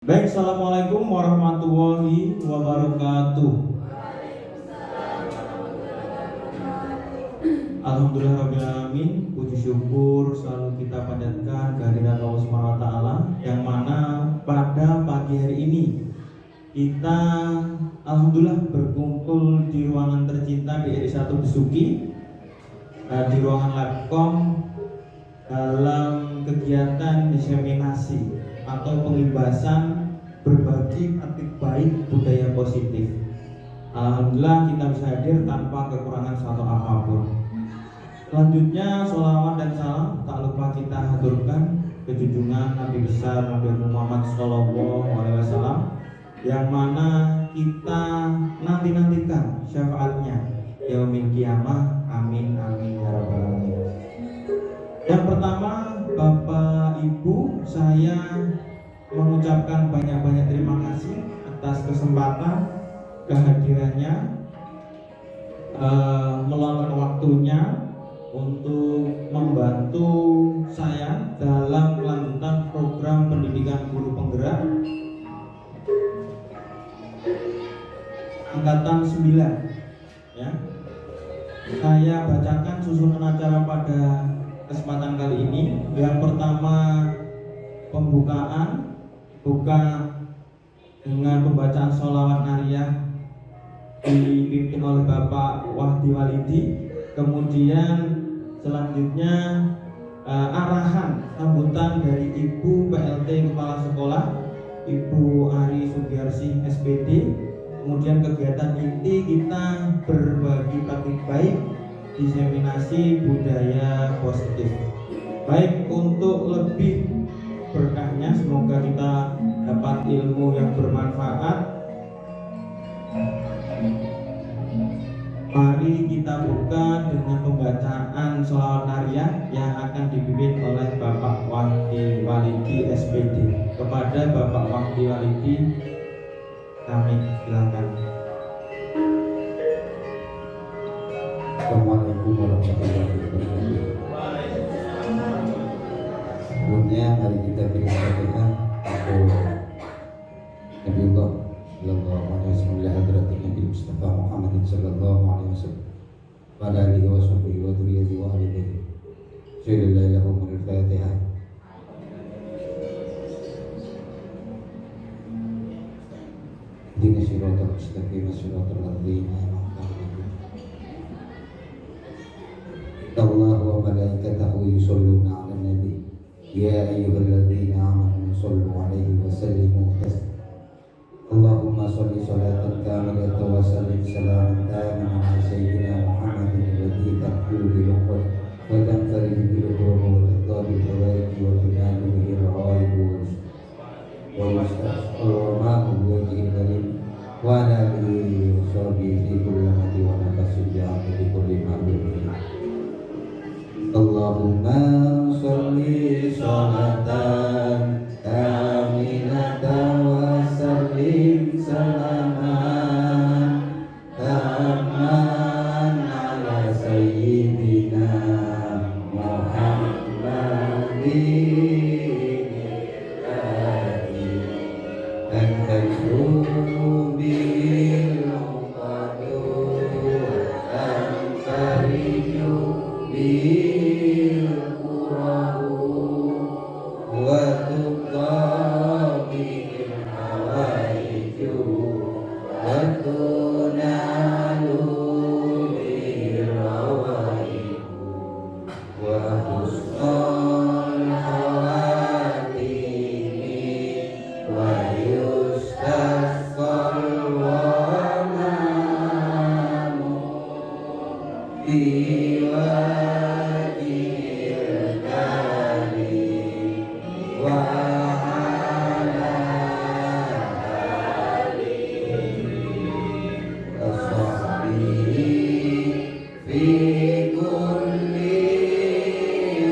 Baik, assalamualaikum warahmatullahi wabarakatuh. Alhamdulillahirrahmanirrahim. Puji syukur selalu kita panjatkan kehadirat Allah Subhanahu wa Ta'ala, yang mana pada pagi hari ini kita alhamdulillah berkumpul di ruangan tercinta di RI1 Besuki, di ruangan Labkom, dalam kegiatan diseminasi atau pengibasan berbagi praktik baik budaya positif. Alhamdulillah kita bisa hadir tanpa kekurangan satu apapun. Selanjutnya sholawat dan salam tak lupa kita haturkan ke junjungan Nabi besar Nabi Muhammad SAW, yang mana kita nantikan syafaatnya yaumil qiyamah. Amin amin ya rabbal alamin. Yang pertama, Bapak Ibu, saya mengucapkan banyak-banyak terima kasih atas kesempatan kehadirannya, meluangkan waktunya untuk membantu saya dalam melanjutkan program pendidikan guru penggerak angkatan 9 ya. Saya bacakan susunan acara pada kesempatan kali ini. Yang pertama, pembukaan, buka dengan pembacaan sholawat nariyah dipimpin oleh Bapak Wahdi Walidi. Kemudian selanjutnya arahan sambutan dari Ibu PLT Kepala Sekolah, Ibu Ari Sugiarsi SPD. Kemudian kegiatan inti kita berbagi praktik baik, diseminasi budaya positif. Baik, untuk lebih berkahnya semoga kita dapat ilmu yang bermanfaat. Mari kita buka dengan pembacaan sholawat nariyah yang akan dipimpin oleh Bapak Wahdi Walidi SPD. Kepada Bapak Wahdi Walidi kami silakan. Assalamualaikum warahmatullahi wabarakatuh. Sebelumnya mari kita beri Fatihah untuk Nabiullah sallallahu alaihi wasallam, hadratin Nabi Mustafa Muhammad sallallahu alaihi wasallam, wa alihi wa sahbihi wa dzurriyyatihi wa ahli baitihi. Sallallahu lahum al-Fatihah. Dina siratal mustaqim siratal ladzina an'amta alaihim. Allah wa malaikatahu yusholluna 'alan nabi. Ya ayyuhalladzina amanu shollu 'alaihi wa sallimu taslima. Allahumma sholli sholatan kamilatan wa sallim salaman taman 'ala sayyidina Muhammadin alladzi tahulu bil 'uqad wa tanfariju bil ghurur wa tadha bil hawaij wa tunalu bihi al-ghaib wa yastaqbilu ma'ahu wajhil karim wa ala alihi wa sahbihi fi kulli mati wa nafasin bi'amri kulli ma'lum. Allahumma sholli sholatan kamilatan wa sallim salaman taman ala sayyidina Muhammadin dan tajru bil qadu dan fariju bil qurahu wa tuqabil hawaiju wa tunalu bil rawaibu wa husnul khawatimi wa yustasqal ghamamu biwajhil karim wa ala alihi wa sahbihi fi kulli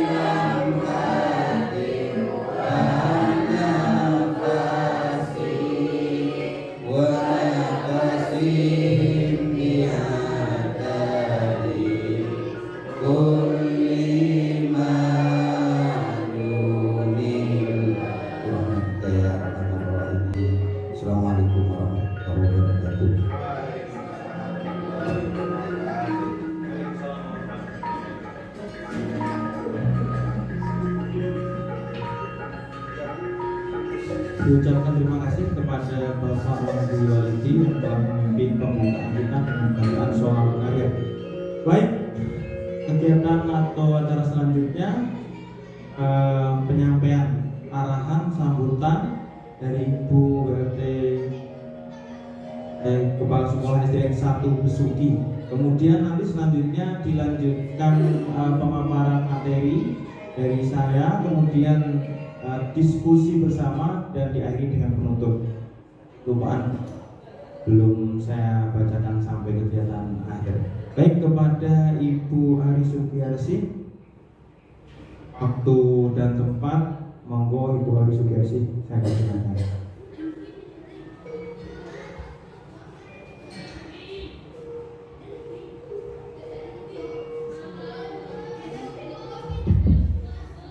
lamhatin wa nafasin wa nafasin bi'adadi kulli ma'lumin. Tuhan kita ya Rahman Rahim, diucapkan terima kasih kepada Bapak Wali Walidi yang telah memimpin pembukaan kita dengan bacaan sholawat karya. Baik, kegiatan atau acara selanjutnya penyampaian arahan sambutan dari Ibu BLT Kepala Sekolah SDN 1 Besuki. Kemudian nanti selanjutnya dilanjutkan pemaparan materi dari saya, kemudian diskusi bersama dan diakhiri dengan penutup. Lupaan belum saya bacakan sampai kegiatan akhir. Baik, kepada Ibu Ari Sugiyarsi, waktu dan tempat, monggo Ibu Ari Sugiyarsi, saya persilakan.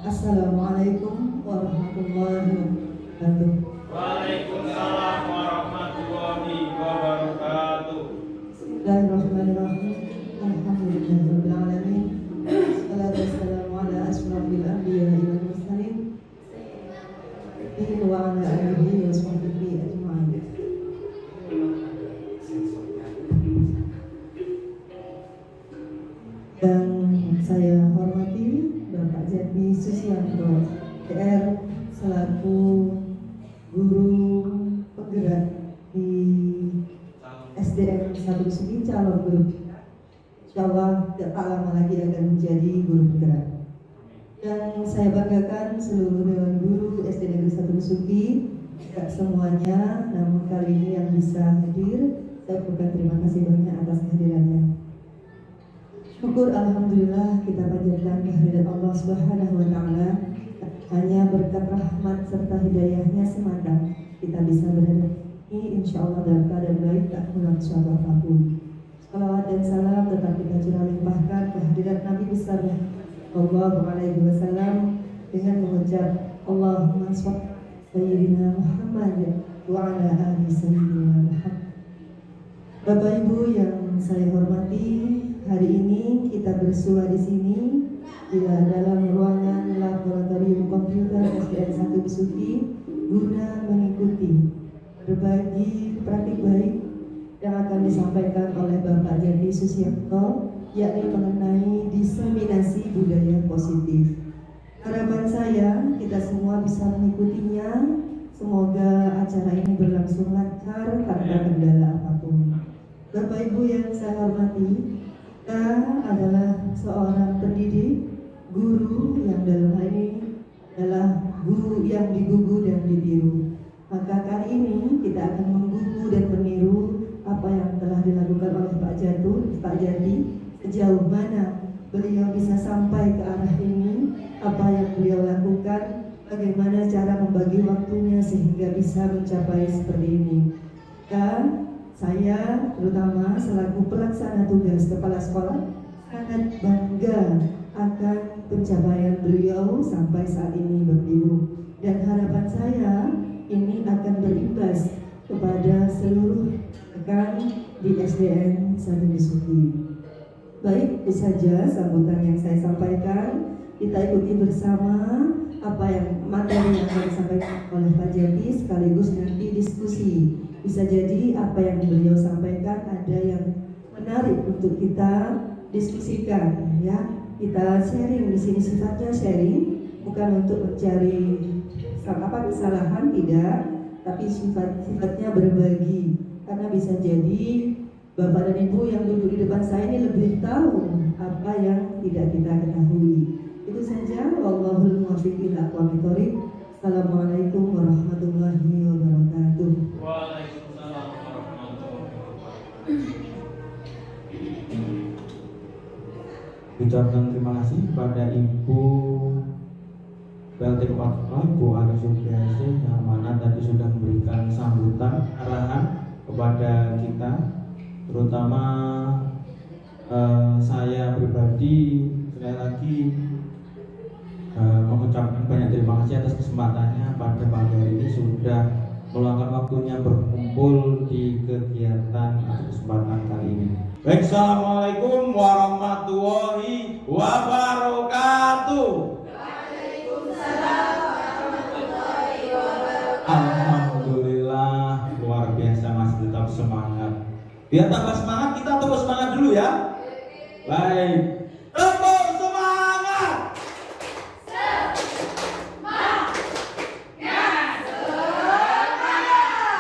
Assalamualaikum warahmatullahi wabarakatuh. Waalaikumsalam warahmatullahi wabarakatuh. Bismillahirrahmanirrahim. Alhamdulillahirabbil alamin. Wassalatu wassalamu ala asyrofil anbiya'i wal mursalin wa ala alihi wa sahbihi ajma'in. Dan saya hormati Bapak Jati Susianto PR selaku guru penggerak di SDN 1 Besuki, calon guru. Insyaallah tak lama lagi akan menjadi guru penggerak. Dan saya banggakan seluruh dewan guru SD Negeri 1 Besuki, tidak semuanya, namun kali ini yang bisa hadir, saya ucapkan terima kasih banyak atas kehadirannya. Syukur alhamdulillah kita panjatkan kehadirat Allah Subhanahu wa taala. Hanya berkat rahmat serta hidayahnya semata kita bisa berada ini insyaallah dalam keadaan baik, tak kurang suatu apapun. Salawat dan salam tetap kita curah limpahkan kehadirat Nabi besar Sallallahu alaihi wasallam dengan mengucap Allahumma shalli sayyidina Muhammad wa ala ali sayyidina Muhammad. Bapak Ibu yang saya hormati, hari ini kita bersua di sini di dalam ruangan laboratorium komputer SDN 1 Besuki guna mengikuti berbagi praktik baik yang akan disampaikan oleh Bapak Jati Susianto, yakni mengenai diseminasi budaya positif. Harapan saya kita semua bisa mengikutinya. Semoga acara ini berlangsung lancar tanpa kendala apapun. Bapak Ibu yang saya hormati, kita adalah seorang pendidik, guru yang dalam hal ini adalah guru yang digugu dan ditiru. Maka kali ini kita akan menggugu dan meniru apa yang telah dilakukan oleh Pak Jati, sejauh mana beliau bisa sampai ke arah ini, apa yang beliau lakukan, bagaimana cara membagi waktunya sehingga bisa mencapai seperti ini. Dan saya terutama selaku pelaksana tugas kepala sekolah sangat bangga akan pencapaian beliau sampai saat ini Bapak Ibu. Dan harapan saya ini akan berimbas kepada seluruh rekan di SDN 1 Besuki. Baik, itu saja sambutan yang saya sampaikan. Kita ikuti bersama apa yang materi yang akan disampaikan oleh Pak Jati, sekaligus nanti diskusi. Bisa jadi apa yang beliau sampaikan ada yang menarik untuk kita diskusikan, ya. Kita sharing di sini, sifatnya sharing, bukan untuk mencari kesalahan, tidak, tapi sifatnya berbagi. Karena bisa jadi Bapak dan Ibu yang duduk di depan saya ini lebih tahu apa yang tidak kita ketahui. Itu saja. Wallahul muwaffiq ila aqwamit thoriq. Assalamualaikum warahmatullahi wabarakatuh. Waalaikumsalam warahmatullahi wabarakatuh. Ucapkan terima kasih kepada Ibu BLT Kepala Ibu Ari Sugiyarsi yang mana tadi sudah memberikan sambutan arahan kepada kita, terutama saya pribadi sekali lagi mengucapkan banyak terima kasih atas kesempatannya pada pagi hari ini sudah meluangkan waktunya berkumpul di kegiatan atau kesempatan kali ini. Baik, assalamualaikum warahmatullahi wabarakatuh. Waalaikumsalam warahmatullahi wabarakatuh. Biar tambah semangat, kita tepuk semangat dulu ya. Baik. Tepuk semangat.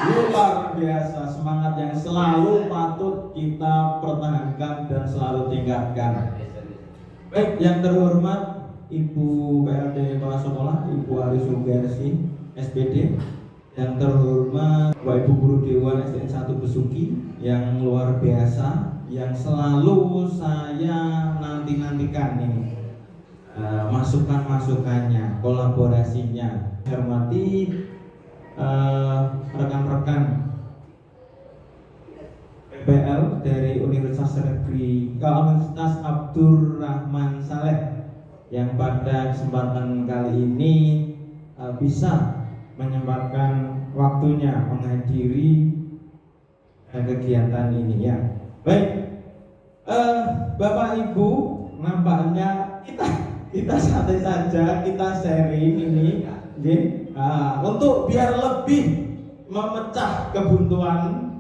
Luar biasa, semangat yang selalu patut kita pertahankan dan selalu tingkatkan. Baik, yang terhormat Ibu PLT Kepala Sekolah, Ibu Aris Sugersi, SPD. Yang terhormat Bapak Ibu Guru Dewan SDN 1 Besuki yang luar biasa, yang selalu saya nanti-nantikan ini masukan-masukannya, kolaborasinya. Saya hormati rekan-rekan PPL dari Universitas Abdurrahman Saleh yang pada kesempatan kali ini bisa menyempatkan waktunya menghadiri kegiatan ini ya. Baik, Bapak Ibu, nampaknya kita santai saja, kita sharing ini, untuk biar lebih memecah kebuntuan,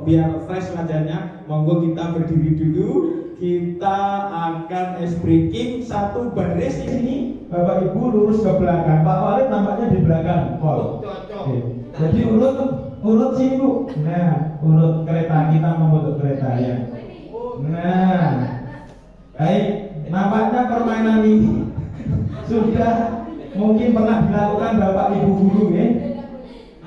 biar fresh wajahnya. Monggo kita berdiri dulu. Kita akan ice breaking satu baris ini. Bapak Ibu lurus ke belakang. Pak Walid nampaknya di belakang. Oke. Jadi urut sini Bu. Nah, urut kereta, kita membentuk kereta ya. Nah, baik. Nampaknya permainan ini sudah mungkin pernah dilakukan Bapak Ibu guru ya.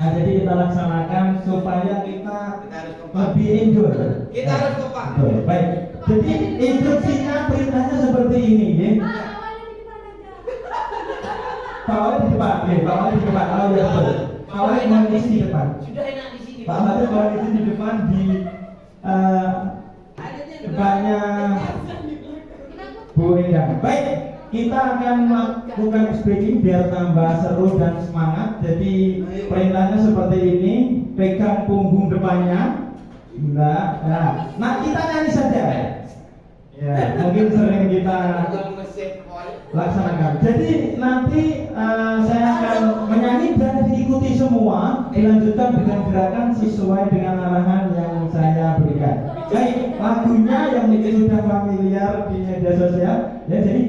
Nah, jadi kita laksanakan supaya kita lebih enjoy. Kita harus kompak. Baik. Jadi instruksinya, perintahnya seperti ini ya. Pak Walid di depan, Pak Walid di depan. Oh ya betul. Pak Walid mengisi di depan. Sudah enak di sini. Pak Walid mengisi di depan di depannya Bu Endang. Baik, kita akan melakukan speaking biar tambah seru dan semangat. Jadi perintahnya seperti ini, pegang punggung depannya. Nah, kita nyanyi saja. Ya, mungkin sering kita laksanakan. Jadi nanti saya akan menyanyi dan diikuti semua, dilanjutkan dengan gerakan sesuai dengan arahan yang saya berikan. Baik, lagunya yang mungkin sudah familiar di media sosial, ya jadi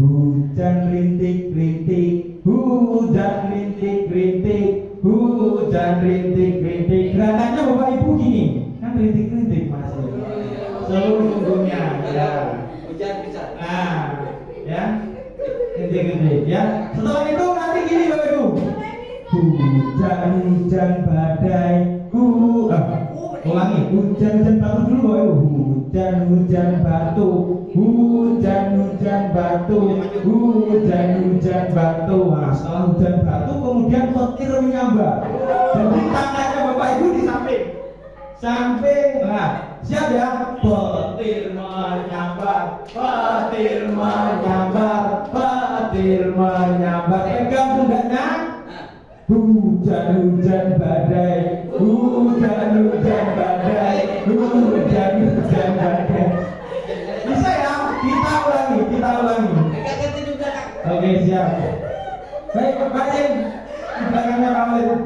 hujan rintik-rintik, hujan rintik-rintik, hujan rintik-rintik. Gerakannya Bapak Ibu gini, kan rintik-rintik masih seluruh punggungnya ya. Hujan bisa. Nah, ya, rintik-rintik ya. Setelah itu nanti gini Bapak Ibu, hujan-hujan badai, ulangi, hujan-hujan batu dulu Bapak Ibu. Hujan-hujan batu, hujan-hujan batu, hujan-hujan batu. Nah, setelah hujan batu kemudian petir menyambar. Jadi tangannya Bapak Ibu di samping. Samping. Nah, siap ya? Petir menyambar, petir menyambar, petir menyambar. Pegang pundaknya. Hujan-hujan badai, hujan-hujan badai, hujan-hujan badai. Bisa ya? Kita ulangi, kita ulangi. Oke, siap. Baik, Pak Jin. Di belakangnya Pak Walid.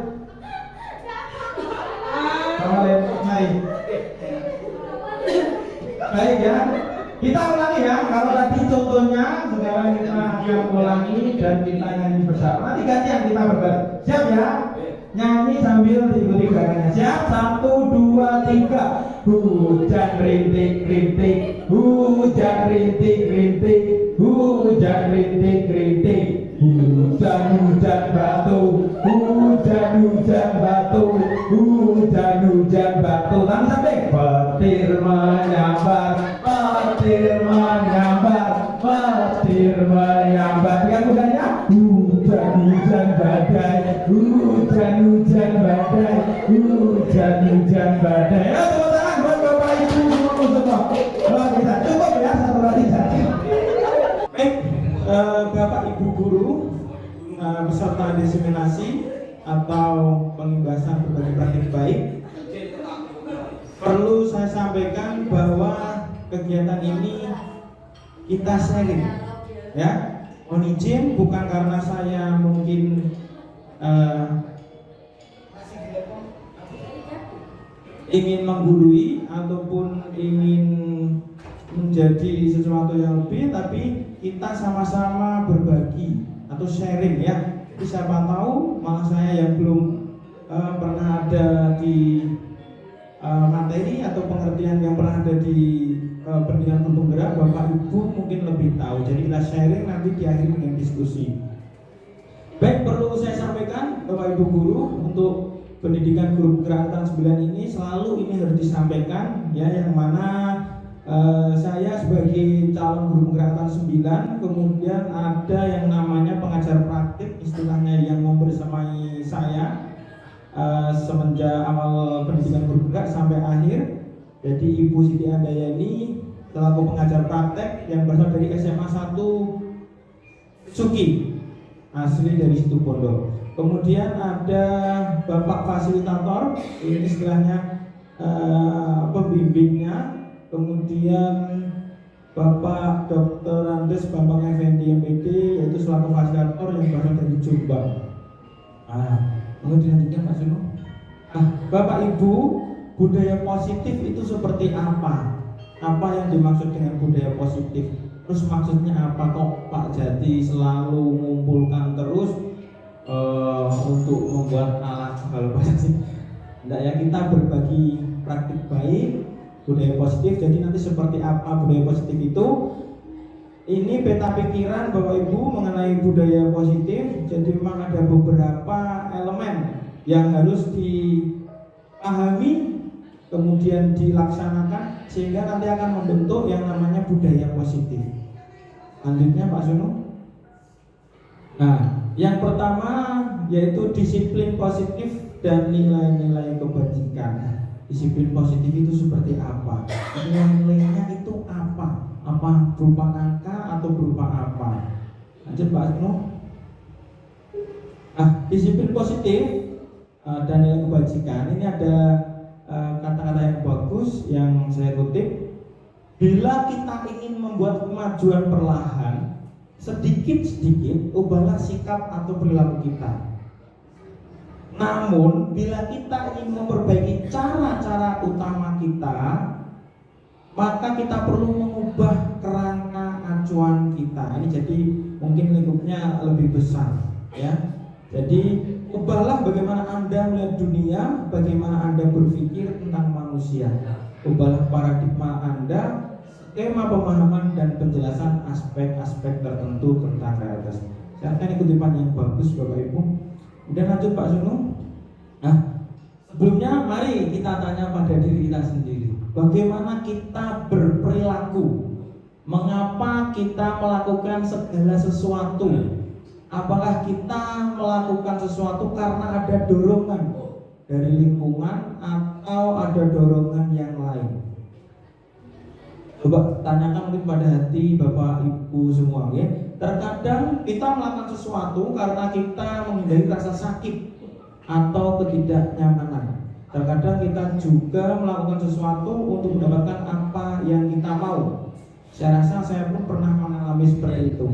Pak Walid, mari. Baik ya. Kita ulangi ya. Kalau tadi contohnya, sekarang kita akan ulangi dan kita nyanyi bersama. Nanti gantian kita berbareng. Siap ya? Nyanyi sambil diikuti gerakannya. Siap? 1, 2, 3. Hujan rintik-rintik, hujan rintik-rintik, hujan rintik-rintik, hujan-hujan batu, hujan-hujan batu, hujan-hujan batu. Tangan sampai. Petir menyambar, petir menyambar, petir menyambar. Dengan mudahnya. Hujan-hujan badai, hujan-hujan badai, hujan-hujan badai. Ya, tepuk tangan buat Bapak Ibu semua. Luar biasa. Cukup ya, satu kali saja. Baik, Bapak Ibu guru, beserta diseminasi atau pengimbasan berbagai praktik baik. Perlu saya sampaikan bahwa kegiatan ini kita sharing, ya. Mohon izin, bukan karena saya mungkin ingin menggurui ataupun ingin menjadi sesuatu yang lebih, tapi kita sama-sama berbagi atau sharing ya. Jadi siapa tahu malah saya yang belum pernah ada di materi atau pengertian yang pernah ada di pendidikan guru penggerak, Bapak Ibu mungkin lebih tahu. Jadi kita sharing nanti diakhiri dengan diskusi. Baik, perlu saya sampaikan Bapak Ibu guru, untuk pendidikan guru penggerak angkatan 9 ini selalu ini harus disampaikan ya, yang mana saya sebagai calon guru penggerak angkatan 9, kemudian ada yang namanya pengajar praktik, istilahnya yang membersamai saya semenjak awal pendidikan guru penggerak sampai akhir. Jadi Ibu Siti Andayani selaku pengajar praktek yang berasal dari SMA 1 Suki, asli dari Situbondo. Kemudian ada Bapak fasilitator, ini istilahnya pembimbingnya. Kemudian Bapak Dr. Andes Bambang Effendi MPD, yaitu selaku fasilitator yang berasal dari Jombang. Mungkin dilanjutkan Pak Suno. Bapak Ibu, budaya positif itu seperti apa? Apa yang dimaksud dengan budaya positif? Terus maksudnya apa kok Pak Jati selalu mengumpulkan terus untuk membuat alat hal sih? Enggak ya, kita berbagi praktik baik budaya positif. Jadi nanti seperti apa budaya positif itu? Ini peta pikiran Bapak Ibu mengenai budaya positif. Jadi memang ada beberapa elemen yang harus dipahami kemudian dilaksanakan sehingga nanti akan membentuk yang namanya budaya positif. Lanjutnya Pak Suno. Nah, yang pertama yaitu disiplin positif dan nilai-nilai kebajikan. Disiplin positif itu seperti apa? Nilai-nilainya itu apa? Apa berupa angka atau berupa apa? Lanjut Pak Suno. Disiplin positif dan nilai kebajikan ini ada kata-kata yang bagus yang saya kutip. Bila kita ingin membuat kemajuan perlahan, sedikit-sedikit ubahlah sikap atau perilaku kita. Namun bila kita ingin memperbaiki cara-cara utama kita, maka kita perlu mengubah kerangka acuan kita. Ini jadi mungkin lingkupnya lebih besar ya. Jadi ubahlah bagaimana Anda melihat dunia, bagaimana Anda berpikir tentang manusia. Ubahlah paradigma Anda, skema pemahaman dan penjelasan aspek-aspek tertentu tentang realitas. Saya akan kutipan yang bagus Bapak Ibu. Kemudian lanjut Pak Suno. Sebelumnya mari kita tanya pada diri kita sendiri. Bagaimana kita berperilaku? Mengapa kita melakukan segala sesuatu? Apakah kita melakukan sesuatu karena ada dorongan dari lingkungan atau ada dorongan yang lain? Coba tanyakan mungkin pada hati Bapak Ibu semua ya. Terkadang kita melakukan sesuatu karena kita menghindari rasa sakit atau ketidaknyamanan. Terkadang kita juga melakukan sesuatu untuk mendapatkan apa yang kita mau. Saya rasa saya pun pernah mengalami seperti itu.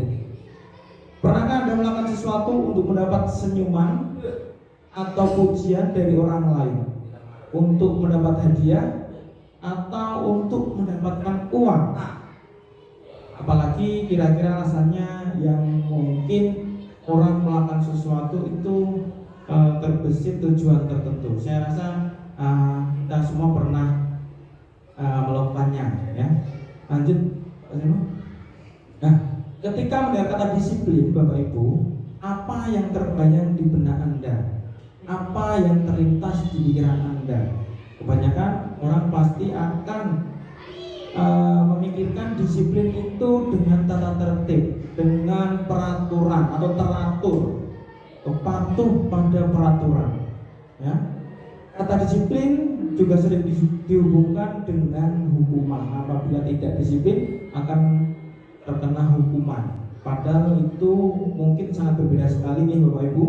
Pernahkah Anda melakukan sesuatu untuk mendapat senyuman atau pujian dari orang lain? Untuk mendapat hadiah atau untuk mendapatkan uang? Apalagi kira-kira rasanya yang mungkin orang melakukan sesuatu itu terbesit tujuan tertentu. Saya rasa kita semua pernah melakukannya ya. Lanjut. Nah, ketika mendengar kata disiplin Bapak Ibu, apa yang terbayang di benak Anda? Apa yang terlintas di pikiran Anda? Kebanyakan orang pasti akan memikirkan disiplin itu dengan tata tertib, dengan peraturan atau teratur, patuh pada peraturan. Ya. Kata disiplin juga sering dihubungkan dengan hukuman. Apabila tidak disiplin akan terkena hukuman. Padahal itu mungkin sangat berbeda sekali nih Bapak Ibu.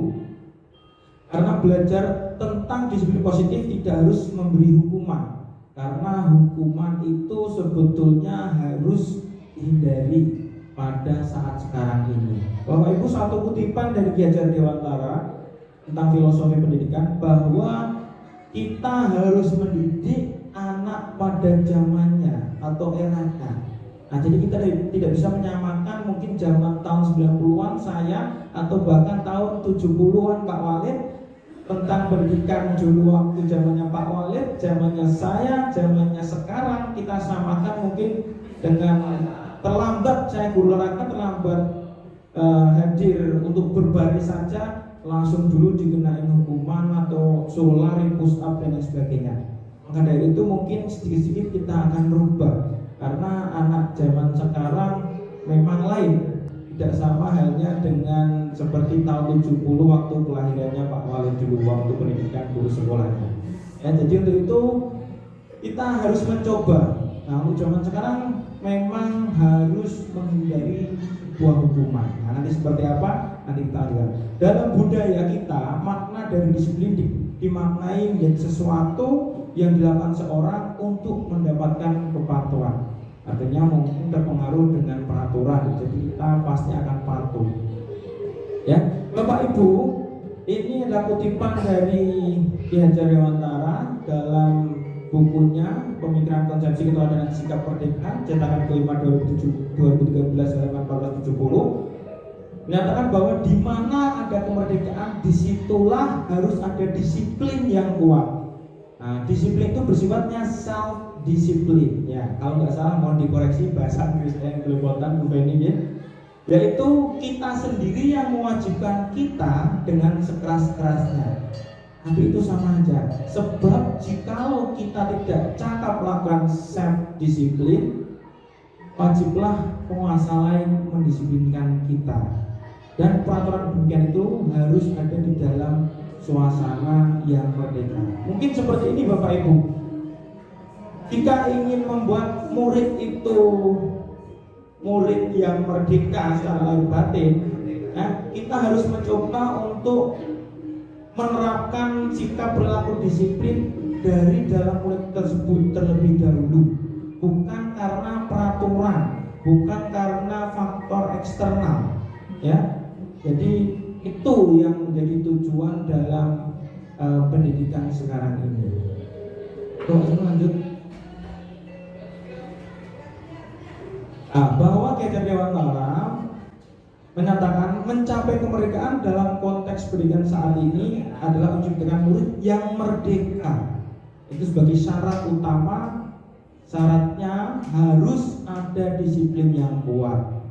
Karena belajar tentang disiplin positif tidak harus memberi hukuman. Karena hukuman itu sebetulnya harus dihindari pada saat sekarang ini. Bapak Ibu, satu kutipan dari Ki Hajar Dewantara tentang filosofi pendidikan bahwa kita harus mendidik anak pada zamannya atau eranya. Nah, jadi kita tidak bisa menyamakan mungkin zaman tahun 90-an saya atau bahkan tahun 70-an Pak Walid tentang pendidikan dulu waktu zamannya Pak Walid, zamannya saya, zamannya sekarang kita samakan mungkin dengan terlambat. Saya guru olahraga terlambat hadir untuk berbaris saja langsung dulu dikenain hukuman atau suruh lari, push up dan lain sebagainya. Maka dari itu mungkin sedikit-sedikit kita akan berubah karena anak zaman sekarang memang lain. Tidak sama halnya dengan seperti tahun 70 waktu kelahirannya Pak Walid dulu waktu pendidikan guru sekolahnya. Ya, jadi untuk itu kita harus mencoba. Nah, untuk zaman sekarang memang harus menghindari sebuah hukuman. Nah, nanti seperti apa? Nanti kita lihat. Dalam budaya kita, makna dari disiplin dimaknai menjadi sesuatu yang dilakukan seorang untuk mendapatkan kepatuhan. Artinya mungkin terpengaruh dengan peraturan, jadi kita pasti akan patuh. Ya, Bapak Ibu, ini adalah kutipan dari Ki Hajar Dewantara dalam bukunya Pemikiran Konsepsi Keteladanan Sikap Merdeka, cetakan kelima 2013 halaman 1470, menyatakan bahwa di mana ada kemerdekaan, disitulah harus ada disiplin yang kuat. Nah, disiplin itu bersifatnya self disiplin, ya. Kalau nggak salah mohon dikoreksi bahasa Inggris yang belepotan Bu Feni, ya. Yaitu kita sendiri yang mewajibkan kita dengan sekeras-kerasnya. Tapi itu sama aja. Sebab jikalau kita tidak cakap melakukan self disiplin, wajiblah penguasa lain mendisiplinkan kita. Dan peraturan demikian itu harus ada di dalam suasana yang merdeka. Mungkin seperti ini Bapak Ibu. Jika ingin membuat murid itu murid yang merdeka secara lahir batin, ya, kita harus mencoba untuk menerapkan sikap perilaku disiplin dari dalam murid tersebut terlebih dahulu, bukan karena peraturan, bukan karena faktor eksternal, ya. Jadi itu yang menjadi tujuan dalam pendidikan sekarang ini. Lanjut. Bahwa Ki Hajar Dewantara menyatakan mencapai kemerdekaan dalam konteks pendidikan saat ini adalah menciptakan murid yang merdeka. Itu sebagai syarat utama. Syaratnya harus ada disiplin yang kuat.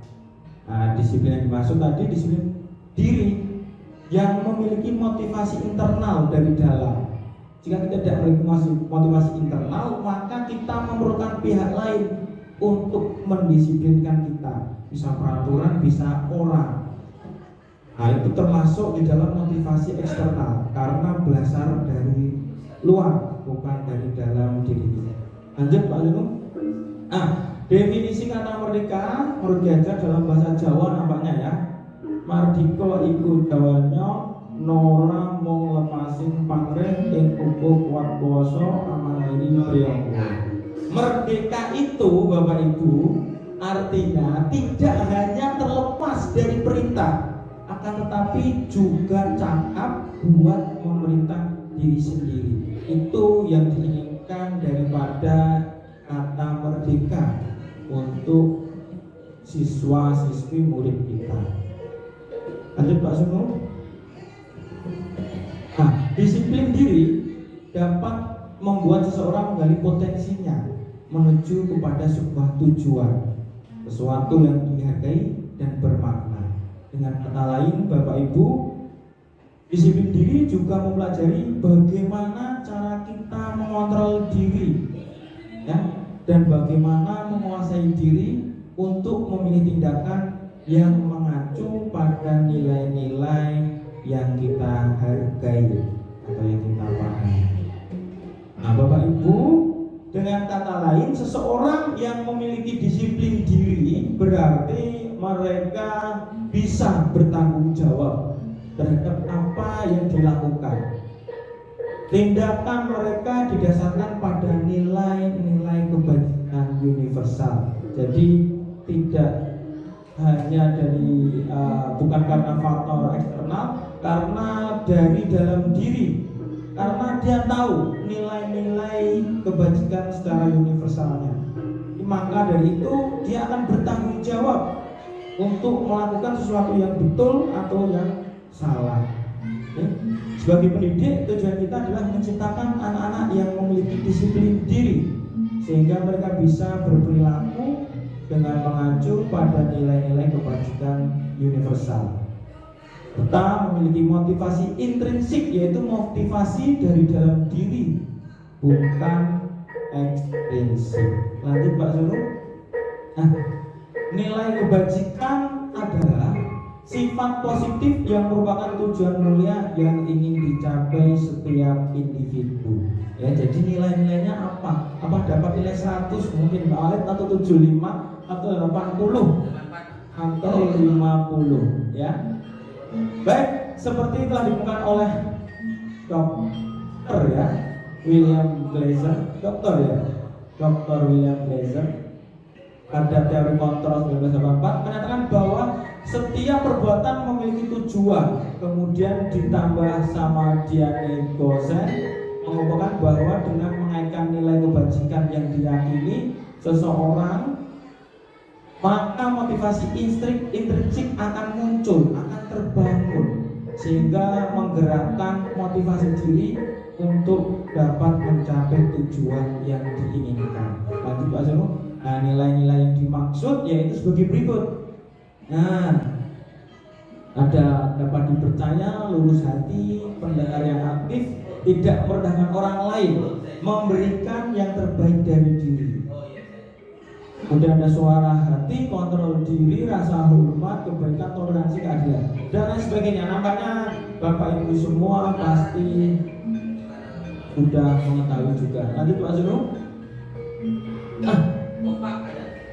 Nah, disiplin yang dimaksud tadi disiplin diri yang memiliki motivasi internal dari dalam. Jika kita tidak memiliki motivasi internal, maka kita memerlukan pihak lain untuk mendisiplinkan kita, bisa peraturan, bisa orang. Nah, itu termasuk di dalam motivasi eksternal karena berasal dari luar, bukan dari dalam diri kita. Lanjut Pak Lino. Definisi kata merdeka menurut Ki Hajar dalam bahasa Jawa nampaknya ya, mardika iku dawanyo nora mung lepasin pamrih ing uga kuat kuwasa amanahing priyangga. Merdeka itu Bapak Ibu artinya tidak hanya terlepas dari perintah, akan tetapi juga cakap buat memerintah diri sendiri. Itu yang diinginkan daripada kata merdeka untuk siswa-siswi murid kita. Lanjut Pak Sunu. Disiplin diri dapat membuat seseorang menggali potensinya menuju kepada sebuah tujuan, sesuatu yang dihargai dan bermakna. Dengan kata lain Bapak Ibu, disiplin diri juga mempelajari bagaimana cara kita mengontrol diri, ya, dan bagaimana menguasai diri untuk memilih tindakan yang mengacu pada nilai-nilai yang kita hargai atau yang kita pahami. Nah Bapak Ibu, dengan kata lain seseorang yang memiliki disiplin diri berarti mereka bisa bertanggung jawab terhadap apa yang dilakukan. Tindakan mereka didasarkan pada nilai-nilai kebajikan universal. Jadi tidak hanya dari bukan karena faktor eksternal, karena dari dalam diri. karena dia tahu nilai-nilai kebajikan secara universalnya. Maka dari itu dia akan bertanggung jawab untuk melakukan sesuatu yang betul atau yang salah. Oke? Sebagai pendidik, tujuan kita adalah menciptakan anak-anak yang memiliki disiplin diri sehingga mereka bisa berperilaku dengan mengacu pada nilai-nilai kebajikan universal. Kita memiliki motivasi intrinsik, yaitu motivasi dari dalam diri, bukan ekstrinsik. Lanjut Pak Suruh. Nah, nilai kebajikan adalah sifat positif yang merupakan tujuan mulia yang ingin dicapai setiap individu. Ya, jadi nilai-nilainya apa? Apa dapat nilai 100 mungkin valid, atau 75 atau 80 atau 50, ya. Baik, seperti telah ditemukan oleh dokter ya, William Glaser, dokter ya, Dr. William Glaser, pada teori kontrol 1984 menyatakan bahwa setiap perbuatan memiliki tujuan. Kemudian ditambah sama Diane Gosen mengumpulkan bahwa dengan mengaitkan nilai kebajikan yang diyakini seseorang, maka motivasi intrinsik akan muncul, akan terbangun, sehingga menggerakkan motivasi diri untuk dapat mencapai tujuan yang diinginkan. Lanjut Pak Sono. Nah, nilai-nilai yang dimaksud yaitu sebagai berikut. Nah, ada dapat dipercaya, lurus hati, pendengar yang aktif, tidak merendahkan orang lain, memberikan yang terbaik dari diri. Kemudian ada suara hati, kontrol diri, rasa hormat, kebaikan, toleransi, keadilan, dan lain sebagainya. Nampaknya Bapak Ibu semua pasti sudah mengetahui juga. Lanjut Pak Zulu.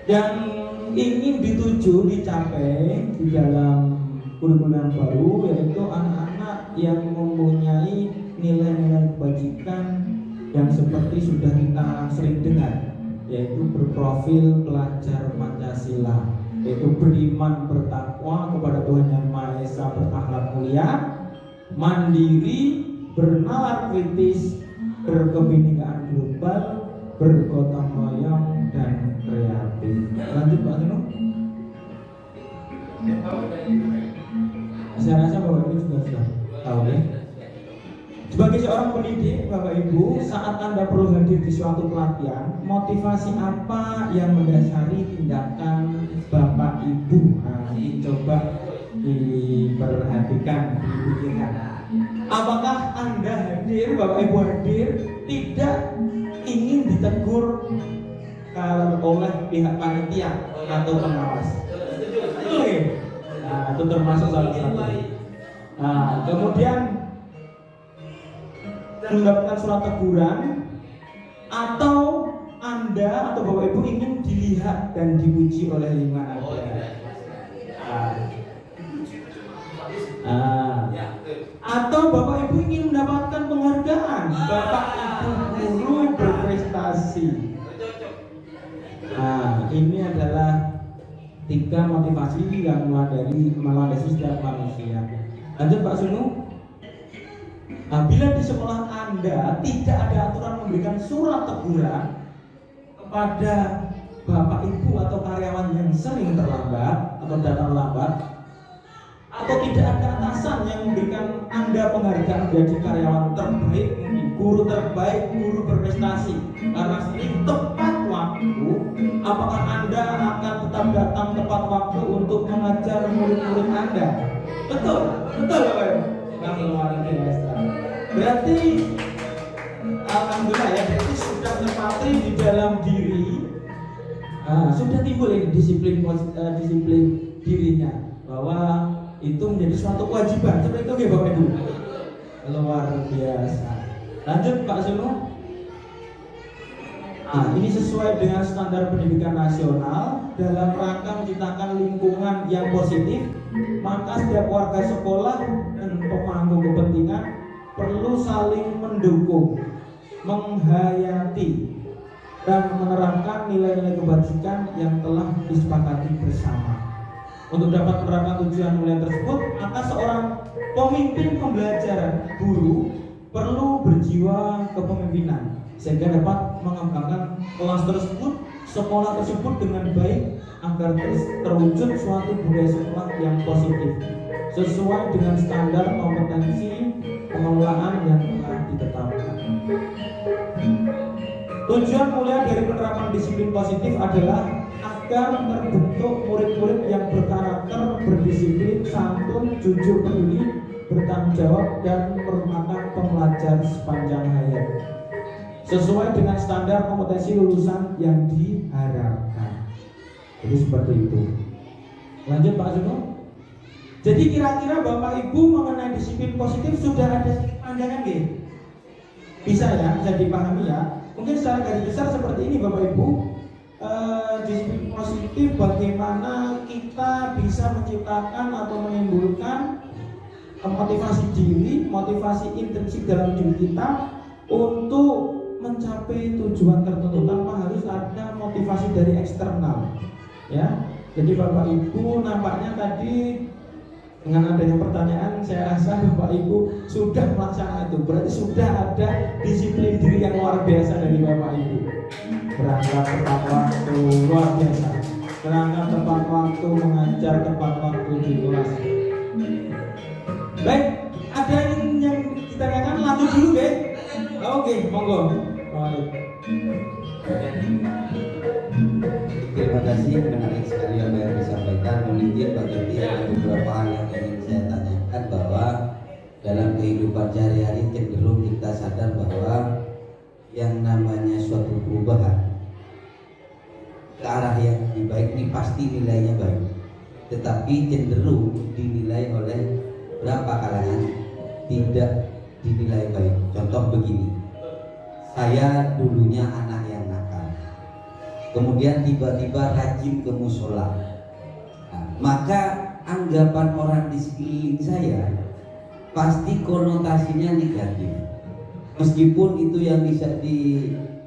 Yang ingin dituju, dicapai di dalam kurikulum yang baru, yaitu anak-anak yang mempunyai nilai-nilai kebajikan yang seperti sudah kita sering dengar, yaitu berprofil pelajar Pancasila, yaitu beriman, bertakwa kepada Tuhan Yang Maha Esa, berakhlak mulia, mandiri, bernalar kritis, berkebinekaan global, bergotong royong, dan kreatif. Lanjut Pak Seno. Saya rasa Bapak Ibu juga sudah tahu ya. Sebagai seorang pendidik, Bapak Ibu, saat Anda perlu hadir di suatu pelatihan, motivasi apa yang mendasari tindakan Bapak Ibu? Nah, ini coba diperhatikan, dipikirkan. Apakah Anda hadir, Bapak Ibu hadir, tidak ingin ditegur oleh pihak panitia atau pengawas? Oke. Nah, itu termasuk salah satu. Nah, kemudian mendapatkan surat teguran, atau Anda atau Bapak Ibu ingin dilihat dan dipuji oleh lingkungan Anda. Atau Bapak Ibu ingin mendapatkan penghargaan, Bapak Ibu guru berprestasi. Nah, ini adalah 3 motivasi yang melandasi setiap manusia. Lanjut Pak Sunu. Nah, bila di sekolah Anda tidak ada aturan memberikan surat teguran kepada Bapak Ibu atau karyawan yang sering terlambat atau datang lambat, atau tidak ada atasan yang memberikan Anda penghargaan menjadi karyawan terbaik, guru terbaik, guru berprestasi karena sering tepat waktu, apakah Anda akan tetap datang tepat waktu untuk mengajar murid-murid Anda? Betul, betul Bapak Ibu. Luar biasa. Berarti alhamdulillah ya, berarti sudah terpatri di dalam diri, sudah timbul ini disiplin dirinya, bahwa itu menjadi suatu kewajiban. Seperti itu ya Bapak Ibu. Luar biasa. Lanjut Pak Sunu. Ini sesuai dengan standar pendidikan nasional dalam rangka menciptakan lingkungan yang positif, maka setiap warga sekolah dan pemangku kepentingan perlu saling mendukung, menghayati, dan menerapkan nilai-nilai kebajikan yang telah disepakati bersama. Untuk dapat menerapkan tujuan mulia tersebut, maka seorang pemimpin pembelajaran, guru, perlu berjiwa kepemimpinan sehingga dapat mengembangkan kelas tersebut, sekolah tersebut dengan baik agar terus terwujud suatu budaya sekolah yang positif sesuai dengan standar kompetensi pengelolaan yang telah ditetapkan. Tujuan mulia dari penerapan disiplin positif adalah agar terbentuk murid-murid yang berkarakter, berdisiplin, santun, jujur, peduli, bertanggung jawab, dan merupakan pembelajar sepanjang hayat sesuai dengan standar kompetensi lulusan yang diharapkan. Jadi seperti itu. Lanjut Pak Suno. Jadi kira-kira Bapak Ibu mengenai disiplin positif sudah ada pandangan nggih? Bisa ya, bisa dipahami ya. Mungkin secara garis besar seperti ini Bapak Ibu. Disiplin positif bagaimana kita bisa menciptakan atau menimbulkan motivasi diri, motivasi intrinsik dalam diri kita untuk mencapai tujuan tertentu tanpa harus ada motivasi dari eksternal. Ya, jadi Bapak Ibu nampaknya tadi dengan adanya pertanyaan, saya rasa Bapak Ibu sudah melaksanakan itu. Berarti sudah ada disiplin diri yang luar biasa dari Bapak Ibu. Berangkat tepat waktu, luar biasa. Berangkat tepat waktu, mengajar tepat waktu di kelas. Baik, ada yang ditanyakan? Lanjut dulu, guys. Oke, monggo. Terima kasih, menarik sekali apa yang disampaikan. Mungkin Pak Jati ada beberapa hal yang ingin saya tanyakan, bahwa dalam kehidupan sehari-hari cenderung kita sadar bahwa yang namanya suatu perubahan ke arah yang lebih baik ini pasti nilainya baik, tetapi cenderung dinilai oleh berapa kalangan tidak dinilai baik. Contoh begini, saya dulunya anak yang nakal, kemudian tiba-tiba rajin ke musola. Maka anggapan orang di sekeliling saya pasti konotasinya negatif. Meskipun itu yang bisa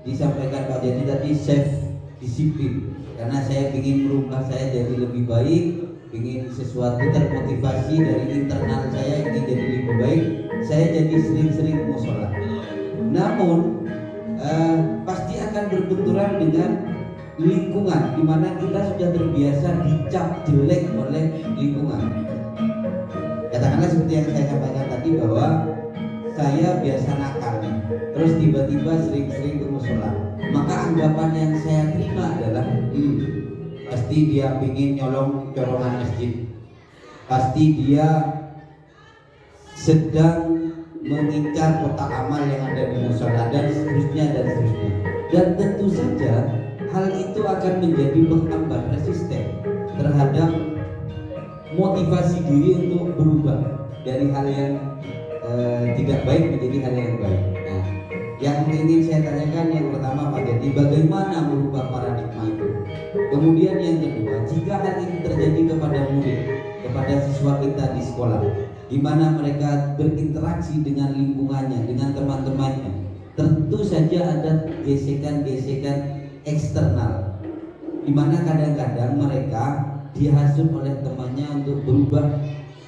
disampaikan Pak Jadi tadi, self disiplin, karena saya ingin merubah saya jadi lebih baik, ingin sesuatu termotivasi dari internal saya ingin jadi lebih baik, saya jadi sering-sering musola. Namun pasti akan berbenturan dengan lingkungan di mana kita sudah terbiasa dicap jelek oleh lingkungan. Katakanlah seperti yang saya sampaikan tadi, bahwa saya biasa nakal, terus tiba-tiba sering-sering ke musola. Maka anggapan yang saya terima adalah pasti dia ingin nyolong corongan masjid, pasti dia sedang mengincar kotak amal yang ada di musola, dan seterusnya dan seterusnya. Dan tentu saja hal itu akan menjadi penghambat resisten terhadap motivasi diri untuk berubah dari hal yang tidak baik menjadi hal yang baik. Nah, yang ingin saya tanyakan yang pertama Pak Jadi, bagaimana merubah paradigma itu? Kemudian yang kedua, jika hal ini terjadi kepada murid, kepada siswa kita di sekolah, di mana mereka berinteraksi dengan lingkungannya, dengan teman-temannya, tentu saja ada gesekan-gesekan eksternal, di mana kadang-kadang mereka dihasut oleh temannya untuk berubah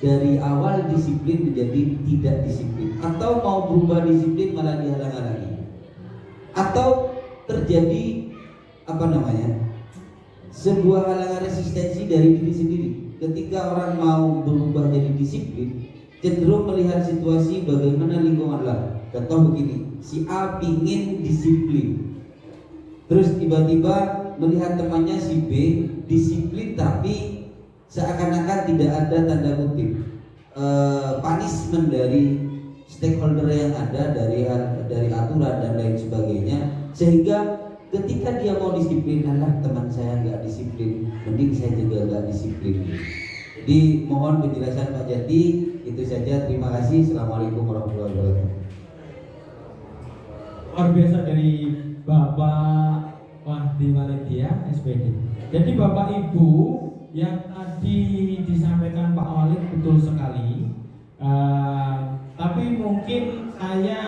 dari awal disiplin menjadi tidak disiplin, atau mau berubah disiplin malah dihalang-halangi, atau terjadi sebuah halangan resistensi dari diri sendiri. Ketika orang mau berubah jadi disiplin, cenderung melihat situasi bagaimana lingkungan lah. Contoh begini, si A pingin disiplin, terus tiba-tiba melihat temannya si B disiplin, tapi seakan-akan tidak ada tanda kutip punishment dari stakeholder yang ada, dari aturan dan lain sebagainya, sehingga ketika dia mau disiplin, alah teman saya nggak disiplin, mending saya juga nggak disiplin. Jadi mohon penjelasan Pak Jati. Itu saja, terima kasih. Assalamualaikum warahmatullahi wabarakatuh. Luar biasa dari Bapak Wahdi Walidia SPD. Jadi Bapak Ibu yang tadi disampaikan Pak Walid betul sekali. Tapi mungkin saya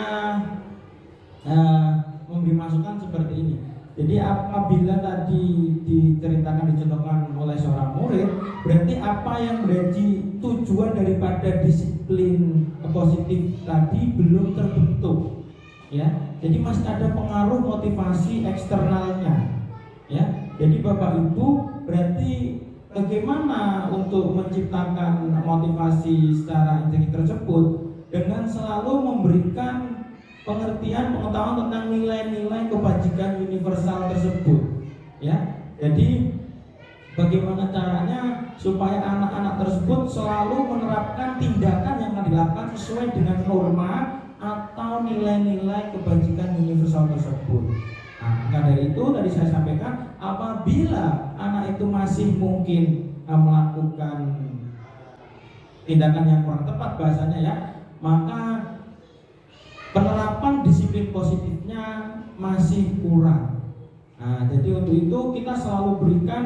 memberi masukan seperti ini. Jadi apabila tadi diceritakan, dicontohkan oleh seorang murid, berarti apa yang menjadi tujuan daripada disiplin positif tadi belum terbentuk, ya. Jadi masih ada pengaruh motivasi eksternalnya, ya. Jadi Bapak Ibu, berarti bagaimana untuk menciptakan motivasi secara intrinsik tersebut dengan selalu memberikan pengertian pengetahuan tentang nilai-nilai kebajikan universal tersebut, ya. Jadi bagaimana caranya supaya anak-anak tersebut selalu menerapkan tindakan yang akan dilakukan sesuai dengan norma atau nilai-nilai kebajikan universal tersebut. Nah, maka dari itu tadi saya sampaikan, apabila anak itu masih mungkin melakukan tindakan yang kurang tepat bahasanya, ya, maka penerapan disiplin positifnya masih kurang. Nah, jadi untuk itu kita selalu berikan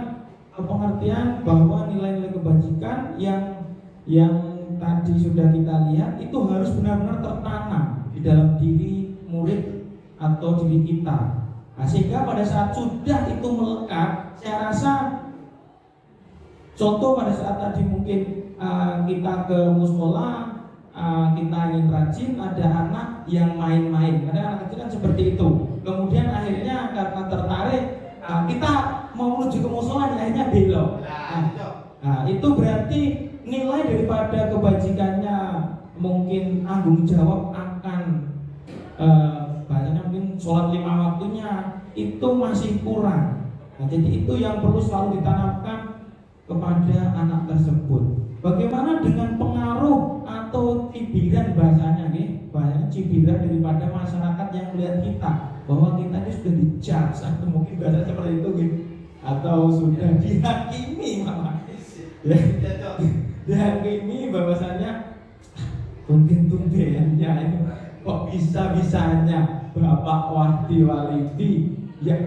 pengertian bahwa nilai-nilai kebajikan yang tadi sudah kita lihat itu harus benar-benar tertanam di dalam diri murid atau diri kita. Nah, sehingga pada saat sudah itu melekat, saya rasa contoh pada saat tadi mungkin kita ke musola, kita ingin rajin, ada anak yang main-main, ada anak kecil kan seperti itu. Kemudian akhirnya karena tertarik, kita mau menuju ke musola, akhirnya belok. Nah, itu berarti nilai daripada kebajikannya mungkin tanggung jawab akan bahasanya mungkin sholat 5 waktunya itu masih kurang. Nah, jadi itu yang perlu selalu ditanamkan kepada anak tersebut. Bagaimana dengan pengaruh atau cibiran bahasanya, bahasanya cibiran daripada masyarakat yang melihat kita bahwa kita ini sudah dijudge atau mungkin bahasa seperti itu, atau sudah dihakimi malah, ya, dihakimi bahwasanya tumben-tumbennya ini kok bisa-bisanya Bapak Wahdi Walidi ya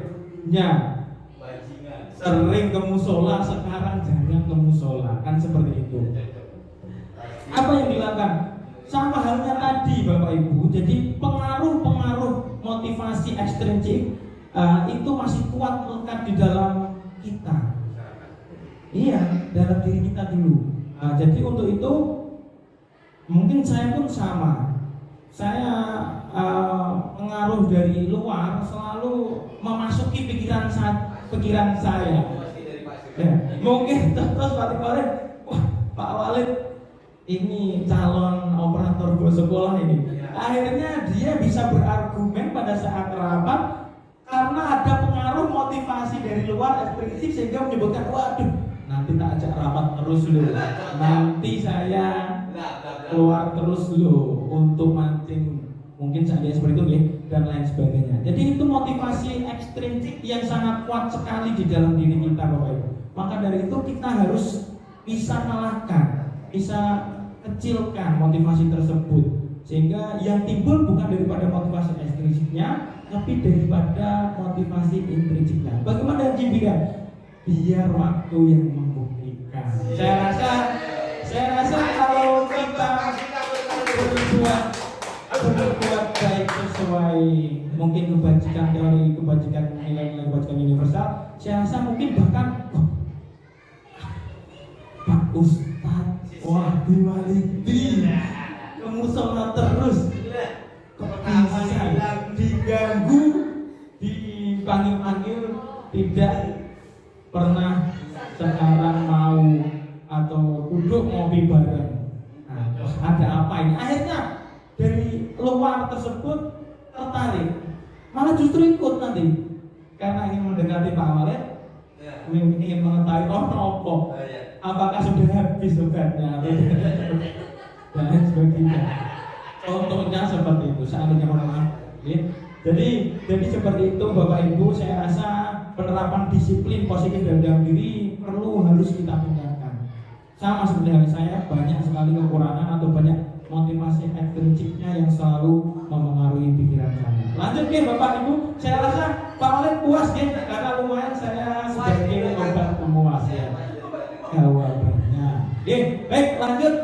sering ke musola, sekarang jarang ke musola, kan seperti itu. Apa yang dilakukan? Sama halnya tadi Bapak Ibu. Jadi pengaruh-pengaruh motivasi ekstrinsik itu masih kuat melekat di dalam kita. Iya, dalam diri kita dulu. Jadi untuk itu mungkin saya pun sama. Saya pengaruh dari luar selalu memasuki pikiran saya. Ya, mungkin terus Pak Walid, wah Pak Walid ini calon operator bus sekolah ini. Akhirnya dia bisa berargumen pada saat rapat karena ada pengaruh motivasi dari luar ekstrinsik sehingga menyebutkan, waduh nanti tak ajak rapat terus loh, nanti saya keluar terus loh untuk mancing, mungkin saya seperti itu ya, dan lain sebagainya. Jadi itu motivasi ekstrinsik yang sangat kuat sekali di dalam diri kita Bapak Ibu. Maka dari itu kita harus bisa kalahkan, bisa kecilkan motivasi tersebut, sehingga yang timbul bukan daripada motivasi ekstrinsiknya, tapi daripada motivasi intrinsiknya. Bagaimana dengan cibiran? Biar waktu yang membuktikan. Saya rasa kalau kita berbuat baik sesuai mungkin kebajikan teori kebajikan, nilai-nilai kebajikan universal, saya rasa mungkin bahkan Pak Ustadz Wahdi Walidi ke musola terus, bisa diganggu, dipanggil-panggil, tidak pernah sekarang mau atau duduk ngopi bareng. Nah, ada apa ini? Akhirnya dari luar tersebut tertarik, malah justru ikut nanti karena ingin mendekati Pak Walid, ingin mengetahui apa, apakah sudah habis obatnya dan sebagainya. Contohnya seperti itu, seandainya mohon maaf. Jadi seperti itu Bapak Ibu, saya rasa penerapan disiplin positif dalam diri harus kita tinggalkan. Sama seperti halnya saya, banyak sekali kekurangan atau banyak motivasi ekstrinsiknya yang selalu mempengaruhi pikiran saya. Lanjut Bapak Ibu, saya rasa Pak Walid puas karena lumayan saya sebagai obat pemuas ya jawabannya. Baik, lanjut.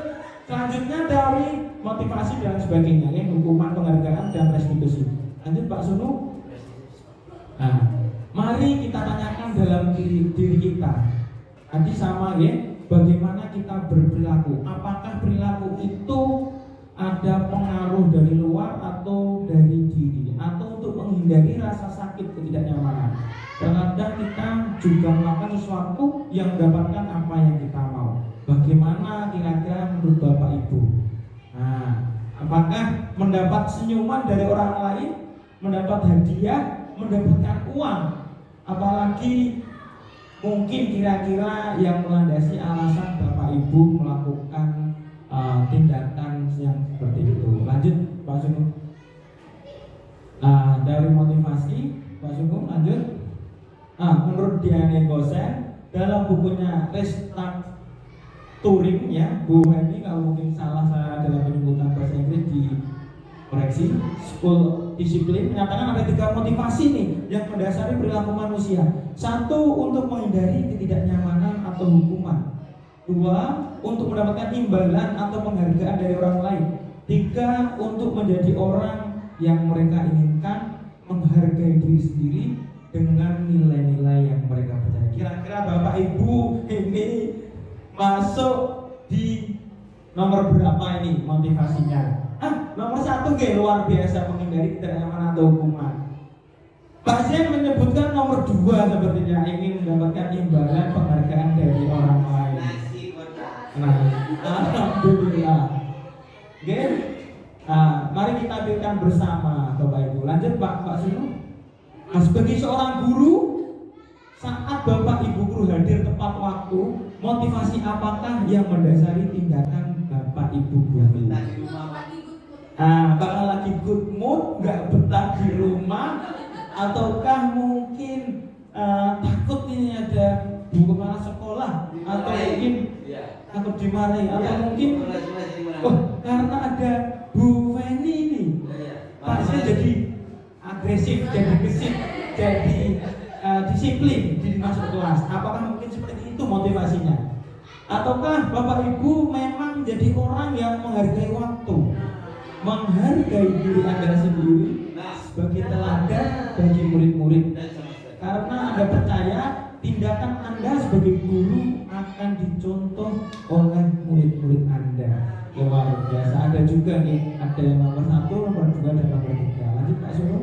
Selanjutnya teori motivasi dan sebagainya, hukuman, penghargaan dan restitusi. Lanjut Pak Sunu. Nah, mari kita tanyakan dalam diri kita. Tadi sama bagaimana kita berperilaku. Apakah perilaku itu ada pengaruh dari luar atau dari diri, atau untuk menghindari rasa sakit ketidaknyamanan. Kadang-kadang kita juga melakukan sesuatu yang mendapatkan apa yang kita mau. Bagaimana kira-kira menurut Bapak Ibu? Nah, apakah mendapat senyuman dari orang lain, mendapat hadiah, mendapatkan uang, apalagi mungkin kira-kira yang melandasi alasan Bapak Ibu melakukan tindakan yang seperti itu. Lanjut Pak Sugeng. Dari motivasi Pak Sugeng lanjut. Menurut Diane Gosen dalam bukunya Restart Turing ya, Bu Hemi kalau mungkin salah saya dalam penyebutan bahasa Inggris di koreksi, School Discipline menyatakan ada 3 motivasi nih yang mendasari perilaku manusia. 1, untuk menghindari ketidaknyamanan atau hukuman. 2, untuk mendapatkan imbalan atau penghargaan dari orang lain. 3, untuk menjadi orang yang mereka inginkan, menghargai diri sendiri dengan nilai-nilai yang mereka percaya. Kira-kira Bapak Ibu ini masuk di nomor berapa ini motivasinya? Nomor 1 luar biasa, menghindari ketidaknyamanan atau hukuman. Pak Zen menyebutkan nomor 2 sepertinya, ingin mendapatkan imbalan penghargaan dari orang lain. Nah, alhamdulillah. Oke. Mari kita pilihkan bersama Bapak Ibu. Lanjut Pak Sunu. Sebagai seorang guru, saat Bapak Ibu guru hadir tepat waktu, motivasi apakah yang mendasari tindakan Bapak Ibu guru? Bakal lagi good mood, nggak betah di rumah, ataukah mungkin takut ini ada bu kepala sekolah, atau mungkin takut dimarahi, atau mungkin karena ada Bu Feni ini, Pak saya jadi agresif, jadi gesit, jadi disiplin di masuk kelas. Apakah mungkin seperti itu motivasinya? Ataukah Bapak Ibu memang jadi orang yang menghargai waktu, menghargai diri Anda sendiri sebagai teladan bagi murid-murid, karena Anda percaya tindakan Anda sebagai guru akan dicontoh oleh murid-murid Anda. Luar biasa. Ada juga nih, ada yang nomor 1, nomor 2, dan nomor 3. Lanjut Pak Suno.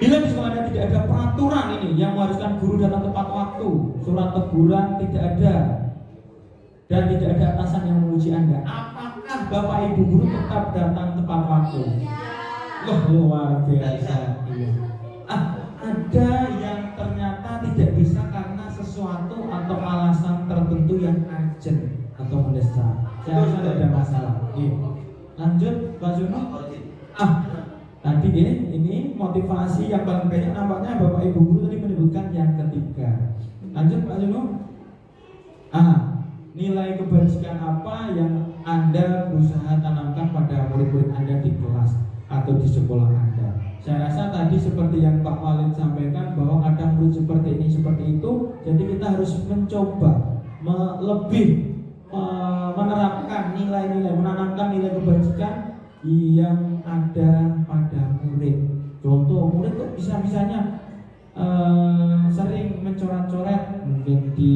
Bila di sekolah Anda tidak ada peraturan ini yang mengharuskan guru datang tepat waktu, surat teguran tidak ada, dan tidak ada atasan yang menguji Anda, apakah Bapak Ibu guru tetap datang tepat waktu? Luar biasa. Iya. Ada yang ternyata tidak bisa karena sesuatu atau alasan tertentu yang urgent atau mendesak. Saya rasa tidak ada masalah. Lanjut Pak Juno. Tadi ini motivasi yang paling banyak nampaknya Bapak Ibu guru tadi menyebutkan yang ketiga. Lanjut Pak Juno. Nilai kebajikan apa yang Anda berusaha tanamkan pada murid-murid Anda di kelas atau di sekolah Anda? Saya rasa tadi seperti yang Pak Walid sampaikan bahwa ada murid seperti ini, seperti itu. Jadi kita harus mencoba lebih menerapkan nilai-nilai, menanamkan nilai kebajikan yang ada pada murid. Contoh, murid kok bisa-bisanya sering mencoret-coret mungkin di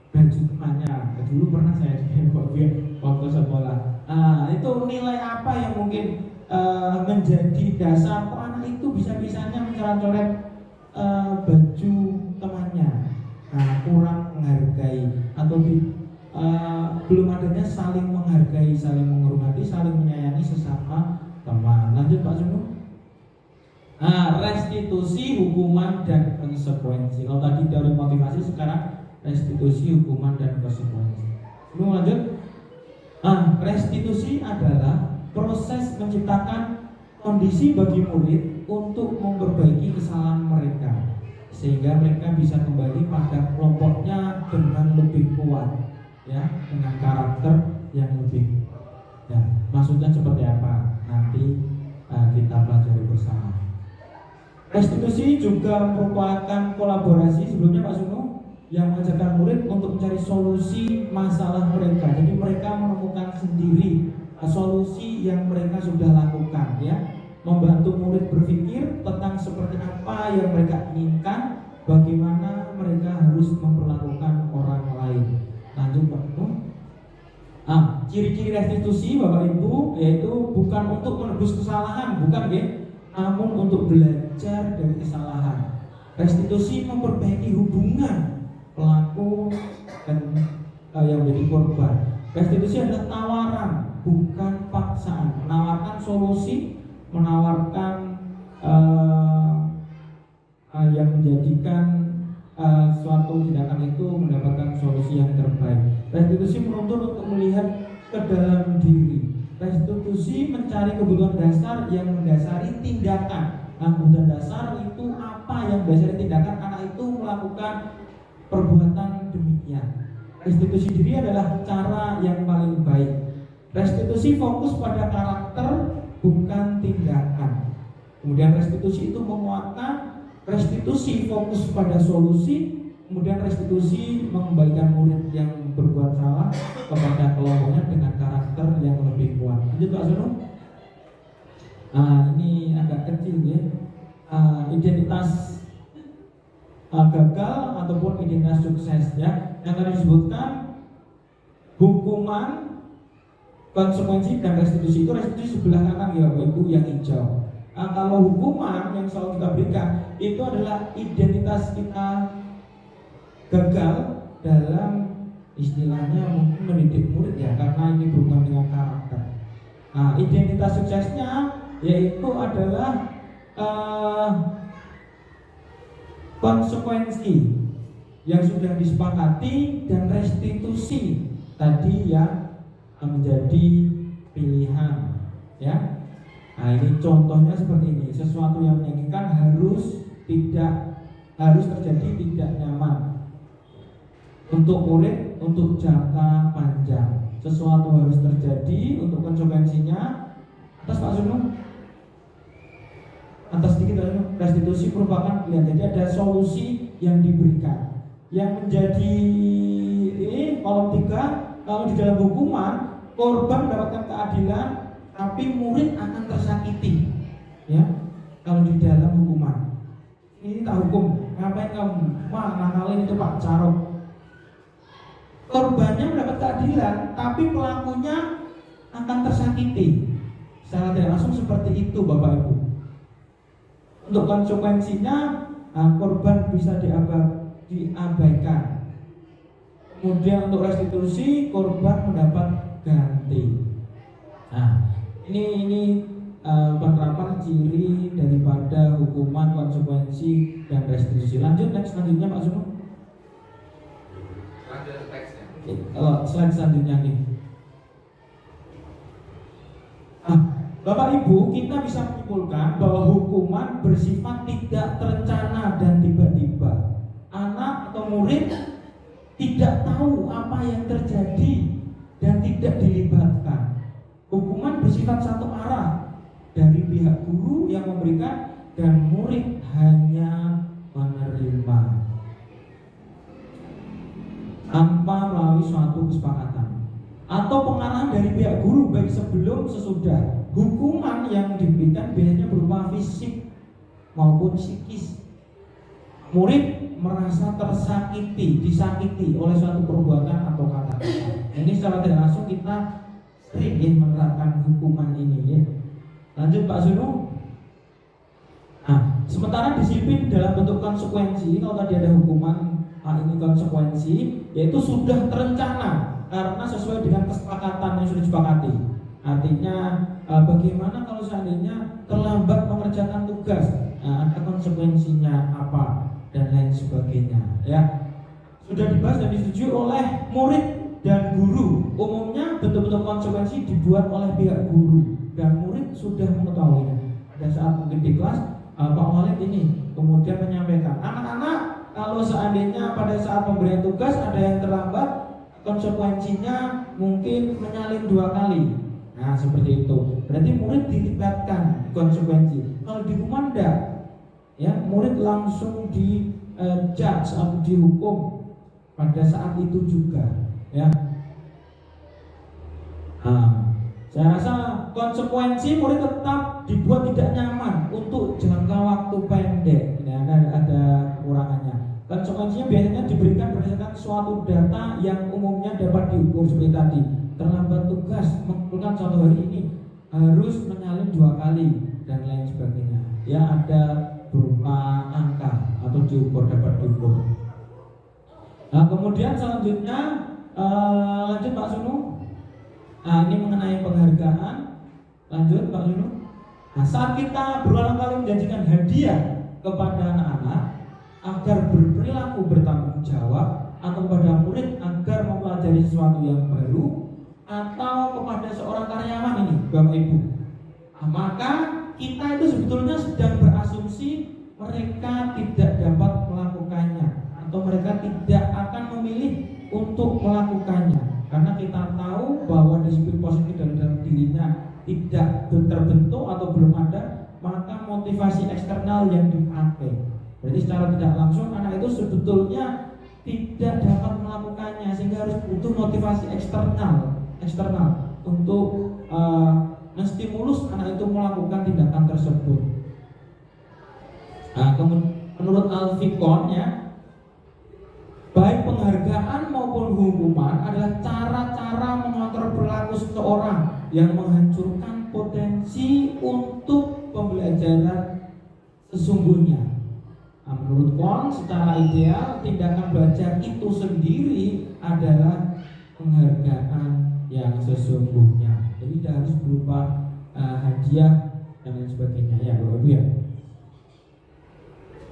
baju temannya. Dulu pernah saya waktu sekolah. Itu nilai apa yang mungkin menjadi dasar kok anak itu bisa-bisanya mencoret-coret baju temannya? Kurang menghargai atau belum adanya saling menghargai, saling menghormati, saling menyayangi sesama teman. Lanjut Pak Sunu. Restitusi, hukuman, dan konsekuensi. Kalau tadi dari motivasi, sekarang restitusi, hukuman, dan konsekuensi. Sebelum lanjut, restitusi adalah proses menciptakan kondisi bagi murid untuk memperbaiki kesalahan mereka, sehingga mereka bisa kembali pada kelompoknya dengan lebih kuat, ya, dengan karakter yang lebih. Ya, maksudnya seperti apa? Nanti kita pelajari bersama. Restitusi juga merupakan kolaborasi sebelumnya Pak Suno yang mengajarkan murid untuk mencari solusi masalah mereka. Jadi mereka menemukan sendiri solusi yang mereka sudah lakukan, ya, membantu murid berpikir tentang seperti apa yang mereka inginkan, bagaimana mereka harus memperlakukan orang lain. Lanjut Pak. Ciri-ciri restitusi Bapak Ibu yaitu bukan untuk menebus kesalahan, bukan ya, namun untuk belajar dari kesalahan. Restitusi memperbaiki hubungan pelaku dan yang menjadi korban. Restitusi adalah tawaran, bukan paksaan. Menawarkan solusi, menawarkan yang menjadikan suatu tindakan itu mendapatkan solusi yang terbaik. Restitusi menuntut untuk melihat ke dalam diri. Restitusi mencari kebutuhan dasar yang mendasari tindakan. Nah, kebutuhan dasar itu apa yang mendasari tindakan anak itu melakukan perbuatan demikian. Restitusi diri adalah cara yang paling baik. Restitusi fokus pada karakter, bukan tindakan. Kemudian restitusi itu menguatkan. Restitusi fokus pada solusi. Kemudian restitusi mengembalikan murid yang berbuat salah kepada kelompoknya dengan karakter yang lebih kuat. Lanjut Pak Sono. Ini agak kecil ya. Identitas gagal ataupun identitas sukses ya. Yang tadi disebutkan hukuman, konsekuensi dan restitusi. Itu restitusi sebelah kanan ya Bapak Ibu yang hijau. Kalau hukuman yang selalu kita berikan itu adalah identitas kita gagal dalam istilahnya mungkin mendidik murid ya, karena ini berhubungan dengan karakter. Identitas suksesnya yaitu adalah konsekuensi yang sudah disepakati dan restitusi tadi yang menjadi pilihan ya. Ini contohnya seperti ini. Sesuatu yang menyakitkan harus terjadi tidak nyaman untuk murid untuk jangka panjang. Sesuatu harus terjadi untuk konsekuensinya. Atas Pak Sunu. Atas sedikit restitusi merupakan pilihan. Jadi ada solusi yang diberikan. Yang menjadi kolom 3, kalau di dalam hukuman korban mendapatkan keadilan tapi murid akan tersakiti ya. Kalau di dalam hukuman ini tak hukum, ngapain kamu? Wah, nakalin itu Pak Carok. Korbannya mendapat keadilan tapi pelakunya akan tersakiti. Secara tidak langsung seperti itu Bapak Ibu. Untuk konsekuensinya korban bisa diabaikan. Kemudian untuk restitusi korban mendapat ganti. Ini penerapan ciri daripada hukuman, konsekuensi, dan restitusi. Lanjut next selanjutnya Pak Suno. Ada teksnya. Kalau slide selanjutnya nih. Bapak Ibu, kita bisa menyimpulkan bahwa hukuman bersifat tidak terencana dan tiba-tiba. Anak atau murid tidak tahu apa yang terjadi dan tidak dilibatkan. Hukuman bersifat satu arah dari pihak guru yang memberikan dan murid hanya menerima tanpa melalui suatu kesepakatan atau pengarahan dari pihak guru baik sebelum sesudah. Hukuman yang diberikan biasanya berupa fisik maupun psikis. Murid merasa tersakiti, disakiti oleh suatu perbuatan atau kata-kata. Ini secara tidak langsung kita sering menerapkan hukuman ini ya. Lanjut Pak Sunu. Sementara disiplin dalam bentuk konsekuensi, kalau tadi ada hukuman, ini konsekuensi, yaitu sudah terencana karena sesuai dengan kesepakatan yang sudah disepakati. Artinya bagaimana kalau seandainya terlambat mengerjakan tugas, ada konsekuensinya apa dan lain sebagainya ya. Sudah dibahas dan disetujui oleh murid dan guru. Umumnya bentuk-bentuk konsekuensi dibuat oleh pihak guru dan murid sudah mengetahuinya. Pada saat mungkin di kelas Pak Walid ini kemudian menyampaikan, anak-anak kalau seandainya pada saat pemberian tugas ada yang terlambat, konsekuensinya mungkin menyalin 2 kali. Nah seperti itu. Berarti murid dilibatkan konsekuensi. Kalau di hukuman enggak, ya murid langsung di judge atau dihukum pada saat itu juga. Ya. Saya rasa konsekuensi murid tetap dibuat tidak nyaman untuk jangka waktu pendek. Ini ada kekurangannya. Konsekuensinya biasanya diberikan berdasarkan suatu data yang umumnya dapat diukur seperti tadi. Terlambat tugas mengumpulkan suatu hari ini harus menyalin 2 kali dan lain sebagainya. Ya ada berupa angka atau diukur, dapat diukur. Nah, kemudian selanjutnya lanjut Pak Sunu. Nah, ini mengenai penghargaan. Lanjut Pak Sunu. Nah, saat kita berulang kali menjanjikan hadiah kepada anak-anak agar berperilaku bertanggung jawab, atau kepada murid agar mempelajari sesuatu yang baru, atau kepada seorang karyawan ini Bapak Ibu, nah, maka kita itu sebetulnya sedang berasumsi mereka tidak dapat melakukannya, atau mereka tidak akan memilih untuk melakukannya, karena kita tahu bahwa disiplin positif dalam dirinya tidak terbentuk atau belum ada, maka motivasi eksternal yang dipakai. Jadi secara tidak langsung anak itu sebetulnya tidak dapat melakukannya, sehingga harus butuh motivasi eksternal untuk menstimulus anak itu melakukan tindakan tersebut. Nah, menurut Al-Fikon ya, baik penghargaan maupun hukuman adalah cara-cara mengontrol perilaku seseorang yang menghancurkan potensi untuk pembelajaran sesungguhnya. Nah, menurut Kon, secara ideal tindakan belajar itu sendiri adalah penghargaan yang sesungguhnya. Jadi tidak harus berupa hadiah dan lain sebagainya ya Bapak Ibu ya.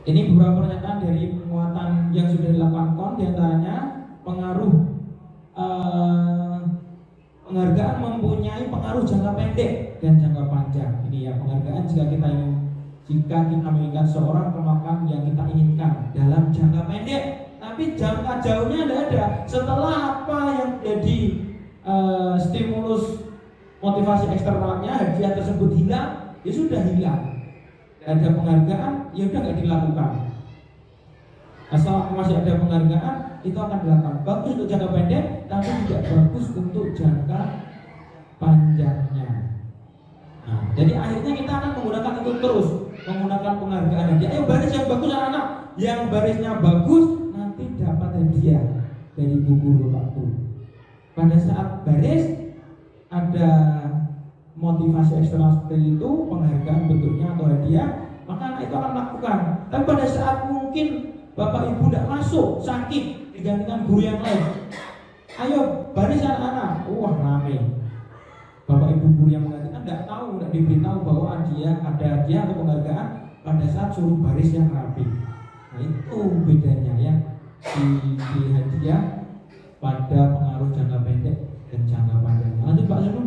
Ini beberapa pernyataan dari penguatan yang sudah dilakukan Kon, diantaranya pengaruh penghargaan mempunyai pengaruh jangka pendek dan jangka panjang. Ini ya, penghargaan jika kita menginginkan seorang melakukan yang kita inginkan dalam jangka pendek, tapi jangka jauhnya tidak ada. Setelah apa yang jadi stimulus motivasi eksternalnya, hadiah tersebut hilang, ya sudah hilang. Ada penghargaan, ya udah nggak dilakukan. Asal masih ada penghargaan, itu akan dilakukan. Bagus untuk jangka pendek, tapi tidak bagus untuk jangka panjangnya. Nah, jadi akhirnya kita akan menggunakan itu terus, menggunakan penghargaan hadiah. Ayo baris yang bagus anak-anak, yang barisnya bagus nanti dapat hadiah dari buku bapakku. Pada saat baris ada motivasi eksternal seperti itu, penghargaan bentuknya atau hadiah, maka anak itu akan melakukan. Tapi pada saat mungkin bapak ibu tidak masuk, sakit, digantikan guru yang lain, ayo baris anak-anak, wah rame. Bapak ibu guru yang menggantikan tidak tahu, tidak diberitahu bahwa ada hadiah atau penghargaan pada saat suruh baris yang rapi. Nah itu bedanya ya, di hadiah pada pengaruh jangka pendek dan jangka panjang. Lanjut Pak Sunu.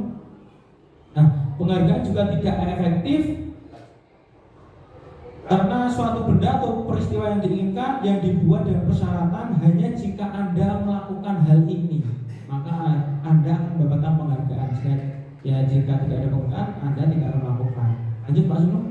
Nah, penghargaan juga tidak efektif karena suatu benda atau peristiwa yang diinginkan yang dibuat dengan persyaratan hanya jika Anda melakukan hal ini, maka Anda akan mendapatkan penghargaan. Ya jika tidak ada penghargaan, Anda tidak akan melakukan. Lanjut Pak Sunu.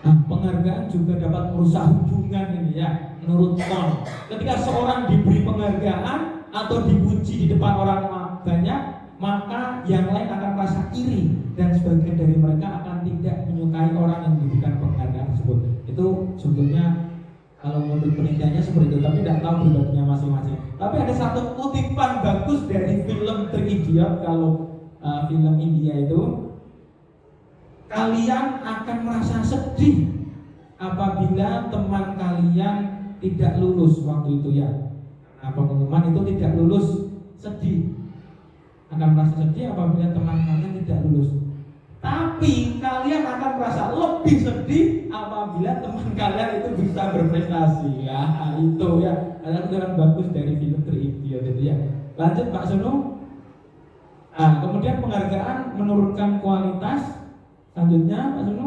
Nah, penghargaan juga dapat merusak hubungan ini ya. Menurut Kon, ketika seorang diberi penghargaan atau dipuji di depan orang banyak, maka yang lain akan merasa iri dan sebagian dari mereka akan tidak menyukai orang yang diberikan penghargaan tersebut. Itu sebetulnya kalau menurut penelitiannya seperti itu, tapi tidak tahu pribadinya masing-masing. Tapi ada satu kutipan bagus dari film Three Idiot, kalau film India itu, kalian akan merasa sedih apabila teman kalian tidak lulus waktu itu ya. Nah, pengumuman itu tidak lulus, sedih. Akan merasa sedih apabila teman kalian tidak lulus. Tapi kalian akan merasa lebih sedih apabila teman kalian itu bisa berprestasi. Ya, itu ya. Ada kutipan bagus dari film Three Idiot itu ya. Lanjut Pak Sunu. Nah, kemudian penghargaan menurunkan kualitas. Selanjutnya Pak Sunu.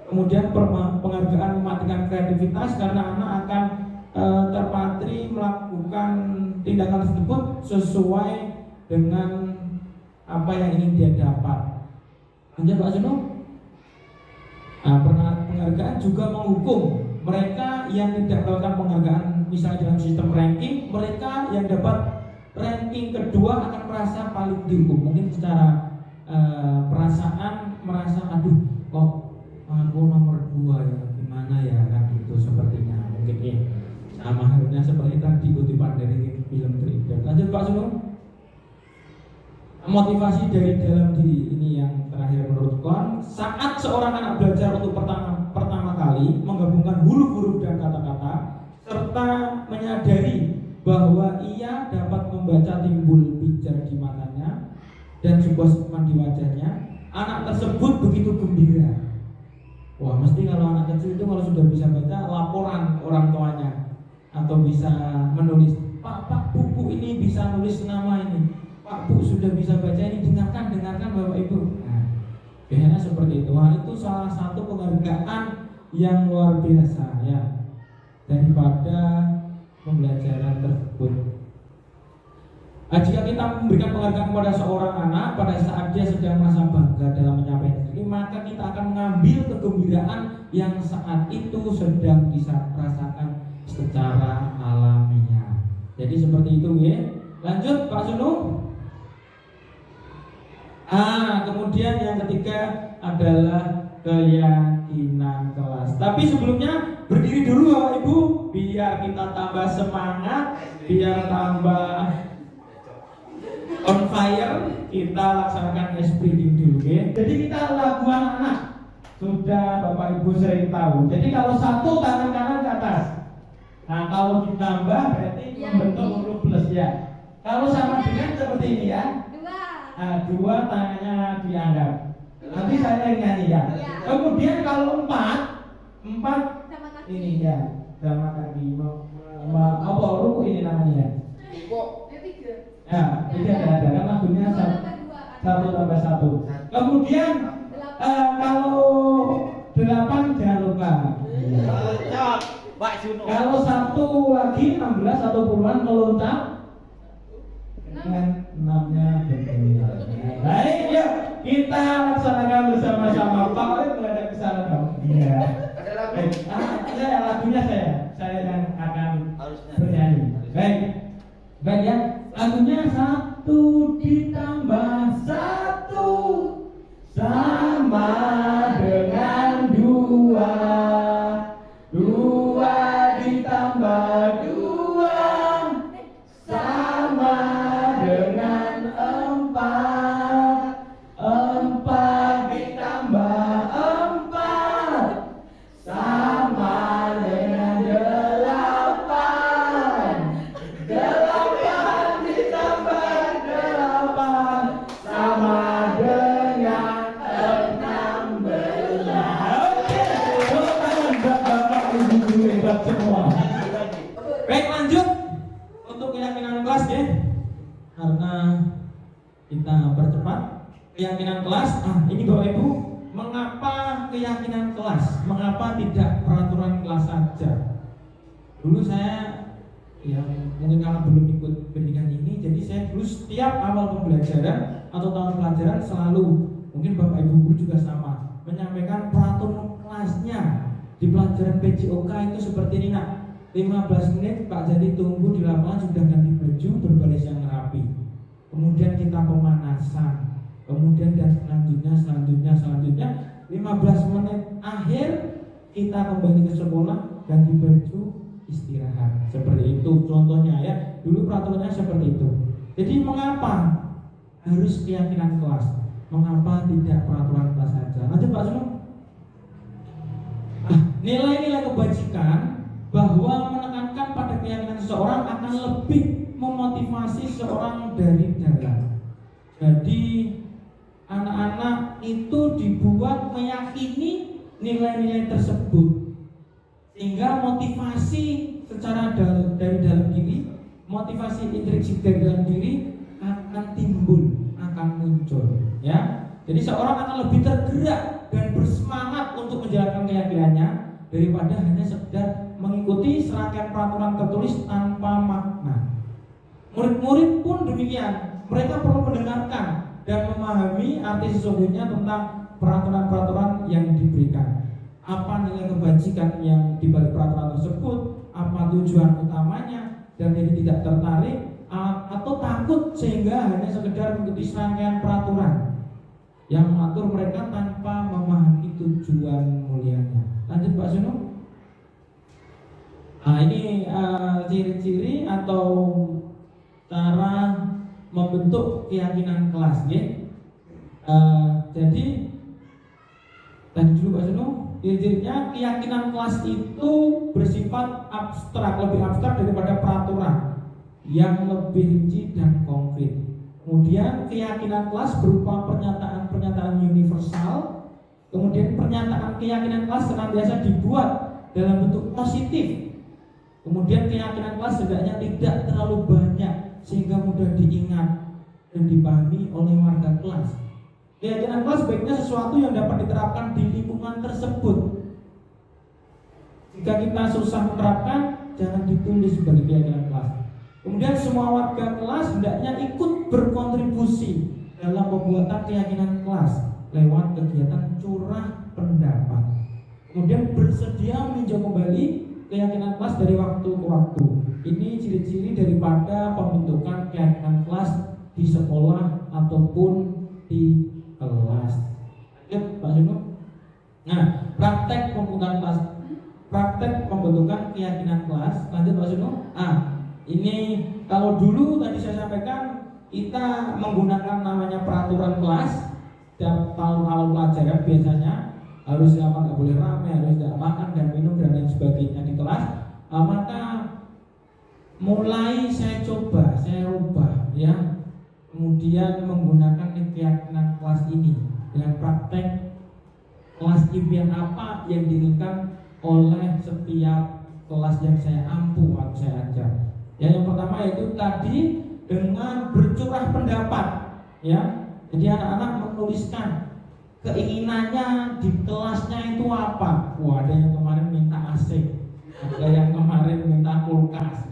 Kemudian penghargaan mematikan kreativitas karena anak akan terpatri melakukan tindakan tersebut sesuai dengan apa yang ingin dia dapat. Lanjut Pak Sunu. Nah, penghargaan juga menghukum mereka yang tidak mendapatkan penghargaan, misalnya dalam sistem ranking, mereka yang dapat ranking kedua akan merasa paling dihukum. Mungkin secara perasaan merasa aduh kok aku nomor 2 ya, gimana ya kan gitu. itu sepertinya mungkin ya. Sama halnya seperti tadi kutipan dari film Trident. Lanjut Pak Sunu. Motivasi dari dalam diri ini yang terakhir menurut Kon, saat seorang anak belajar untuk pertama kali menggabungkan huruf-huruf dan kata-kata serta menyadari bahwa ia dapat membaca timbul pijar di matanya dan sebuah senyuman di wajahnya, anak tersebut begitu gembira. Wah, mesti kalau anak kecil itu kalau sudah bisa baca laporan orang tuanya atau bisa menulis, Pak, buku ini bisa nulis nama ini, Pak, Bu sudah bisa baca ini, dengarkan Bapak Ibu. Nah, biasanya seperti itu. Wah, itu salah satu penghargaan yang luar biasa ya daripada pembelajaran tersebut. Jika kita memberikan penghargaan kepada seorang anak pada saat dia sedang merasa bangga dalam menyampaikan diri, maka kita akan mengambil kegembiraan yang saat itu sedang dirasakan secara alamiah. Jadi seperti itu ya. Lanjut Pak Sunu. Kemudian yang ketiga adalah keyakinan kelas. Tapi sebelumnya berdiri dulu Bapak Ibu, biar kita tambah semangat, biar tambah on fire. Kita laksanakan ice breathing dulu ya. Jadi kita lagu anak-anak sudah Bapak Ibu sering tahu. Jadi kalau satu tangan kanan ke atas. Nah kalau ditambah berarti membentuk huruf plus ya. Kalau sama dengan seperti ini ya. Dua tangannya diangkat. Nanti saya yang nyanyi ya. Kemudian kalau empat ini ya sama kaki apa ruku ini namanya ya. Ya, tiga ada kan lagunya satu tambah satu. Kemudian kalau 8 jangan lupa. Kalau satu lagi 16 atau puluhan meloncat dengan 6-nya betul. Baik, yuk kita laksanakan bersama-sama. Pak Oleh menghadap ke sana dong. Iya. Baik. Lagunya saya yang akan bernyanyi. Baik ya. Lagunya 1 ditambah 1 sama dengan 2. 2 ditambah 2 sama dengan 4. 4 ditambah 4 sama dengan 8. 8 ditambah 8 sama dengan 16. Oke, tepuk tangan buat Bapak Ibu guru hebat semua. Baik, lanjut untuk keyakinan kelas ya. Karena kita percepat keyakinan kelas. Ini Bapak Ibu, mengapa keyakinan kelas? Mengapa tidak peraturan kelas saja? Dulu saya ya mungkin karena belum ikut pendidikan ini, jadi saya dulu setiap awal pembelajaran atau tahun pelajaran selalu, mungkin Bapak Ibu guru juga sama, menyampaikan peraturan kelasnya. Di pelajaran PJOK itu seperti ini nak, 15 menit Pak Jadi tunggu di lapangan sudah ganti baju berbaris yang rapi. Kemudian kita pemanasan. Kemudian dan selanjutnya 15 menit akhir kita kembali ke sekolah ganti baju istirahat. Seperti itu contohnya ya. Dulu peraturannya seperti itu. Jadi mengapa harus keyakinan kelas? Mengapa tidak peraturan kelas saja? Lanjut Pak Sunu. Nilai-nilai kebajikan bahwa menekankan pada keyakinan seseorang akan lebih memotivasi seseorang dari dalam. Jadi anak-anak itu dibuat meyakini nilai-nilai tersebut, sehingga motivasi secara dari dalam diri, motivasi intrinsik dari dalam diri akan timbul, akan muncul ya. Jadi seorang akan lebih tergerak dan bersemangat untuk menjalankan keyakinannya daripada hanya sekedar mengikuti serangkaian peraturan tertulis tanpa makna. Murid-murid pun demikian, mereka perlu mendengarkan dan memahami arti sesungguhnya tentang peraturan-peraturan yang diberikan. Apa nilai kebajikan yang dibalik peraturan tersebut, apa tujuan utamanya, dan jadi tidak tertarik atau takut sehingga hanya sekedar mengikuti serangkaian peraturan yang mengatur mereka tanpa memahami tujuan mulianya. Lanjut Pak Sunu. Nah, ini ciri-ciri atau cara membentuk keyakinan kelas, ya. Jadi tadi dulu Pak Seno, ciri-cirinya keyakinan kelas itu bersifat abstrak, lebih abstrak daripada peraturan yang lebih rinci dan konkret. Kemudian keyakinan kelas berupa pernyataan-pernyataan universal. Kemudian pernyataan keyakinan kelas senantiasa dibuat dalam bentuk positif. Kemudian keyakinan kelas hendaknya tidak terlalu banyak sehingga mudah diingat dan dipahami oleh warga kelas. Keyakinan kelas sebaiknya sesuatu yang dapat diterapkan di lingkungan tersebut. Jika kita susah menerapkan, jangan ditulis sebagai keyakinan kelas. Kemudian semua warga kelas hendaknya ikut berkontribusi dalam pembuatan keyakinan kelas lewat kegiatan curah pendapat. Kemudian bersedia meninjau kembali keyakinan kelas dari waktu ke waktu. Ini ciri-ciri daripada pembentukan keyakinan kelas di sekolah ataupun di kelas. Ya, Pak Juno. Nah, praktek pembentukan kelas, praktek pembentukan keyakinan kelas. Lanjut Pak Juno. Ini kalau dulu tadi saya sampaikan kita menggunakan namanya peraturan kelas. Setiap tahun awal pelajaran biasanya harus apa, nggak boleh ramai, harus tidak makan dan minum dan lain sebagainya di kelas. Maka mulai saya coba, saya rubah, ya. Kemudian menggunakan keyakinan kelas ini dengan praktek kelas impian apa yang diinginkan oleh setiap kelas yang saya ampu atau saya ajar. Ya, yang pertama yaitu tadi dengan bercurah pendapat, ya. Jadi anak-anak menuliskan keinginannya di kelasnya itu apa. Wah, ada yang kemarin minta AC, ada yang kemarin minta kulkas.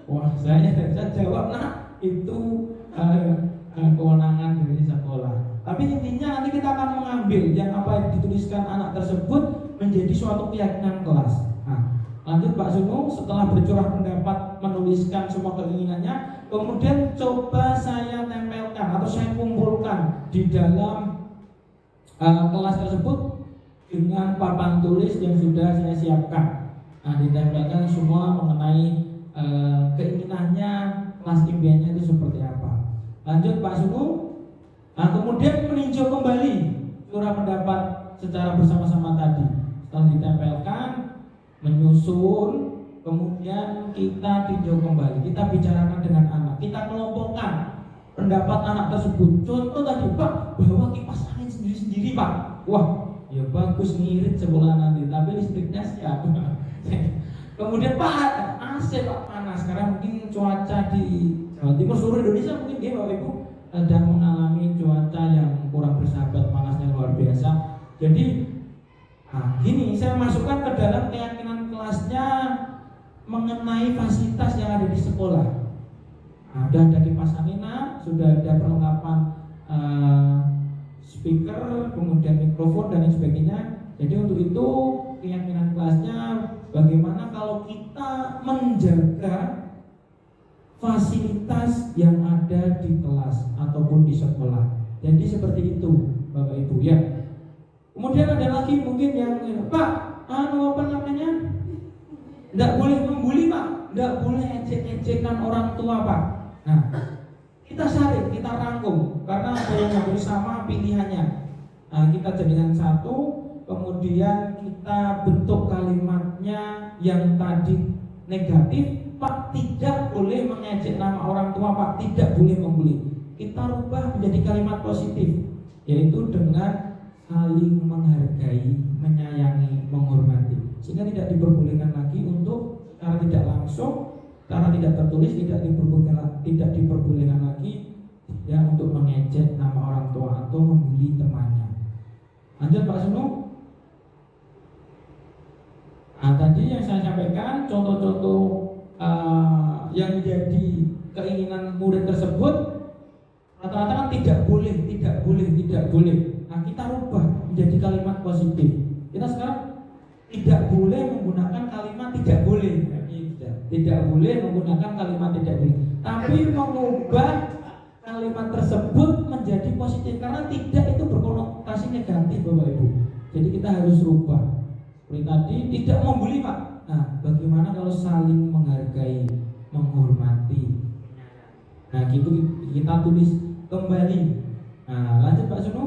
Wah, saya tidak bisa jawab, nah itu kewenangan dari sekolah. Tapi intinya nanti kita akan mengambil yang apa yang dituliskan anak tersebut menjadi suatu keyakinan kelas. Nah, lanjut Pak Sunu, setelah bercurah pendapat menuliskan semua keinginannya, kemudian coba saya tempelkan atau saya kumpulkan di dalam kelas tersebut dengan papan tulis yang sudah saya siapkan. Nah, ditempelkan semua mengenai keinginannya, kelas impiannya itu seperti apa. Lanjut Pak Sunu. Nah, kemudian meninjau kembali curah pendapat secara bersama-sama tadi. Setelah ditempelkan, menyusun, kemudian kita tinjau kembali, kita bicarakan dengan anak, kita kelompokkan pendapat anak tersebut. Contoh tadi, Pak, bahwa kipas angin sendiri-sendiri, Pak. Wah, ya bagus, ngirit sekolah nanti, tapi listriknya siap. Kemudian Pak, AC Pak panas, sekarang mungkin cuaca di Jawa Timur, seluruh Indonesia mungkin dia Bapak Ibu sedang mengalami cuaca yang kurang bersahabat, panasnya luar biasa. Jadi gini, saya masukkan ke dalam keyakinan kelasnya mengenai fasilitas yang ada di sekolah. Sudah ada kipas angin, sudah ada perlengkapan speaker, kemudian mikrofon dan lain sebagainya. Jadi untuk itu keyakinan kelasnya bagaimana kalau kita menjaga fasilitas yang ada di kelas ataupun di sekolah. Jadi seperti itu Bapak Ibu, ya. Kemudian ada lagi mungkin yang Pak, apa namanya? Tidak boleh membuli Pak, tidak boleh ejek-ejekan orang tua Pak. Nah, kita saring, kita rangkum karena ada yang hampir sama pilihannya. Nah, kita jadikan satu, kemudian kita bentuk kalimatnya yang tadi negatif. Pak, tidak boleh mengejek nama orang tua Pak, tidak boleh membuli. Kita rubah menjadi kalimat positif, yaitu dengan saling menghargai, menyayangi, menghormati. Sehingga tidak diperbolehkan lagi untuk secara tidak langsung, secara tidak tertulis, tidak diperbolehkan lagi ya untuk mengejek nama orang tua atau membuli temannya. Lanjut Pak Sunu. Nah, tadi yang saya sampaikan contoh-contoh yang menjadi keinginan murid tersebut rata-rata kan tidak boleh. Nah, kita rubah menjadi kalimat positif. Kita sekarang tidak boleh menggunakan kalimat tidak boleh. Tidak boleh menggunakan kalimat tidak boleh. Tapi mengubah kalimat tersebut menjadi positif karena tidak itu berkonotasi negatif Bapak Ibu. Jadi kita harus rubah seperti tadi, tidak membuli Pak. Nah, bagaimana kalau saling menghargai, menghormati? Nah, gitu kita tulis kembali. Nah, lanjut Pak Sunu.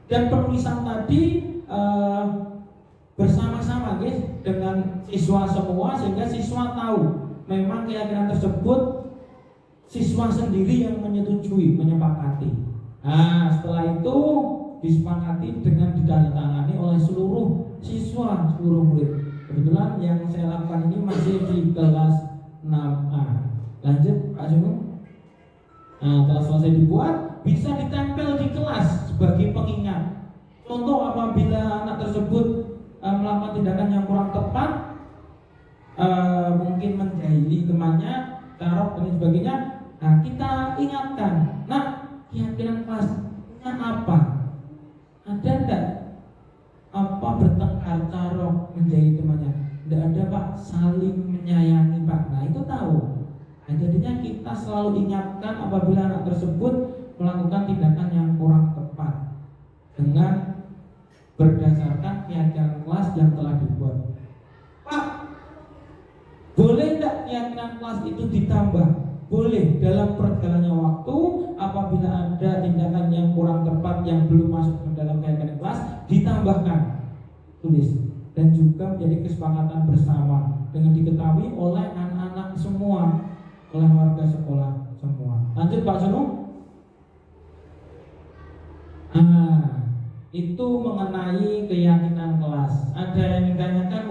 Dan penulisan tadi bersama-sama guys dengan siswa semua, sehingga siswa tahu memang keyakinan tersebut siswa sendiri yang menyetujui, menyepakati. Nah, setelah itu disepakati dengan ditandatangani oleh seluruh siswa, seluruh murid. Kebetulan yang saya lakukan ini masih di kelas 6A. Lanjut Pak Sunu. Nah, setelah selesai dibuat, bisa ditempel di kelas sebagai pengingat. Contoh, apabila anak tersebut melakukan tindakan yang kurang tepat, mungkin menjahili temannya, carok dan sebagainya, nah kita ingatkan, nah keyakinan kelasnya apa? Ada enggak apa bertengkar, carok, menjahili temannya? Tidak ada Pak, saling menyayangi Pak. Nah itu tahu. Nah, jadinya kita selalu ingatkan apabila anak tersebut melakukan tindakan yang kurang tepat dengan berdasarkan keyakinan kelas yang telah dibuat. Pak, boleh tidak keyakinan kelas itu ditambah? Boleh, dalam perjalannya waktu apabila ada tindakan yang kurang tepat yang belum masuk ke dalam keyakinan kelas, ditambahkan. Tulis. Dan juga menjadi kesepakatan bersama dengan diketahui oleh anak-anak semua, oleh warga sekolah semua. Lanjut Pak Sunu. Itu mengenai keyakinan kelas. Ada yang ditanyakan,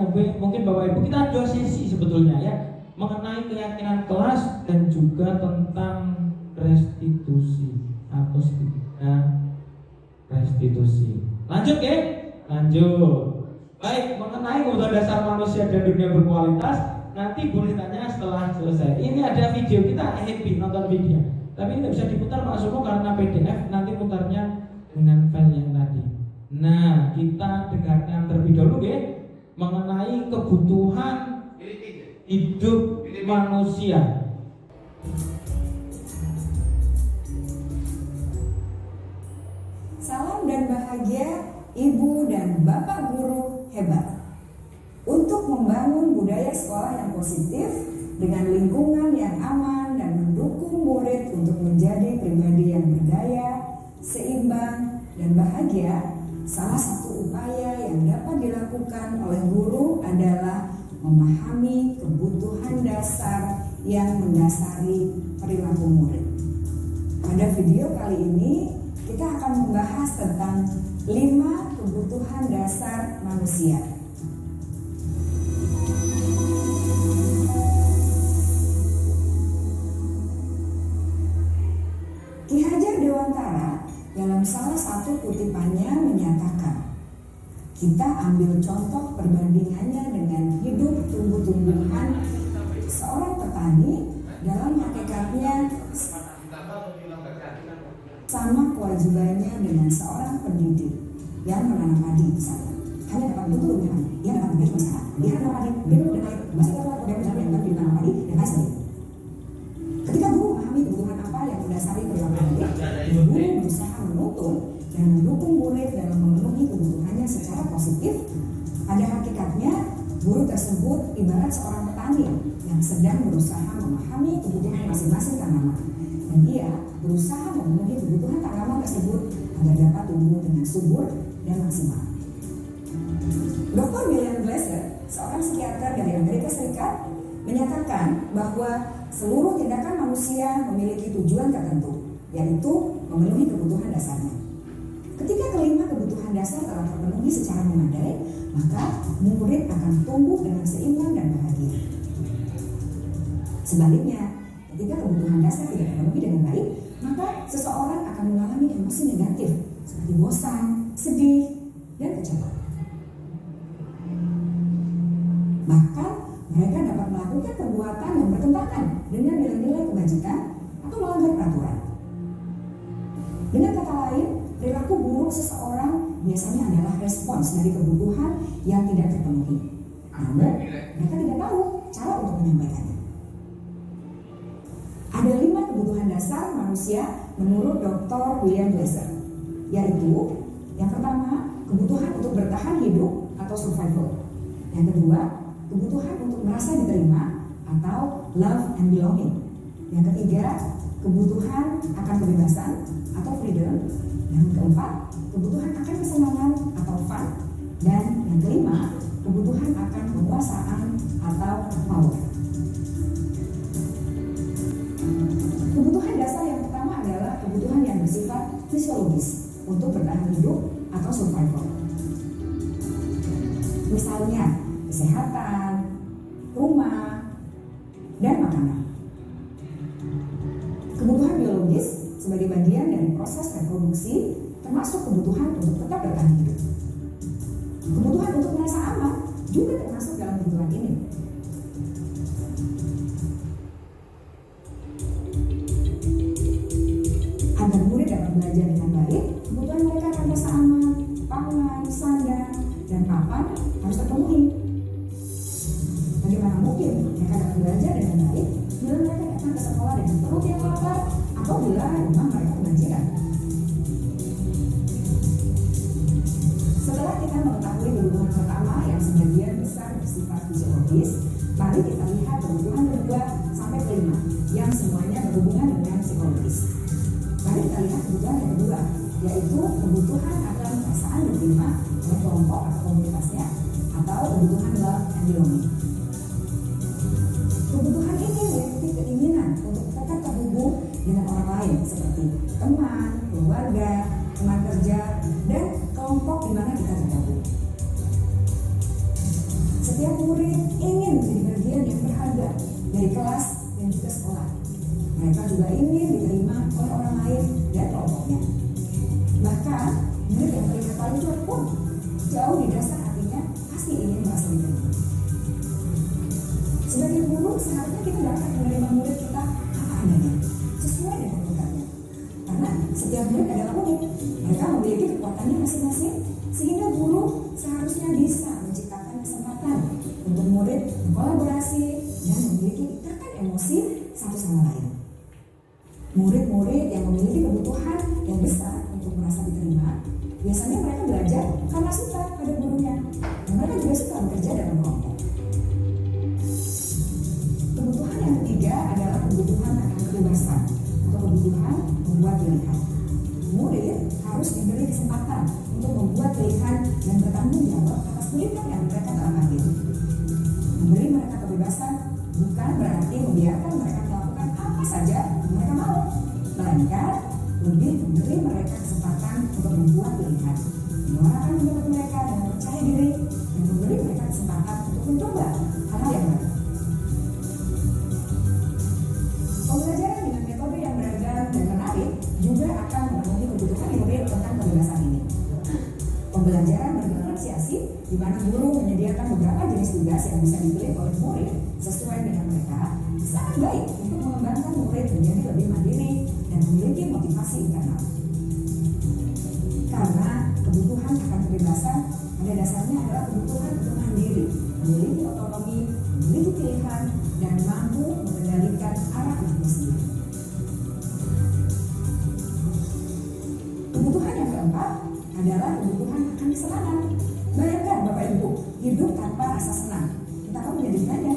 mungkin Bapak Ibu, kita ada sesi sebetulnya ya, mengenai keyakinan kelas dan juga tentang restitusi atau restitusi. Lanjut ya? Lanjut. Baik, mengenai kebutuhan dasar manusia dan dunia berkualitas, nanti boleh tanya setelah selesai. Ini ada video, kita happy nonton video. Tapi ini tidak bisa diputar Pak Sumo karena PDF, nanti putarnya dengan file yang tadi. Nah, kita dengarkan terlebih dahulu ya, mengenai kebutuhan hidup manusia. Salam dan bahagia Ibu dan Bapak guru hebat. Untuk membangun budaya sekolah yang positif dengan lingkungan yang aman dan mendukung murid untuk menjadi pribadi yang berdaya, seimbang, dan bahagia, salah satu upaya yang dapat dilakukan oleh guru adalah memahami kebutuhan dasar yang mendasari perilaku murid. Pada video kali ini, kita akan membahas tentang 5 kebutuhan dasar manusia. Ki Hajar Dewantara dalam salah satu kutipannya menyatakan, kita ambil contoh perbandingannya dengan hidup tumbuh-tumbuhan. Seorang petani dalam hakikatnya sama kewajibannya dengan seorang pendidik yang menanam padi misalnya. Hanya dapat betul dengan dia dapat begitu masalah. Dia menanam padi, dia dengan masalah yang benar yang menanam padi dan lain sebagainya. Ketika guru memahami kebutuhan apa yang mendasari perilaku murid, guru berusaha menuntun dan mendukung murid dalam memenuhi kebutuhannya secara positif. Pada hakikatnya, guru tersebut ibarat seorang petani yang sedang berusaha memahami kebutuhan masing-masing tanaman, dan ia berusaha memenuhi kebutuhan tanaman tersebut agar dapat tumbuh dengan subur dan maksimal. Dr. William Glasser, seorang psikiater dari Amerika Serikat, menyatakan bahwa seluruh tindakan manusia memiliki tujuan tertentu, yaitu memenuhi kebutuhan dasarnya. Ketika kelima kebutuhan dasar telah terpenuhi secara memadai, maka murid akan tumbuh dengan seimbang dan bahagia. Sebaliknya, ketika kebutuhan dasar tidak terpenuhi dengan baik, maka seseorang akan mengalami emosi negatif seperti bosan, sedih, dan kecewa. Bahkan mereka dapat melakukan perbuatan yang bertentangan dengan nilai-nilai kebajikan atau melanggar peraturan. Dengan kata lain, perilaku buruk seseorang biasanya adalah respons dari kebutuhan yang tidak terpenuhi. Namun, mereka tidak tahu cara untuk menyampaikannya. Ada 5 kebutuhan dasar manusia menurut Dr. William Glasser, yaitu yang pertama, kebutuhan untuk bertahan hidup atau survival. Yang kedua, kebutuhan untuk merasa diterima atau love and belonging. Yang ketiga, kebutuhan akan kebebasan atau freedom. Yang keempat, kebutuhan akan kesenangan atau fun. Dan yang kelima, kebutuhan akan kekuasaan atau power. Kebutuhan dasar yang pertama adalah kebutuhan yang bersifat fisiologis untuk bertahan hidup atau survival. Misalnya, kesehatan, rumah, dan makanan. Kebutuhan biologis sebagai bagian dari proses reproduksi termasuk kebutuhan untuk tetap bertahan hidup. Kebutuhan untuk merasa aman juga termasuk dalam kebutuhan ini. Agar murid dapat belajar dengan baik, kebutuhan mereka akan merasa aman, pangan, sandang, dan papan harus terpenuhi. Bagaimana mungkin mereka dapat belajar dengan baik bila mereka datang ke sekolah dengan perut yang lapar atau bila rumah mereka kebanjiran? Setelah kita mengetahui kebutuhan pertama yang sebagian besar bersifat fisiologis, mari kita lihat kebutuhan kedua sampai kelima yang semuanya berhubungan dengan psikologis. Mari kita lihat kebutuhan yang kedua, yaitu kebutuhan akan perasaan diterima oleh kelompok atau komunitasnya, atau kebutuhan love and belonging. Kebutuhan ini meliputi keinginan untuk tetap terhubung dengan orang lain seperti teman, keluarga, teman kerja, dan kelompok di mana kita tergabung. Setiap murid ingin menjadi bagian yang berharga dari kelas dan juga sekolah. Mereka juga ingin diterima oleh orang lain dan kelompoknya. Bahkan murid yang terlihat paling cuek pun jauh di dasar hatinya pasti ingin merasa diterima. Sebagai guru, seharusnya kita dapat menerima murid kita apa adanya, sesuai dengan bakatnya. Karena setiap murid adalah unik, mereka memiliki kekuatannya masing-masing, sehingga guru seharusnya bisa menciptakan kesempatan untuk murid berkolaborasi dan memiliki ikatan emosi satu sama lain. Murid-murid yang memiliki kebutuhan yang besar untuk merasa diterima, biasanya mereka belajar karena suka pada gurunya, dan mereka juga suka bekerja dalam kelompok. Kebutuhan yang ketiga adalah kebutuhan akan kebebasan atau kebutuhan membuat pilihan. Murid harus diberi kesempatan untuk membuat pilihan dan bertanggung jawab atas pilihan yang mereka telah ambil. Memberi mereka kebebasan bukan berarti membiarkan mereka melakukan apa saja yang mereka mau, melainkan lebih memberi mereka kesempatan untuk membuat pilihan, menyuarakan pendapat mereka dengan percaya diri, dan memberi mereka kesempatan untuk mencoba hal-hal yang baru. Pembelajaran dengan metode yang beragam dan menarik juga akan memenuhi kebutuhan murid tentang kebebasan ini. Pembelajaran berdiferensiasi, di mana guru menyediakan beberapa jenis tugas yang bisa dipilih oleh murid sesuai dengan mereka, sangat baik untuk mengembangkan murid menjadi lebih mandiri dan memiliki motivasi internal. Karena kebutuhan akan kebebasan pada dasarnya adalah kebutuhan untuk mandiri, memiliki otonomi, memiliki pilihan, dan mampu mengendalikan arah hidupnya sendiri. Kebutuhan yang keempat adalah kebutuhan akan kesenangan. Bayangkan Bapak Ibu, hidup tanpa rasa senang, entah kamu menjadi gimana.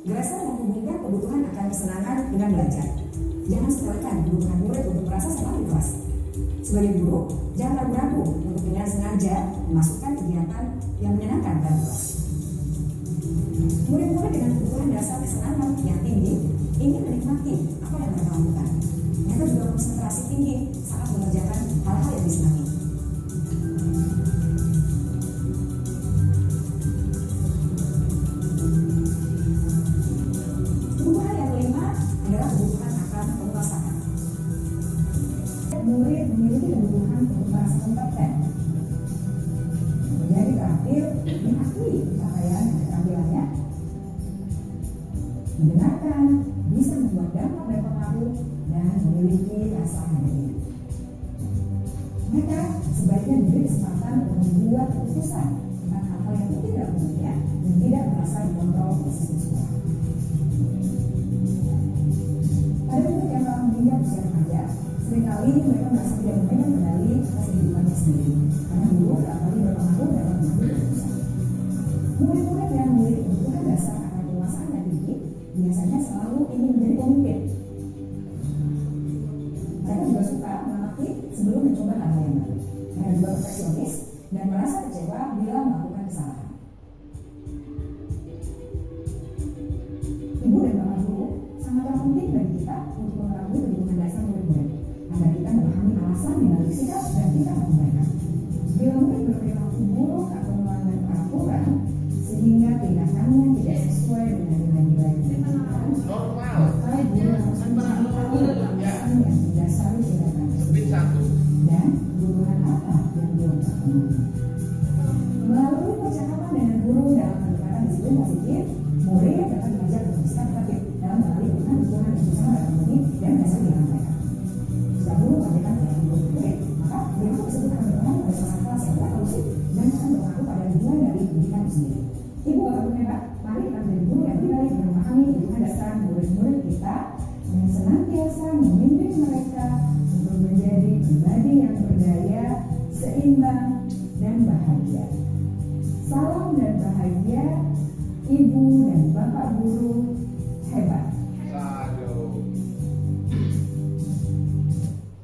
Grasa menghubungkan kebutuhan akan kesenangan dengan belajar. Jangan sepelekan kebutuhan murid untuk merasa senang di kelas. Sebagai guru, jangan ragu-ragu untuk dengan sengaja memasukkan kegiatan yang menyenangkan dalam kelas. Murid-murid dengan kebutuhan dasar kesenangan yang tinggi ingin menikmati apa yang mereka lakukan. Mereka juga konsentrasi tinggi saat mengerjakan hal-hal yang disenangi. Kebutuhan yang kelima adalah kebutuhan akan penguasaan. Murid memiliki kebutuhan untuk merasa kompeten, menjadi terampil, mengakui pencapaian dan keterampilannya, mendengarkan, bisa membuat dampak dan pengaruh, dan memiliki rasa mandiri. Mereka sebaiknya diberi kesempatan untuk membuat keputusan tentang hal-hal yang penting dalam hidupnya dan tidak merasa dikontrol oleh sistem sekolah. Pada murid yang telah menginjak usia remaja, seringkali kali ini mereka merasa tidak memegang kendali atas kehidupannya sendiri. Karena guru kerap kali berpengaruh dalam mengambil keputusan. Murid-murid yang memiliki kebutuhan dasar akan penguasaan yang tinggi biasanya selalu ingin menjadi pemimpin. Mereka juga suka mengamati sebelum mencoba hal yang baru. Mereka juga perfeksionis dan merasa kecewa bila melakukan kesalahan. Ibu dan bapak guru sangatlah penting bagi kita untuk mengetahui kebutuhan dasar murid-murid agar kita memahami alasan di balik sikap dan tingkah laku mereka. Bila murid berperilaku buruk atau melanggar peraturan sehingga tindakannya tidak sesuai dengan nilai-nilai pendidikan, maka guru harus mencari alasan yang mendasari tindakan tersebut dan kebutuhan apa yang belum terpenuhi. Melalui percakapan dengan guru dalam pendekatan disiplin positif, murid dapat belajar untuk bersikap kreatif dalam mengenali kebutuhan yang bersama dalam terpenuhi dan dasar tindakan mereka. Jika guru memberikan perilaku murid, maka perilaku tersebut akan berpengaruh pada suasana kelas yang berkondusif dan akan berpengaruh pada tujuan dari pendidikan itu sendiri. Ibu bapak guru hebat, mari kita menjadi guru yang lebih baik dengan memahami kebutuhan dasar murid-murid kita dan senantiasa memimpin mereka untuk menjadi pribadi yang berdaya, seimbang, dan bahagia. Salam dan bahagia, Ibu dan Bapak Guru hebat.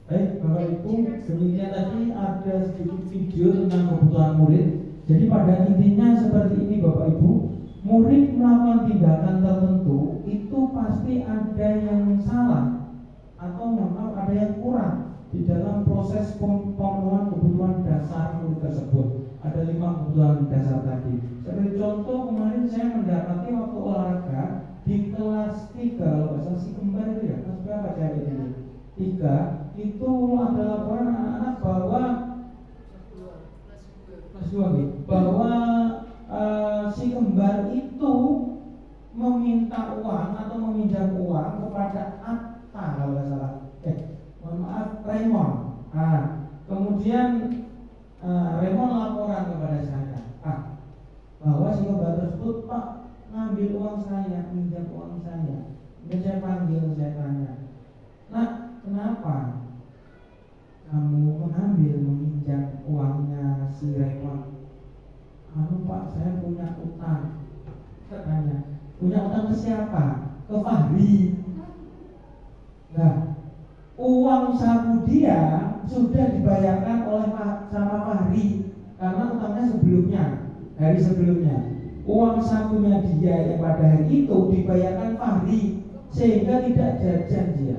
Baik, Bapak Ibu, demikian tadi ada sedikit video tentang kebutuhan murid. Jadi pada intinya seperti ini Bapak Ibu, murid melakukan tindakan tertentu itu pasti ada yang salah atau memang ada yang kurang di dalam proses pemenuhan kebutuhan dasar murid tersebut. Ada 5 kebutuhan dasar tadi. Sebagai contoh, kemarin saya mendapati waktu olahraga di kelas 3, kalau bahasa si kembar itu ya, kelas berapa saya ini? 3, itu ada laporan anak-anak bahwa kelas 2 gitu, bahwa si kembar itu meminta uang atau meminjam uang kepada Atta kalau nggak salah, Raymond. Kemudian Raymond laporan kepada saya, bahwa si kembar tersebut, Pak, ngambil uang saya, minjam uang saya. Kemudian saya panggil, saya tanya, Nak, kenapa kamu mengambil meminjam uangnya si Raymond? Pak, saya punya utang. Saya tanya, punya utang ke siapa? Ke Fahri. Nah, uang saku dia sudah dibayarkan oleh sama Fahri karena utangnya sebelumnya, hari sebelumnya. Uang sakunya dia yang pada hari itu dibayarkan Fahri sehingga tidak jajan dia.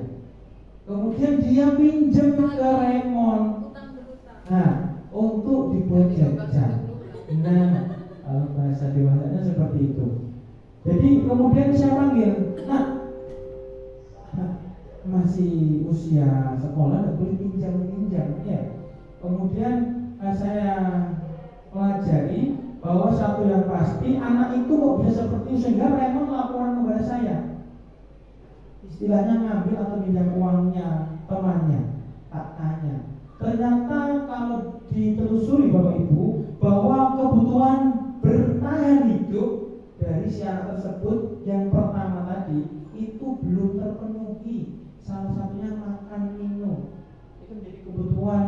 Kemudian dia pinjam ke Raymond. Nah, untuk dibuat jajan. Nah, bahasa dewasanya seperti itu. Jadi kemudian saya panggil, Nak, masih usia sekolah, nggak boleh pinjam ya. Kemudian saya pelajari bahwa satu yang pasti, anak itu kok bisa seperti itu sehingga Raymond laporan kepada saya. Istilahnya ngambil atau pinjam uangnya temannya. Tak tanya. Ternyata kalau ditelusuri Bapak Ibu, bahwa kebutuhan bertahan hidup dari si anak tersebut yang pertama tadi itu belum terpenuhi. Salah satunya makan minum. Itu menjadi kebutuhan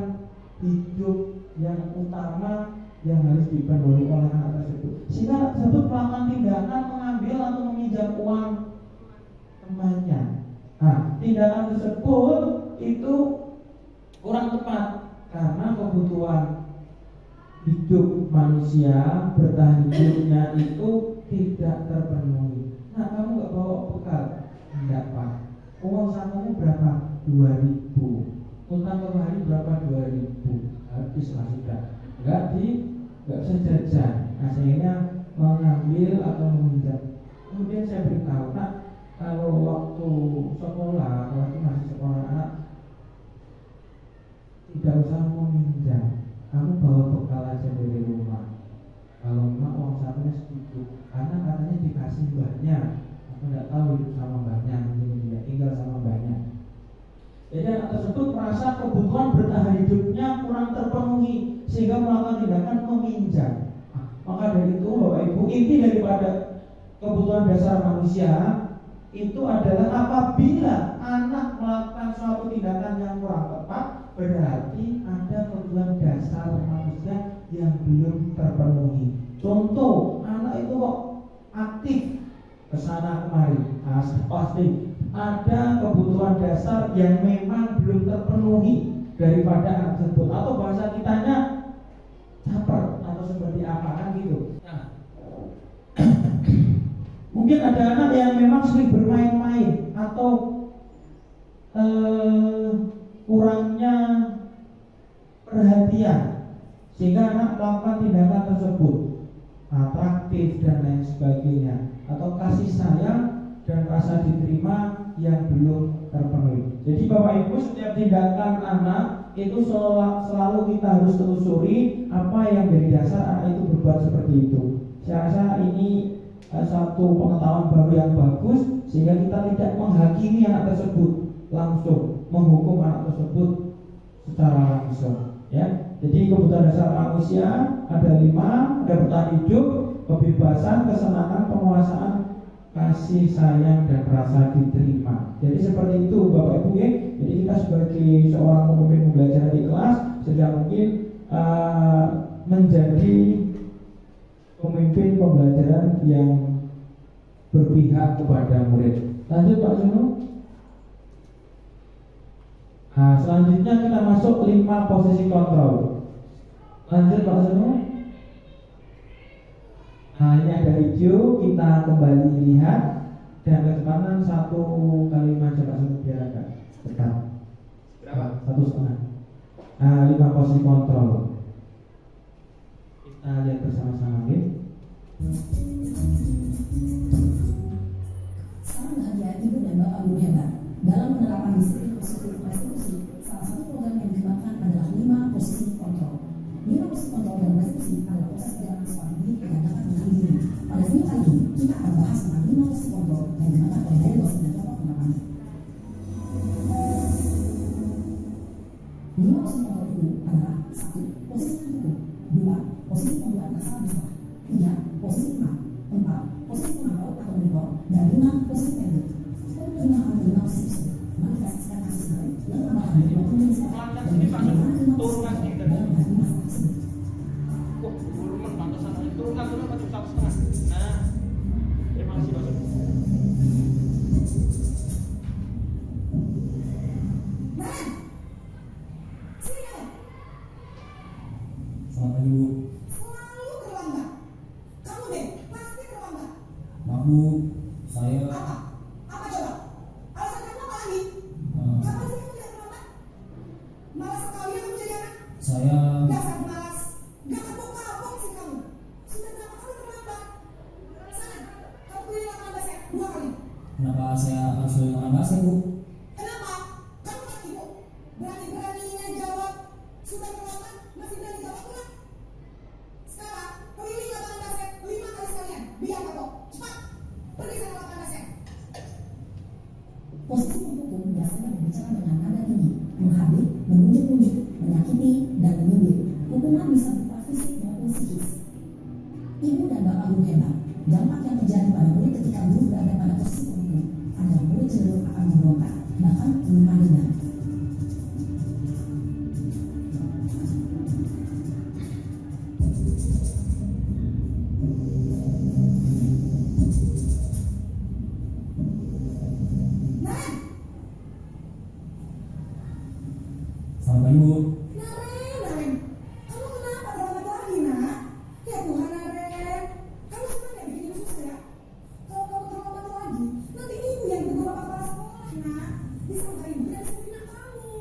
hidup yang utama yang harus dipenuhi oleh anak tersebut. Sehingga anak tersebut melakukan tindakan mengambil atau meminjam uang temannya. Nah, tindakan tersebut itu kurang tepat karena kebutuhan hidup manusia bertahan hidupnya itu tidak terpenuhi. Nah, kamu nggak bawa bekal? Enggak, Pak. Uang sakumu berapa? 2.000. Utang ke hari berapa? 2.000. Habislah sudah. Nggak bisa jajan. Nah, sehingga mengambil atau meminjam. Kemudian saya beritahu, Nak, kalau waktu sekolah, waktu masih sekolah anak, tidak usah meminjam. Kamu bawa bekal aja dari rumah. Kalau memang uang sakunya sedikit, karena katanya dikasih mbahnya. Aku tidak tahu itu sama mbahnya, mungkin dia tinggal sama mbahnya. Jadi anak tersebut merasa kebutuhan bertahan hidupnya kurang terpenuhi sehingga melakukan tindakan meminjam. Maka dari itu Bapak Ibu, inti daripada kebutuhan dasar manusia itu adalah apabila anak melakukan suatu tindakan yang kurang tepat, berarti ada kebutuhan dasar manusia yang belum terpenuhi. Contoh, anak itu kok aktif kesana kemari, pasti ada kebutuhan dasar yang memang belum terpenuhi daripada anak tersebut, atau bahasa kitanya caper atau seperti apa kan gitu. Nah, mungkin ada anak yang memang sering bermain-main atau kurangnya perhatian sehingga anak melakukan tindakan tersebut, atraktif dan lain sebagainya, atau kasih sayang dan rasa diterima yang belum terpenuhi. Jadi Bapak Ibu, setiap tindakan anak itu selalu kita harus telusuri apa yang menjadi dasar anak itu berbuat seperti itu. Saya rasa ini satu pengetahuan baru yang bagus, sehingga kita tidak menghakimi anak tersebut langsung, menghukum anak tersebut secara langsung, ya. Jadi kebutuhan dasar manusia ada 5, ada bertahan hidup, kebebasan, kesenangan, penguasaan, kasih sayang dan rasa diterima. Jadi seperti itu Bapak Ibu ya. Jadi kita sebagai seorang pemimpin pembelajaran di kelas sudah mungkin menjadi pemimpin pembelajaran yang berpihak kepada murid. Lanjut Pak Sunu. Nah, selanjutnya kita masuk 5 posisi kontrol. Lanjut Pak Sunu. Nah, ini ada video, kita kembali lihat dan kecepatan 1 kali 5 Pak Sunu biar agak dekat. Berapa? 1,5. Nah, 5 posisi kontrol. Kita lihat bersama-sama ya. Salam bahagia Ibu dan Bapak Guru hebat. Dalam penerapan disiplin positif restitusi, salah satu program yang dikembangkan adalah 5 posisi kontrol. 5 posisi kontrol dalam restitusi adalah proses perjalanan seorang didik yang dapat mengenali diri. Pada video kali ini, kita akan membahas tentang 5 posisi kontrol yang dikembangkan oleh dari dosen dan kelompok penerapannya. 5 posisi kontrol itu adalah 1. Posisi hukum, 2. Posisi pembuat masalah besar, 3. Posisi imam, 4. Posisi pemantau atau monitor, dan 5. Posisi pendek. Untuk 5 posisi tersebut, mari kita saksikan kasus sendiri yang menambahkan 20 menit sekarang dan bagaimana 5 posisi dalam menghadapi masalah tersebut. Turunkan dulu ke 1,5. Nah, terima kasih Pak Sunu. Selamat pagi Bu. Selalu terlambat. Kamu deh, pasti terlambat. Maaf Bu, saya Apa? Apa coba? Alasan kamu apa lagi? Kapan sih kamu tidak terlambat? Malas sekali kamu jadi anak. saya Dasar malas. Gak kapok-kapok sih kamu. Sudah berapa kali terlambat? Sana, kamu keliling lapangan basket 2 kali. kenapa saya harus dengan bahasa Bu? Kenapa? Kamu kan ibu. Berani-beraninya jawab. Sudah terlambat, masih berani jawab enggak? Sekarang, keliling lapangan basket 5 kali sekalian. Biar kapok. Cepat. Pergi sana lapangan basket. Posisi hukum biasanya berbicara dengan nada tinggi, menghabis, menunjuk-nunjuk, menyakiti, dan menyindir. Hukuman bisa berupa fisik maupun psikis. Ibu dan Bapak Guru hebat, dampak yang terjadi pada murid ketika guru berada pada posisi pemimpin adalah murid cenderung akan memberontak, bahkan menyimpan dendam. Selamat pagi Bu. Naren, kamu kenapa terlambat lagi, nak? Ya Tuhan, Naren, kamu senang gak bikin ibu susah ya? Kalau kamu terlambat lagi, nanti ibu yang tegur bapak kepala sekolah, nak. Disangka ibu dan sempina kamu.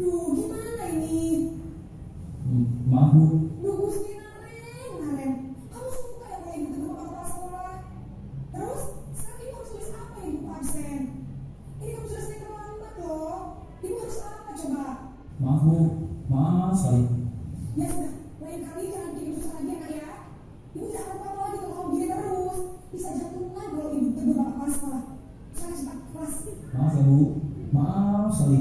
Duh, gimana ini? Maaf Bu. Duh, Gusti Naren, kamu suka ya kalau ibu tegur bapak kepala sekolah? Terus, sekarang ibu harus tulis apa ya ibu absen? Ini kamu sudah sering terlambat loh. Ibu harus apa coba? Maaf Bu. Maaf sekali. Ya sudah, lain kali jangan bikin ibu susah lagi ya, nak ya. Ibu tidak akan apa-apa lagi kalau kamu gini terus. Bisa jantungan kalau ibu tegur bapak kepala sekolah. Sana cepat, kelas. Maaf ya Bu. Maaf sekali.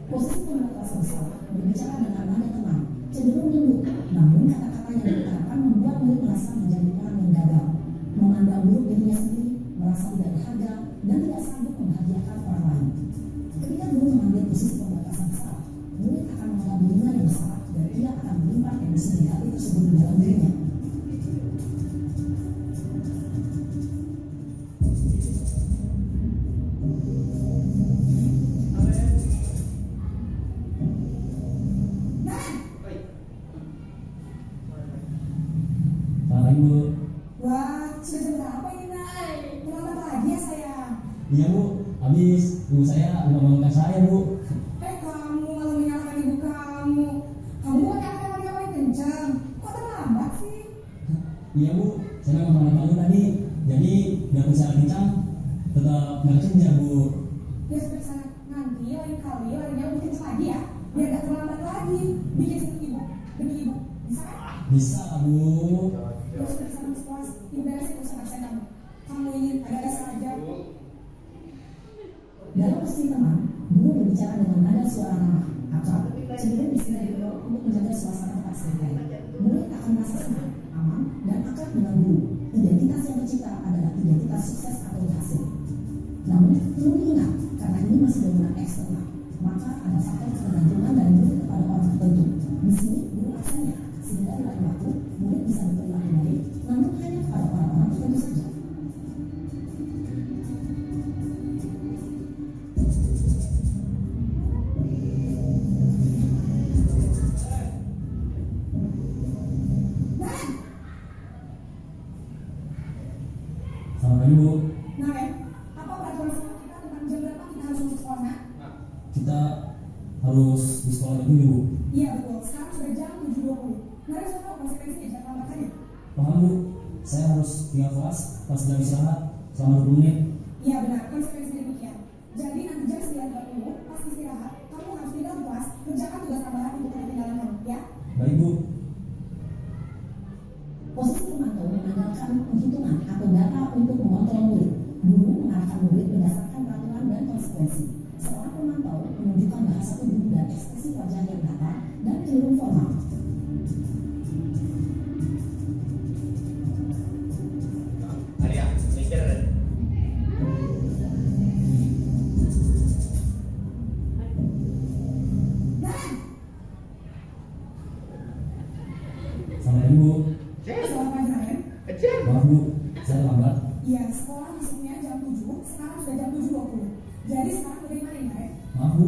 Posisi pembuat rasa bersalah berbicara dengan nada tenang, cenderung lembut, namun kata-kata yang diutarakan membuat murid merasa menjadi orang yang gagal, memandang buruk tidak berharga dan tidak sanggup membahagiakan orang lain. Ketika guru mengambil posisi pembatasan salah, murid akan menganggap dirinya yang bersalah dan ia akan menyimpan emosi negatif tersebut di dalam dirinya. Selamat pagi Bu. Wah, sudah jam berapa ini, Nay? Terlambat lagi ya, sayang. Iya Bu, habis ibu saya lupa bangunkan saya Bu. Kamu malah menyalahkan ibu kamu. Kamu bukan yang ngapain kencang. Kok terlambat sih? Iya Bu, saya memang terlambat bangun tadi. Jadi biarpun saya kencang, tetap nggak kerja Bu. Ya sudah sana. Nanti lain kali larinya lebih kencang lagi ya. Biar gak terlambat lagi. Bikin seneng ibu. Demi ibu. Bisa kan? Bisa Bu. Ya sudah sana ke sekolah. Ibu beresin urusan absen kamu. Kamu ingin ada saja. Dalam posisi teman, guru berbicara dengan nada suara ramah atau cenderung istilah untuk menjaga suasana tempat santai. Murid akan merasa senang, aman, dan akrab dengan guru. Identitas yang tercipta adalah identitas sukses atau berhasil. Namun, perlu diingat, karena ini masih dominan eksternal, maka ada faktor ketergantungan dari murid kepada orang tertentu. Di sini, guru aksennya, sehingga dari waktu, murid bisa berperilaku baik, namun hanya kepada orang-orang tertentu saja. Selamat pagi Bu. Nah, apa peraturan sekolah kita tentang jam berapa kita harus masuk sekolah, Nak? Kita harus di sekolah jam 7 Bu. Iya betul, sekarang sudah jam 7.20. Mari saya tahu konsekuensinya, jangan lambatkannya. Paham Bu, saya harus tinggal kelas pas jam istirahat selama 20 menit. Iya benar, konsekuensinya demikian. Jadi nanti jam 9.20 pas istirahat, kamu harus tinggal di kelas, kerjakan tugas tambahan untuk ketinggalan kamu, ya? Baik Bu. Posisi pemantau mengandalkan penghitungan atau data untuk mengontrol murid. Guru mengarahkan murid berdasarkan peraturan dan konsekuensi. Seorang pemantau menunjukkan bahasa tubuh dan ekspresi wajah yang datar dan cenderung formal. Arya, mikir. Selamat pagi Bu. Selamat pagi, Naren. Kecil. Maaf Bu, saya lambat. Iya, sekolah masuknya jam 7, sekarang sudah jam 7.20. Jadi sekarang bagaimana ya, Naren? Maaf Bu,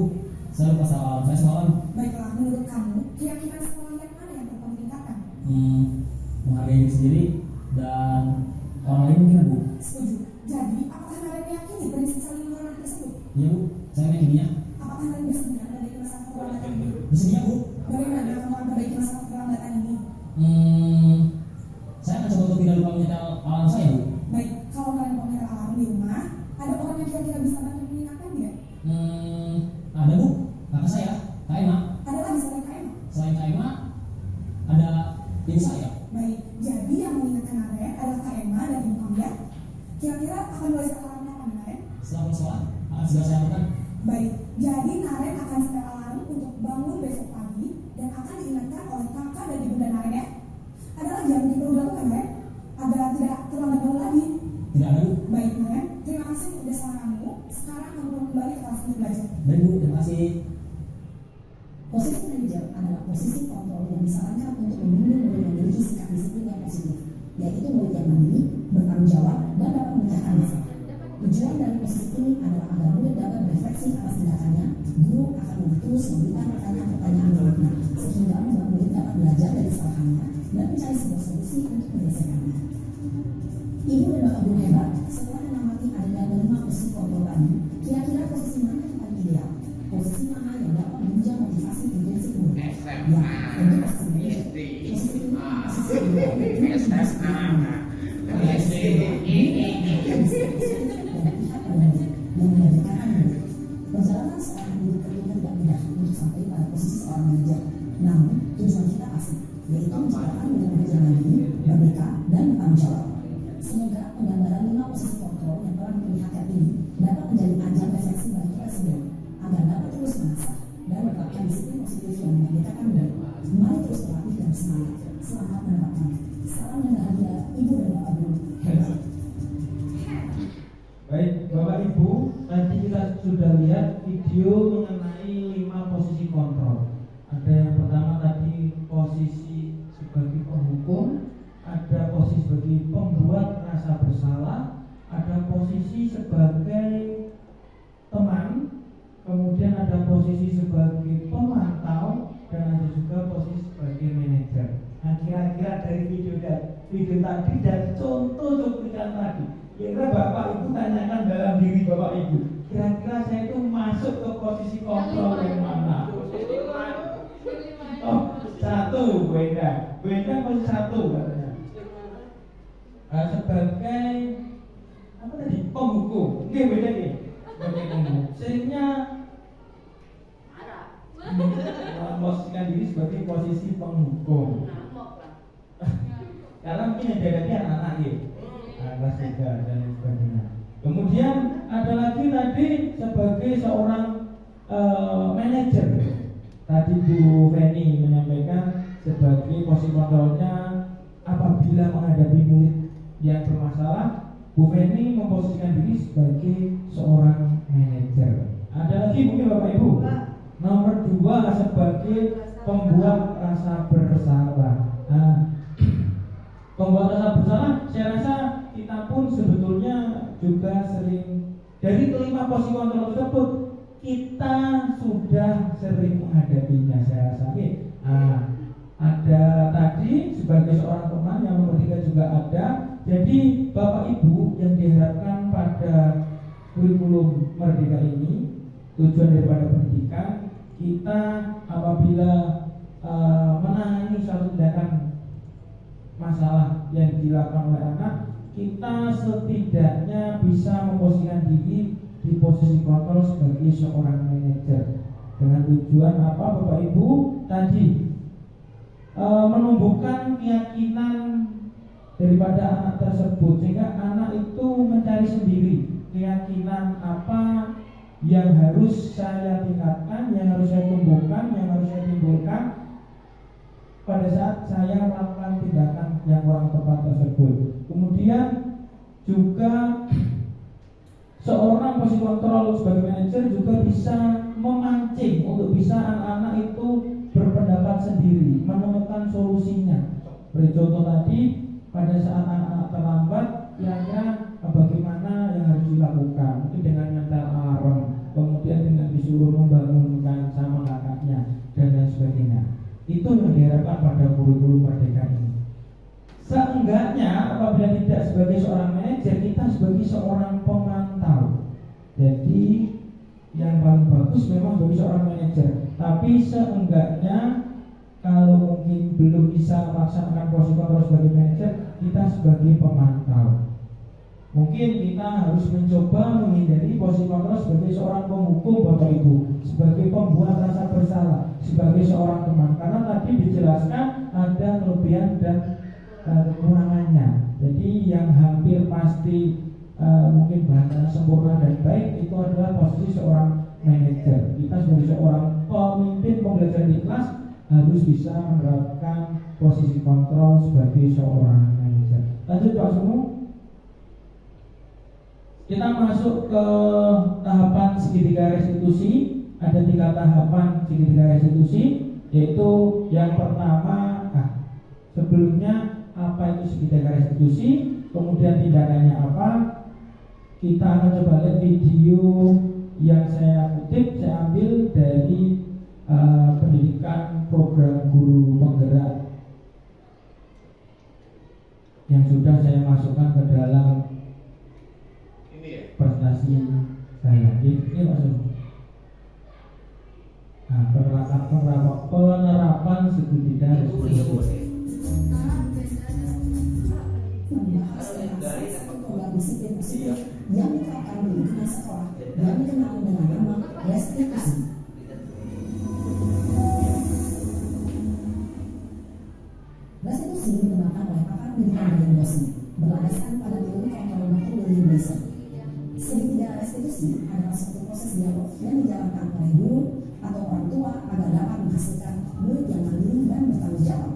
saya lupa salah alarm saya semalam. Baiklah, menurut kamu, kira-kira sekolah yang mana yang perlu kamu tingkatkan? Menghargai diri sendiri dan orang lain mungkin Bu. Setuju. Jadi, apakah Naren meyakini prinsip saling menghormati tersebut? Iya Bu, saya meyakininya. Apakah Naren bersedia memperbaiki masalah keterlambatan ini? Bersedia Bu. Bagaimana kamu akan memperbaiki masalah keterlambatan ini? Saya akan coba untuk tidak lupa menyetel alarm saya Bu. Baik, kalau kalian mau menyetel alarm di rumah, ada orang yang kira-kira bisa bantu mengingatkan tidak? Ada Bu, kakak saya, Kak Emma. Ada lagi selain kalian? Selain Kak Emma, ada ibu saya. Baik, jadi yang mengingatkan Naren adalah Kak Emma dan Ibu kamu ya? Kira-kira akan mulai setel alarm kapan, Naren? Setelah pulang sekolah, akan segera saya lakukan. Baik, jadi Naren akan setel alarm untuk bangun besok pagi dan akan diingatkan oleh kakak dan ibu dan Naren ya? Ada lagi yang perlu dilakukan, Naren? Agar tidak terlambat bangun lagi. Tidak ada Bu. Baik, Naren. Terima kasih udah sama kamu. Sekarang kamu perlu kembali ke kelas untuk belajar. Baik Bu, terima kasih. Posisi manajer adalah posisi kontrol yang disarankan untuk membimbing murid yang memiliki sikap disiplin yang positif, yaitu murid yang mandiri, bertanggung jawab, dan dapat memecahkan masalah. Tujuan dari posisi ini adalah agar murid dapat berefleksi atas tindakannya. Guru akan terus memberikan pertanyaan-pertanyaan bermakna, sehingga membuat murid dapat belajar dari kesalahannya dan mencari sebuah solusi untuk menyelesaikannya. Ibu dan bapak guru hebat, setelah mengamati adanya 5 posisi kontrol tadi, kira-kira posisi mana yang paling ideal? Posisi mana yang dapat menunjang motivasi intensif murid? Ya, tentu posisi manajer. Posisi ini posisi ideal dan perjalanan seorang guru tentunya tidak mudah untuk sampai pada posisi seorang manajer. Namun, tujuan kita pasti, yaitu menciptakan murid-murid yang mandiri, merdeka, dan bertanggung jawab. Semoga penggambaran 5 posisi kontrol yang telah diperlihatkan ini dapat menjadi ajang refleksi bagi kita semua, agar dapat terus mengasah dan menerapkan disiplin positif yang memerdekakan murid. Mari terus berlatih dan bersemangat. Selamat menerapkan. Salam yang bahagia, Ibu dan Bapak Guru hebat. Baik, Bapak Ibu, tadi kita sudah lihat video mengenai 5 posisi kontrol. Ada yang pertama tadi posisi sebagai penghukum, ada posisi sebagai pembuat rasa bersalah, ada posisi sebagai teman, kemudian ada posisi sebagai pemantau, dan ada juga posisi sebagai manajer. Nah, kira-kira dari video tadi dan contoh cuplikan tadi, kira Bapak Ibu tanyakan dalam diri Bapak Ibu, kira-kira saya itu masuk ke posisi kontrol yang mana? Oh, 1, Wenda posisi 1 katanya. Sebagai apa tadi? Penghukum. Oke, beda nih. Sebagai penghukum. Sehingga memposisikan diri sebagai posisi penghukum. Karena mungkin yang jaga anak-anak ya, kelas 3 dan lain sebagainya. Kemudian ada lagi tadi sebagai seorang manajer. Tadi Bu Feni menyampaikan sebagai posisi kontrolnya apabila menghadapi murid yang bermasalah, Bu Feni memposisikan diri sebagai seorang manajer. Ada lagi mungkin Bapak Ibu. Nomor 2 sebagai pembuat rasa bersalah. Pembuat rasa bersalah, saya rasa kita pun sebetulnya juga sering dari kelima posisi kontrol tersebut kita sudah sering menghadapinya, saya rasa. Ada tadi sebagai seorang teman, yang nomor 3 juga ada. Jadi Bapak Ibu yang diharapkan pada kurikulum Merdeka ini, tujuan daripada pendidikan kita apabila menangani suatu tindakan masalah yang dilakukan oleh anak, kita setidaknya bisa memposisikan diri di posisi kontrol sebagai seorang manajer. Dengan tujuan apa Bapak Ibu? Tadi menumbuhkan keyakinan daripada anak tersebut, sehingga anak itu mencari sendiri keyakinan apa yang harus saya tingkatkan, yang harus saya tumbuhkan, yang harus saya timbulkan pada saat saya melakukan tindakan yang kurang tepat tersebut. Kemudian juga seorang posisi kontrol sebagai manajer juga bisa memancing untuk bisa anak-anak itu berpendapat sendiri, menemukan solusinya. Beri contoh tadi, pada saat anak-anak terlambat, kira-kira bagaimana yang harus dilakukan? Mungkin dengan mental alarm, kemudian dengan disuruh membangunkan sama kakaknya dan lain sebagainya. Itu yang diharapkan pada kurikulum Merdeka ini. Seenggaknya apabila tidak sebagai seorang manajer, kita sebagai seorang pemantau. Jadi yang paling bagus memang sebagai seorang manajer, tapi seenggaknya kalau mungkin belum bisa melaksanakan posisi kontrol sebagai manajer, kita sebagai pemantau. Mungkin kita harus mencoba menghindari posisi kontrol sebagai seorang penghukum Bapak Ibu, sebagai pembuat rasa bersalah, sebagai seorang teman. Karena tadi dijelaskan ada kelebihan dan kekurangannya. Jadi yang hampir pasti mungkin bahasa sempurna dan baik itu adalah posisi seorang manajer. Kita sebagai seorang pemimpin pembelajaran di kelas harus bisa menerapkan posisi kontrol sebagai seorang manajer. Lanjut Pak Sumu. Kita masuk ke tahapan segitiga restitusi. Ada 3 tahapan segitiga restitusi, yaitu yang pertama, sebelumnya apa itu segitiga restitusi, kemudian tindakannya apa. Kita akan coba lihat video yang saya kutip, saya ambil dari pendidikan program guru penggerak yang sudah saya masukkan ke dalam presentasi saya. Ini maksudnya penerapan segitiga restitusi. Membahas tentang satu program disiplin positif yang diterapkan di lingkungan sekolah yang dikenal dengan nama restitusi. Restitusi dikembangkan oleh pakar pendidikan dan dosen berlandaskan pada teori kontrol Martin William Mason. Segitiga restitusi adalah suatu proses dialog yang dijalankan oleh guru atau orang tua agar dapat menghasilkan murid yang mandiri dan bertanggung jawab.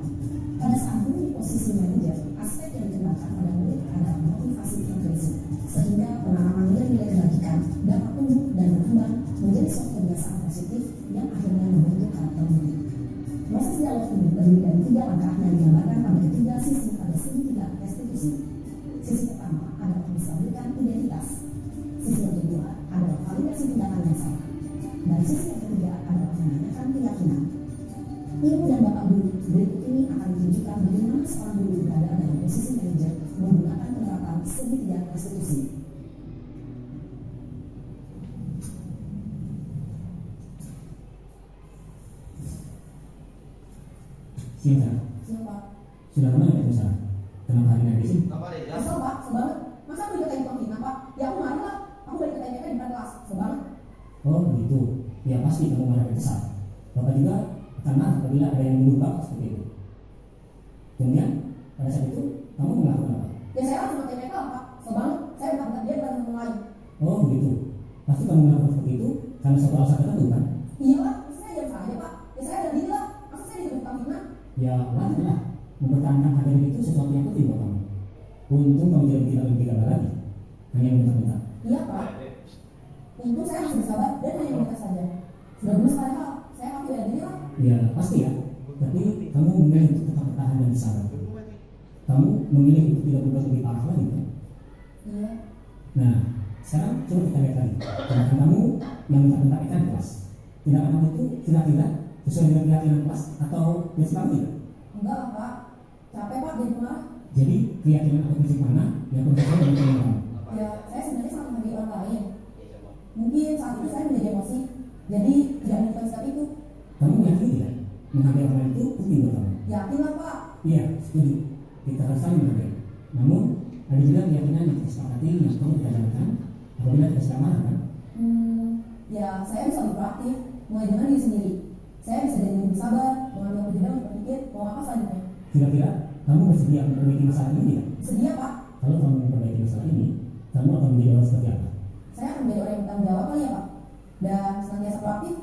Pada saat guru di posisi manajer, aspek yang dikembangkan pada murid adalah motivasi intrinsik, sehingga pengalaman nilai ketiga langkah yang digambarkan pada ketiga sisi pada segitiga restitusi. Sisi pertama adalah menstabilkan identitas. Sisi yang kedua adalah validasi tindakan yang salah. Dan sisi yang ketiga adalah menanyakan keyakinan. Ibu dan bapak guru berikut ini akan ditunjukkan bagaimana seorang guru berada dalam posisi manajer menggunakan penerapan segitiga restitusi. Siapa? Siapa? Sudah lama nggak bisa? Kenapa hari ini sih? Apa deh? Kesel pak, sebanget. Masa aku dikatain pembina pak? Ya aku marah lah. Aku balik ke TNK di depan kelas. Sebanget. Oh begitu. Ya pasti kamu marah dan kesal. Bapak juga akan marah apabila ada yang menuduh bapak seperti itu. Kemudian pada saat itu kamu melakukan apa? Ya saya cuma TNK lah pak. Sebanget. Saya bukan dia bukan orang lain. Oh begitu. Pasti kamu melakukan seperti itu karena suatu alasan tertentu kan? Iya pak. Saya jam saja pak. Ya saya ada diri lah. Masa saya dikatain pembina? Ya wajar lah. Mempertahankan harga diri itu sesuatu yang penting buat kamu. Untung kamu tidak lebih lagi. Hanya minta-minta. Iya pak. Untung saya masih bersabar dan hanya meminta saja. Sudah gemes padahal saya pasti ada diri lah. Ya pasti ya. Tapi kamu memilih untuk tetap bertahan dan bersabar. Kamu memilih untuk tidak berbuat lebih parah lagi kan? Iya. Nah, sekarang coba kita lihat lagi. Tindakan kamu yang minta ikan kelas. Tindakan kamu itu kira-kira sesuai dengan keyakinan kelas atau prinsip kamu tidak? Enggak lah pak. Capek pak jadi pemarah. Jadi keyakinan atau prinsip mana yang bersesuaian dengan keyakinan kamu? Ya saya sebenarnya sangat menghargai orang lain. Mungkin saat itu saya menjadi emosi. Jadi tidak menyukai sikap itu. Kamu yakin tidak? Menghargai orang lain itu penting buat kamu? Yakin lah pak. Iya, setuju. Kita harus saling menghargai. Namun, ada juga keyakinan yang kita sepakati yang kamu tidak jalankan apabila kita sedang marah kan? Ya saya bisa lebih proaktif. Mulai dengan diri sendiri. Saya bisa jadi lebih sabar, mengambil waktu jeda untuk berpikir mau apa selanjutnya. Kira-kira kamu bersedia memperbaiki masalah ini tidak? Sedia pak. Kalau kamu memperbaiki masalah ini, kamu akan menjadi orang seperti apa? Saya akan menjadi orang yang bertanggung jawab kali ya pak. Dan senantiasa proaktif.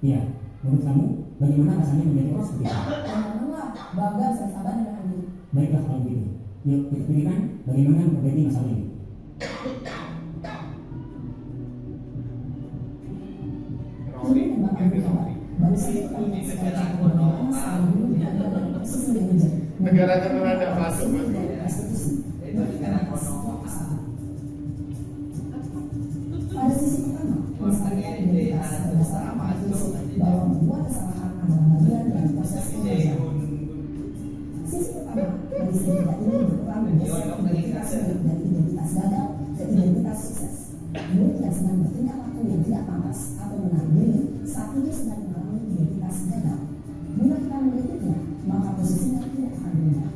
Iya, menurut kamu bagaimana rasanya menjadi orang seperti itu? Dan memang lah bangga bisa sabar dan menahan diri. Baiklah kalau begitu. Yuk kita pikirkan bagaimana memperbaiki masalah ini. Ibu dan bapak guru pak. Baru saja kita lihat secara bagaimana seorang guru berada dalam posisi manajer. Negara kan ada masuk. Dan restitusi. Pada sisi pertama, misalnya identitas berdasarkan pada prinsip bahwa membuat kesalahan adalah bagian dari proses pengajaran. Sisi pertama, dari segi tidak ini berperan menggeser identitas murid dari identitas gagal ke identitas sukses. Murid yang sedang bertingkah laku yang tidak pantas atau menarik diri saat ini sedang mengalami identitas gagal. Bila kita mengikutinya, maka posisinya tidak akan berubah.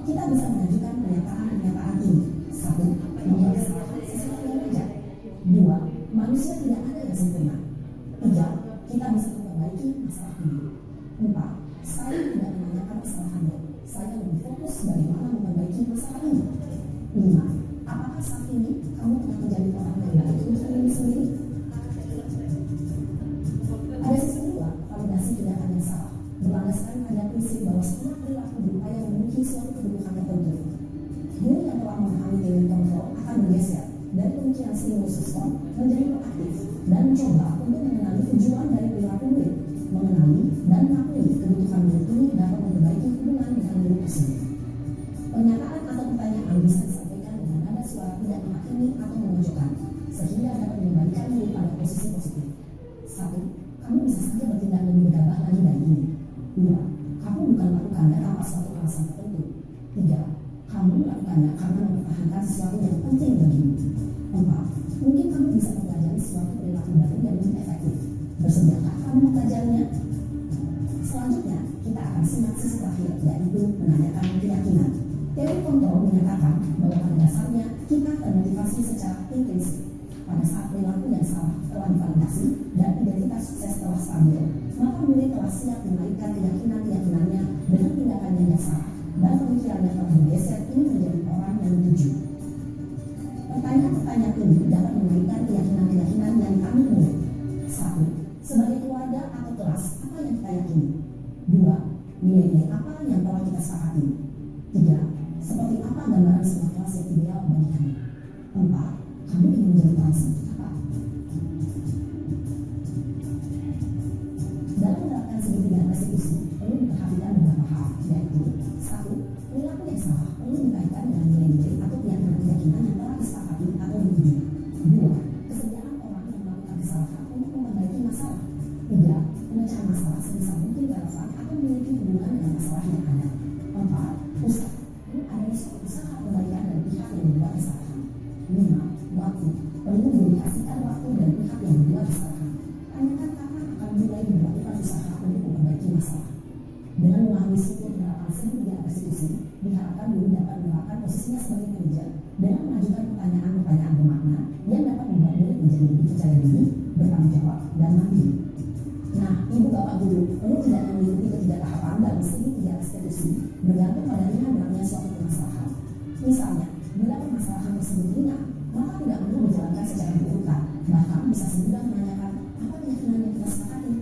Kita bisa mengajukan pernyataan ini. 1. Membuat kesalahan sesuatu yang wajar. 2. Manusia tidak ada yang sempurna. 3. Kita bisa memperbaiki masalah ini. 4. Saya tidak menanyakan kesalahannya. Saya lebih fokus bagaimana memperbaiki masalah ini. 5. Apakah saat ini kamu telah menjadi orang yang baik untuk diri sendiri? Pada sisi kedua, validasi tindakan yang salah berlandaskan pada prinsip bahwa setiap perilaku berupaya memenuhi suatu kebutuhan tertentu. Guru yang telah memahami teori kontrol akan bergeser dari pemikiran stimulus respon menjadi proaktif dan mencoba untuk mengenali tujuan dari perilaku murid, mengenali dan mengakui kebutuhan murid ini dapat memperbaiki hubungan dengan murid tersebut. Pernyataan atau pertanyaan bisa disampaikan dengan nada suara tidak menghakimi atau memojokkan, sehingga dapat mengembalikan murid pada posisi positif. 1. Kamu bisa saja bertindak lebih gegabah lagi dari ini. 2. Kamu bukan melakukannya tanpa suatu alasan tertentu. 3. Kamu melakukannya karena mempertahankan sesuatu yang penting bagimu. 4. Mungkin kamu bisa mempelajari suatu perilaku baru yang lebih efektif. Bersediakah kamu mempelajarinya? Selanjutnya, kita akan simak sisi terakhir, yaitu menanyakan keyakinan. Teori kontrol menyatakan bahwa pada dasarnya kita termotivasi secara intrinsik. Pada saat perilaku yang salah telah divalidasi dan identitas sukses telah stabil, maka murid telah siap menaikkan keyakinan-keyakinannya dengan tindakannya yang salah dan pemikirannya telah bergeser ini menjadi orang yang dituju. Pertanyaan-pertanyaan ini dapat menaikkan keyakinan-keyakinan yang kami murid. 1. Sebagai keluarga atau kelas, apa yang kita yakini? 2. Nilai-nilai apa yang telah kita sepakati? 3. Seperti apa gambaran sebuah kelas yang ideal bagi kami? 4. Kamu ingin menjadi orang seperti apa? Dalam menerapkan segitiga restitusi, perlu diperhatikan beberapa dilakukan dengan nilai-nilai atau keyakinan yang telah disepakati atau diuji. 2. Kesediaan orang yang melakukan kesalahan untuk memperbaiki masalah. 3. Pemecahan masalah sebisa mungkin relevan atau memiliki hubungan dengan masalah yang ada. 4. Usaha. Ini adanya suatu usaha perbaikan dari pihak yang membuat kesalahan. 5. Waktu. Perlu dedikasikan waktu dari pihak yang membuat kesalahan. Tanyakan kapan akan mulai dilakukan usaha untuk memperbaiki masalah. Dengan memahami struktur penerapan segitiga restitusi, diharapkan guru dapat menerapkan posisinya sebagai manajer dengan mengajukan pertanyaan-pertanyaan bermakna yang dapat membuat murid menjadi lebih percaya diri, bertanggung jawab, dan mandiri. Nah, ibu bapak guru perlu tidak mengikuti ketiga tahapan dalam segitiga restitusi bergantung pada ringan-ringannya suatu permasalahan. Misalnya, bila permasalahan tersebut ringan, maka tidak perlu dijalankan secara berurutan, bahkan bisa semudah menanyakan apa keyakinan yang kita sepakati.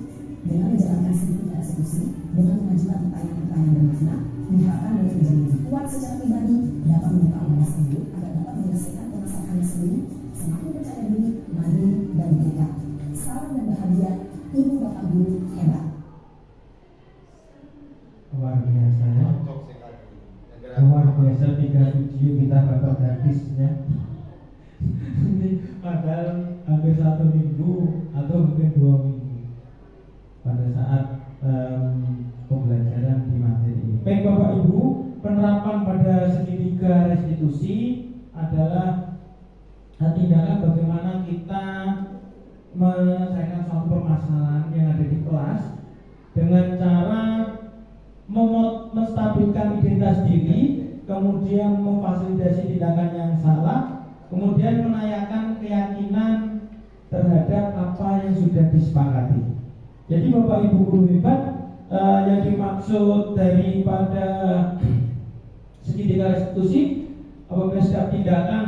Dengan menjalankan segitiga restitusi dengan mengajukan pertanyaan-pertanyaan bermakna, diharapkan murid menjadi lebih kuat secara pribadi, dapat membuka wawasan hidup agar dapat menyelesaikan permasalahannya sendiri, semakin percaya diri, mandiri, dan berikat. Salam dan bahagia, ibu bapak guru hebat. Luar biasa ya. Luar biasa 3 video kita dapat gratisnya. Ini padahal hampir 1 minggu atau mungkin 2 minggu pada saat pembelajaran di materi ini. Baik Bapak Ibu, penerapan pada segitiga restitusi adalah tindakan bagaimana kita menyelesaikan suatu permasalahan yang ada di kelas dengan cara menstabilkan identitas diri, kemudian memfasilitasi tindakan yang salah, kemudian menanyakan keyakinan terhadap apa yang sudah disepakati. Jadi Bapak Ibu guru hebat, yang dimaksud daripada segitiga restitusi, apabila setiap tindakan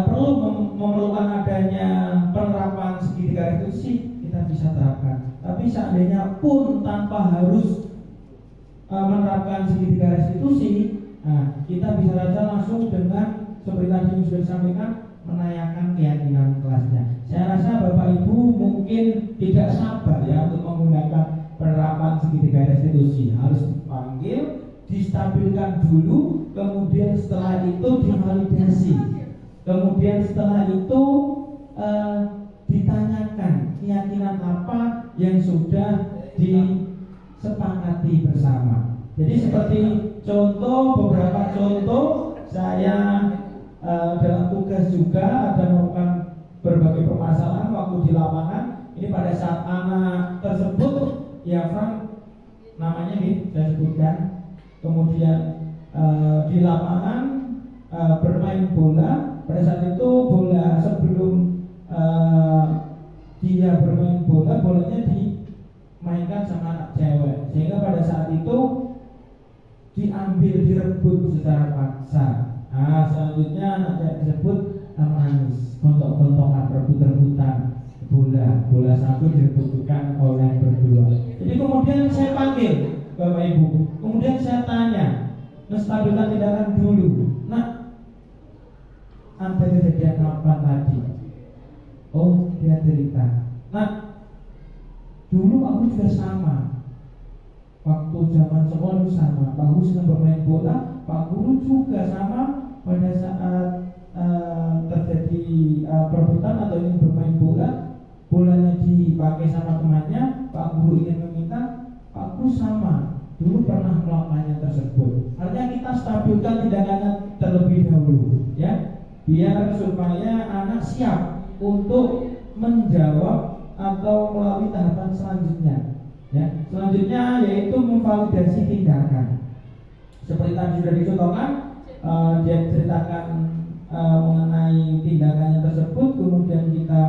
perlu memerlukan adanya penerapan segitiga restitusi, kita bisa terapkan. Tapi seandainya pun tanpa harus menerapkan segitiga restitusi, kita bisa saja langsung dengan seperti tadi yang sudah disampaikan, menanyakan keyakinan kelasnya. Saya rasa Bapak Ibu mungkin tidak sabar ya untuk menggunakan penerapan segitiga restitusi. Harus dipanggil, distabilkan dulu, kemudian setelah itu divalidasi, kemudian setelah itu ditanyakan keyakinan apa yang sudah disepakati bersama. Jadi seperti beberapa contoh saya dalam tugas juga ada melakukan berbagai permasalahan waktu di lapangan. Ini pada saat anak tersebut, ya Frank namanya nih saya sebutkan, kemudian di lapangan bermain bola. Pada saat itu bola sebelum dia bermain bola, bolanya dimainkan sama anak cewek, sehingga pada saat itu direbut secara paksa. Selanjutnya anak cewek tersebut menangis, gontok-gontokan, rebut-rebutan bola satu direbutkan oleh berdua. Jadi kemudian saya panggil Bapak Ibu, kemudian saya tanya, menstabilkan tindakan dulu. Nah, ada kejadian apa tadi? Oh, dia cerita. Nah, dulu aku juga sama. Waktu zaman sekolah sama, Pak Guru sedang bermain bola, Pak Guru juga sama. Pada saat terjadi perebutan atau ingin bermain bola, bolanya dipakai sama temannya, Pak Guru ingin meminta, Pak Guru sama, dulu pernah melakukannya tersebut. Artinya kita stabilkan tindakannya terlebih dahulu, ya, biar supaya anak siap untuk menjawab atau melalui tahapan selanjutnya. Ya, selanjutnya yaitu memvalidasi tindakan. Seperti tadi sudah dicontohkan, dia ceritakan mengenai tindakannya tersebut, kemudian kita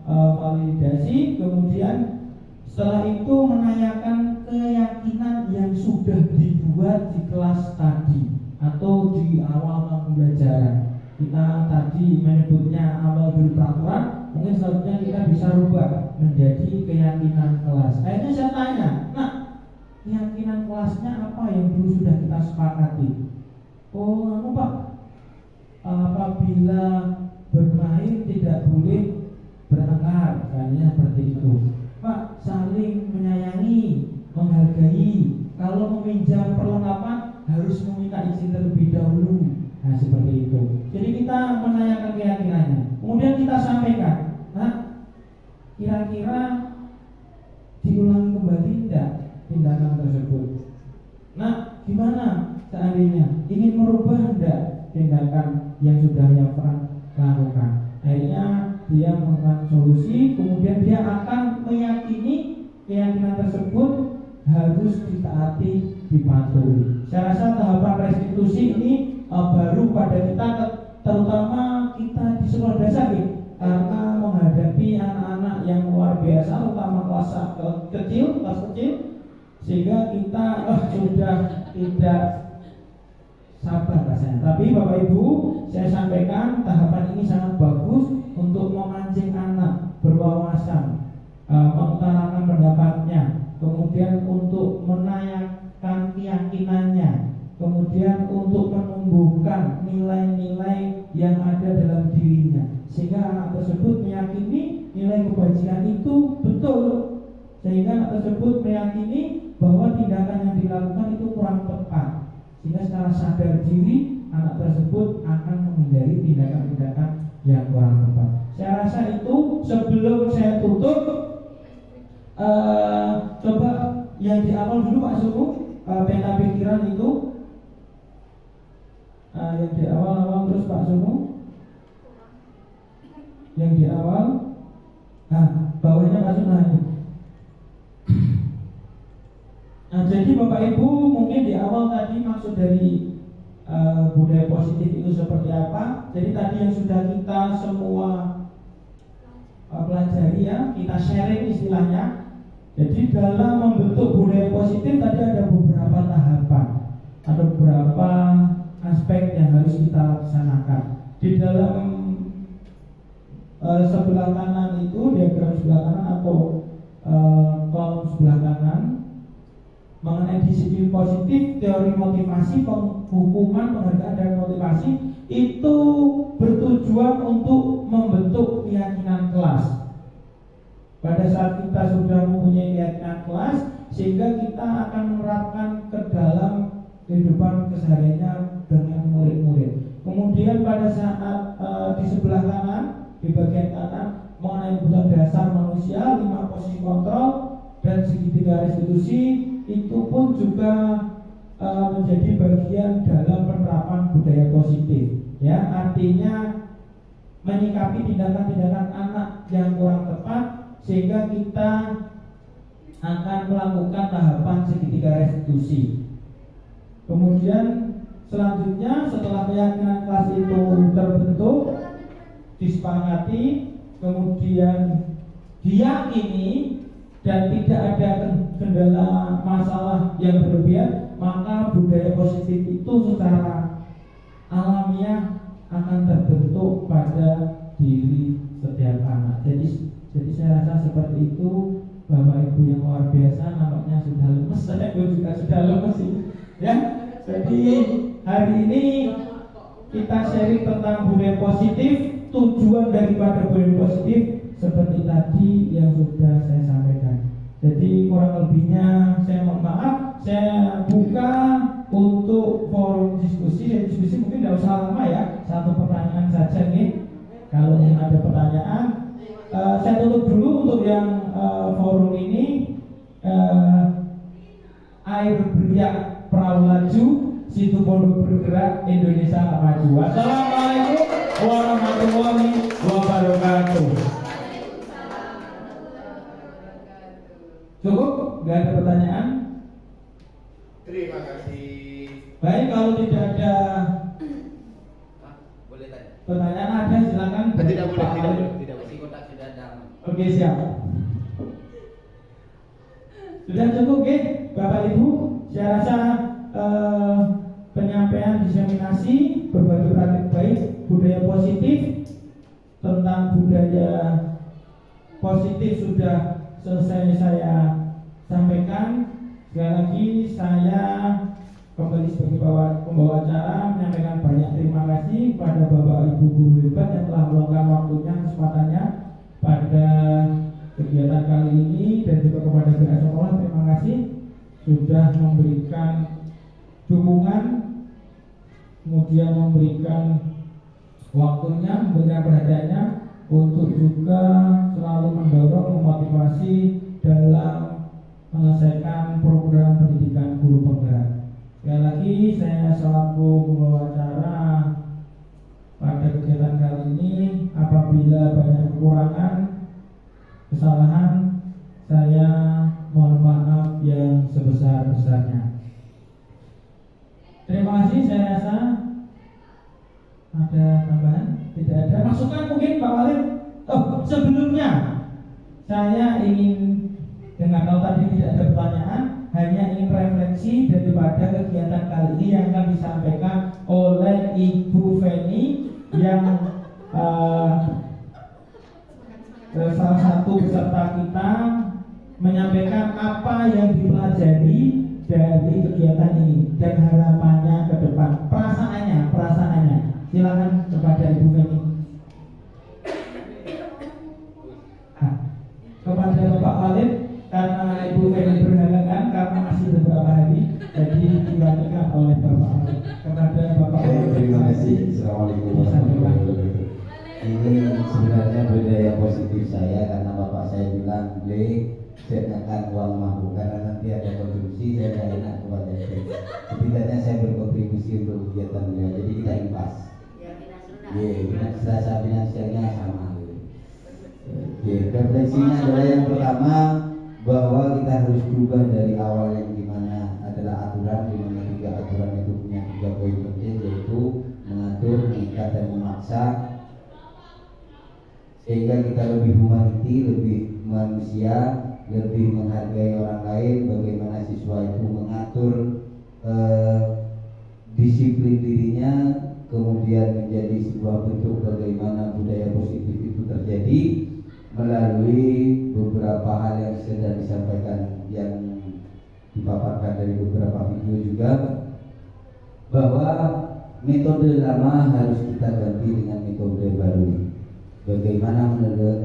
validasi, kemudian setelah itu menanyakan keyakinan yang sudah dibuat di kelas tadi atau di awal pembelajaran. Kita tadi menyebutnya awal dulu peraturan, mungkin selanjutnya kita bisa rubah menjadi keyakinan kelas. Akhirnya saya tanya, nah keyakinan kelasnya apa yang dulu sudah kita sepakati? Oh, Pak, apabila bermain tidak boleh bertengkar, misalnya seperti itu. Pak, saling menyayangi, menghargai. Kalau meminjam perlengkapan harus meminta izin terlebih dahulu. Nah seperti itu. Jadi kita menanyakan keyakinannya, kemudian kita sampaikan. Nah, kira-kira diulangi kembali tidak tindakan tersebut? Nah, gimana seandainya ingin merubah tidak tindakan yang sudah ia lakukan? Akhirnya dia menemukan solusi, kemudian dia akan meyakini keyakinan tersebut harus ditaati, dipatuhi. Saya rasa tahapan restitusi ini baru pada kita, terutama kita di sekolah dasar nih, karena menghadapi anak-anak yang luar biasa, terutama kelas kecil, sehingga kita sudah tidak sabar rasanya. Tapi Bapak Ibu, saya sampaikan tahapan ini sangat bagus untuk memancing anak berwawasan, mengutarakan pendapatnya, kemudian untuk menanyakan keyakinannya, kemudian untuk menumbuhkan nilai-nilai yang ada dalam dirinya, sehingga anak tersebut meyakini nilai kebajikan itu betul, sehingga anak tersebut meyakini bahwa tindakan yang dilakukan itu kurang tepat, sehingga secara sadar diri anak tersebut akan menghindari tindakan-tindakan yang kurang tepat. Saya rasa itu. Sebelum saya tutup, coba yang di awal dulu Pak Suku, peta pikiran itu, yang di awal terus Pak Suku, yang di awal, bawahnya Pak Suku itu. Nah, jadi Bapak Ibu mungkin di awal tadi maksud dari budaya positif itu seperti apa. Jadi tadi yang sudah kita semua pelajari ya, kita sharing istilahnya. Jadi dalam membentuk budaya positif tadi ada beberapa tahapan, ada beberapa aspek yang harus kita laksanakan. Di dalam sebelah kanan itu, diagram sebelah kanan atau kolom sebelah kanan, mengenai disiplin positif, teori motivasi, penghukuman, penghargaan dan motivasi itu bertujuan untuk membentuk keyakinan kelas. Pada saat kita sudah mempunyai keyakinan kelas, sehingga kita akan menerapkan ke dalam kehidupan kesehariannya dengan murid-murid. Kemudian pada saat di sebelah kanan, di bagian kanan, mengenai kebutuhan dasar manusia, 5 posisi kontrol dan segitiga restitusi, itu pun juga menjadi bagian dalam penerapan budaya positif. Ya, artinya menyikapi tindakan-tindakan anak yang kurang tepat, sehingga kita akan melakukan tahapan segitiga restitusi. Kemudian selanjutnya setelah keyakinan kelas itu terbentuk, disepakati, kemudian diyakini dan tidak ada kendala masalah yang berlebihan, maka budaya positif itu secara alamiah akan terbentuk pada diri setiap anak. Jadi saya rasa seperti itu. Bapak Ibu yang luar biasa, nampaknya sudah lemes, saya juga sudah lemes sih. Ya, jadi hari ini kita sharing tentang budaya positif. Tujuan daripada budaya positif seperti tadi yang sudah saya sampaikan. Jadi kurang lebihnya saya mohon maaf. Saya buka untuk forum diskusi. Diskusi mungkin tidak usah lama ya, 1 pertanyaan saja nih. Kalau ada pertanyaan, saya tutup dulu untuk yang forum ini. Air beriak perahu laju, situ bondo bergerak, Indonesia maju. Wassalamualaikum warahmatullahi wabarakatuh. Cukup? Gak ada pertanyaan? Terima kasih. Baik, kalau tidak ada Boleh tanya? pertanyaan, ada silakan. Tidak boleh, tidak boleh. Masih kotak sudah ada. Oke, siap. Sudah cukup, oke, Bapak Ibu. Saya rasa penyampaian diseminasi berbagai praktik baik budaya positif, tentang budaya positif sudah selesai saya sampaikan. Sekali lagi saya kembali sebagai pembawa acara menyampaikan banyak terima kasih kepada Bapak Ibu guru hebat yang telah meluangkan waktunya, kesempatannya pada kegiatan kali ini, dan juga kepada pihak sekolah terima kasih sudah memberikan dukungan, kemudian memberikan waktunya, memberikan perhatiannya untuk juga selalu mendorong, memotivasi dalam menyelesaikan program pendidikan guru penggerak. Sekali lagi saya selaku pembawa acara pada kegiatan kali ini, apabila banyak kekurangan, kesalahan, saya mohon maaf yang sebesar-besarnya. Terima kasih. Saya rasa ada tambahan? Tidak ada. Masukan mungkin Pak Walid? Oh, sebelumnya saya ingin, dengan tahu tadi tidak ada pertanyaan, hanya ingin refleksi daripada kegiatan kali ini yang akan disampaikan oleh Ibu Feni yang salah satu peserta kita menyampaikan apa yang dipelajari dari kegiatan ini dan harapannya ke depan. Perasaannya. Silakan kepada Ibu Feni. Kepada Bapak Walid, karena Ibu Feni berhalangan karena masih beberapa hari, jadi dilanjutkan oleh Bapak Walid. Kepada Bapak Walid. Terima kasih. Assalamualaikum warahmatullahi wabarakatuh. Ini sebenarnya budaya positif saya karena bapak saya bilang boleh sediakan uang mahal karena nanti ada kontribusi, saya tidak enak kepada saya. Setidaknya saya berkontribusi untuk kegiatan beliau, jadi kita impas. Finansialnya sama. Refleksinya adalah yang pertama bahwa kita harus berubah dari awal yang dimana adalah aturan, dimana 3 aturan itu punya 3 poin penting, yaitu mengatur, mengikat, dan memaksa, sehingga kita lebih humanity, lebih manusia, lebih menghargai orang lain. Bagaimana siswa itu mengatur disiplin dirinya, kemudian menjadi sebuah bentuk bagaimana budaya positif itu terjadi melalui beberapa hal yang sudah disampaikan, yang dipaparkan dari beberapa video juga, bahwa metode lama harus kita ganti dengan metode baru. Bagaimana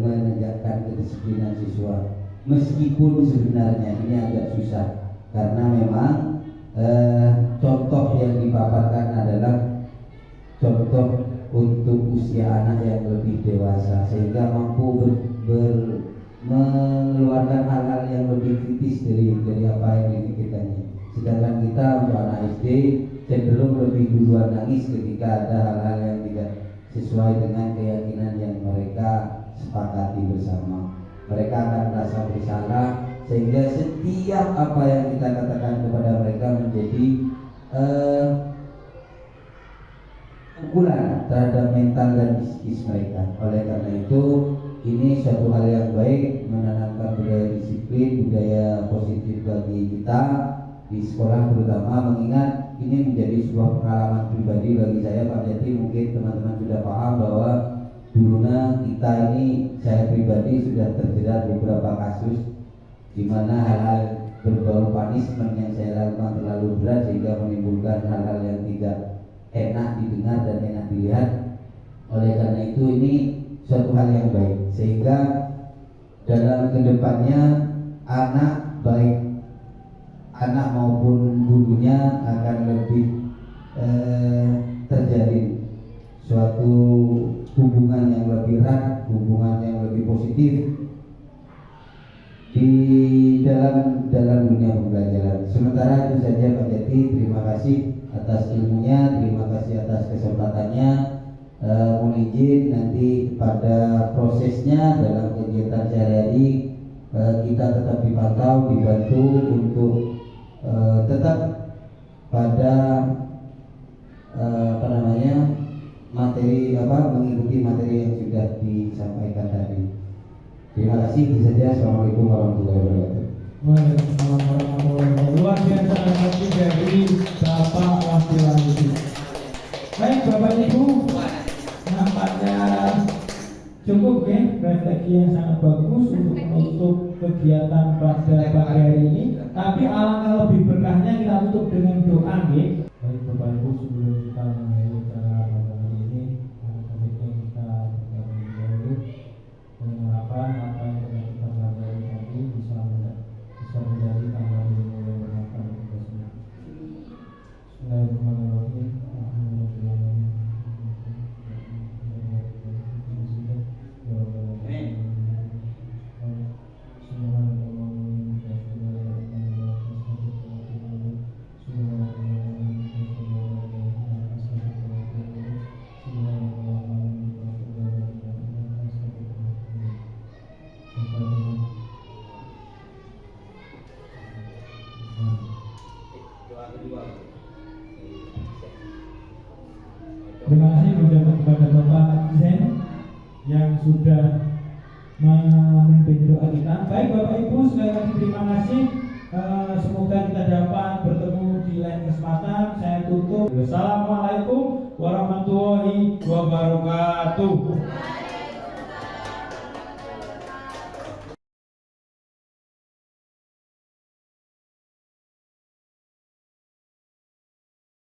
menegakkan kedisiplinan siswa, meskipun sebenarnya ini agak susah karena memang contoh yang dipaparkan adalah contoh untuk usia anak yang lebih dewasa, sehingga mampu mengeluarkan hal-hal yang lebih kritis dari apa yang dipikirkannya. Sedangkan kita untuk anak SD cenderung lebih duluan nangis ketika ada hal-hal yang tidak sesuai dengan keyakinan yang mereka sepakati bersama. Mereka akan merasa bersalah, sehingga setiap apa yang kita katakan kepada mereka menjadi pukulan terhadap mental dan psikis mereka. Oleh karena itu, ini suatu hal yang baik, menanamkan budaya disiplin, budaya positif bagi kita di sekolah, terutama mengingat ini menjadi sebuah pengalaman pribadi bagi saya, Pak Jati. Mungkin teman-teman sudah paham bahwa dulunya kita ini, saya pribadi sudah terjerat beberapa kasus di mana hal-hal berbau punishment yang saya lakukan terlalu berat sehingga menimbulkan hal-hal yang tidak enak didengar dan enak dilihat. Oleh karena itu ini suatu hal yang baik, sehingga dalam kedepannya anak, baik anak maupun gurunya akan lebih terjalin suatu hubungan yang lebih erat, hubungan yang lebih positif di dalam dunia pembelajaran. Sementara itu saja Pak Jati, terima kasih atas ilmunya, terima kasih atas kesempatannya. Mohon izin nanti pada prosesnya dalam kegiatan sehari-hari kita tetap dipantau, dibantu untuk tetap pada mengikuti materi yang sudah disampaikan tadi. Terima kasih. Itu saja. Assalamualaikum warahmatullahi wabarakatuh. Waalaikumsalam warahmatullahi wabarakatuh. Luar biasa lagi dari Bapak Wakil Wali. Baik Bapak Ibu, nampaknya cukup ya, refleksi yang sangat bagus untuk menutup kegiatan pada pagi hari ini. Tapi alangkah lebih berkahnya kita tutup dengan doa ya. Baik Bapak Ibu, sebelum kita mengakhiri acara pada hari ini, komitmen kita terlebih dahulu dengan harapan apa yang telah kita pelajari tadi bisa menjadi tambahan ilmu yang bermanfaat untuk kita semua. Terima kasih juga kepada Bapak Zen yang sudah memimpin doa kita. Baik Bapak Ibu, sekali lagi terima kasih. Semoga kita dapat bertemu di lain kesempatan. Saya tutup. Wassalamualaikum warahmatullahi wabarakatuh.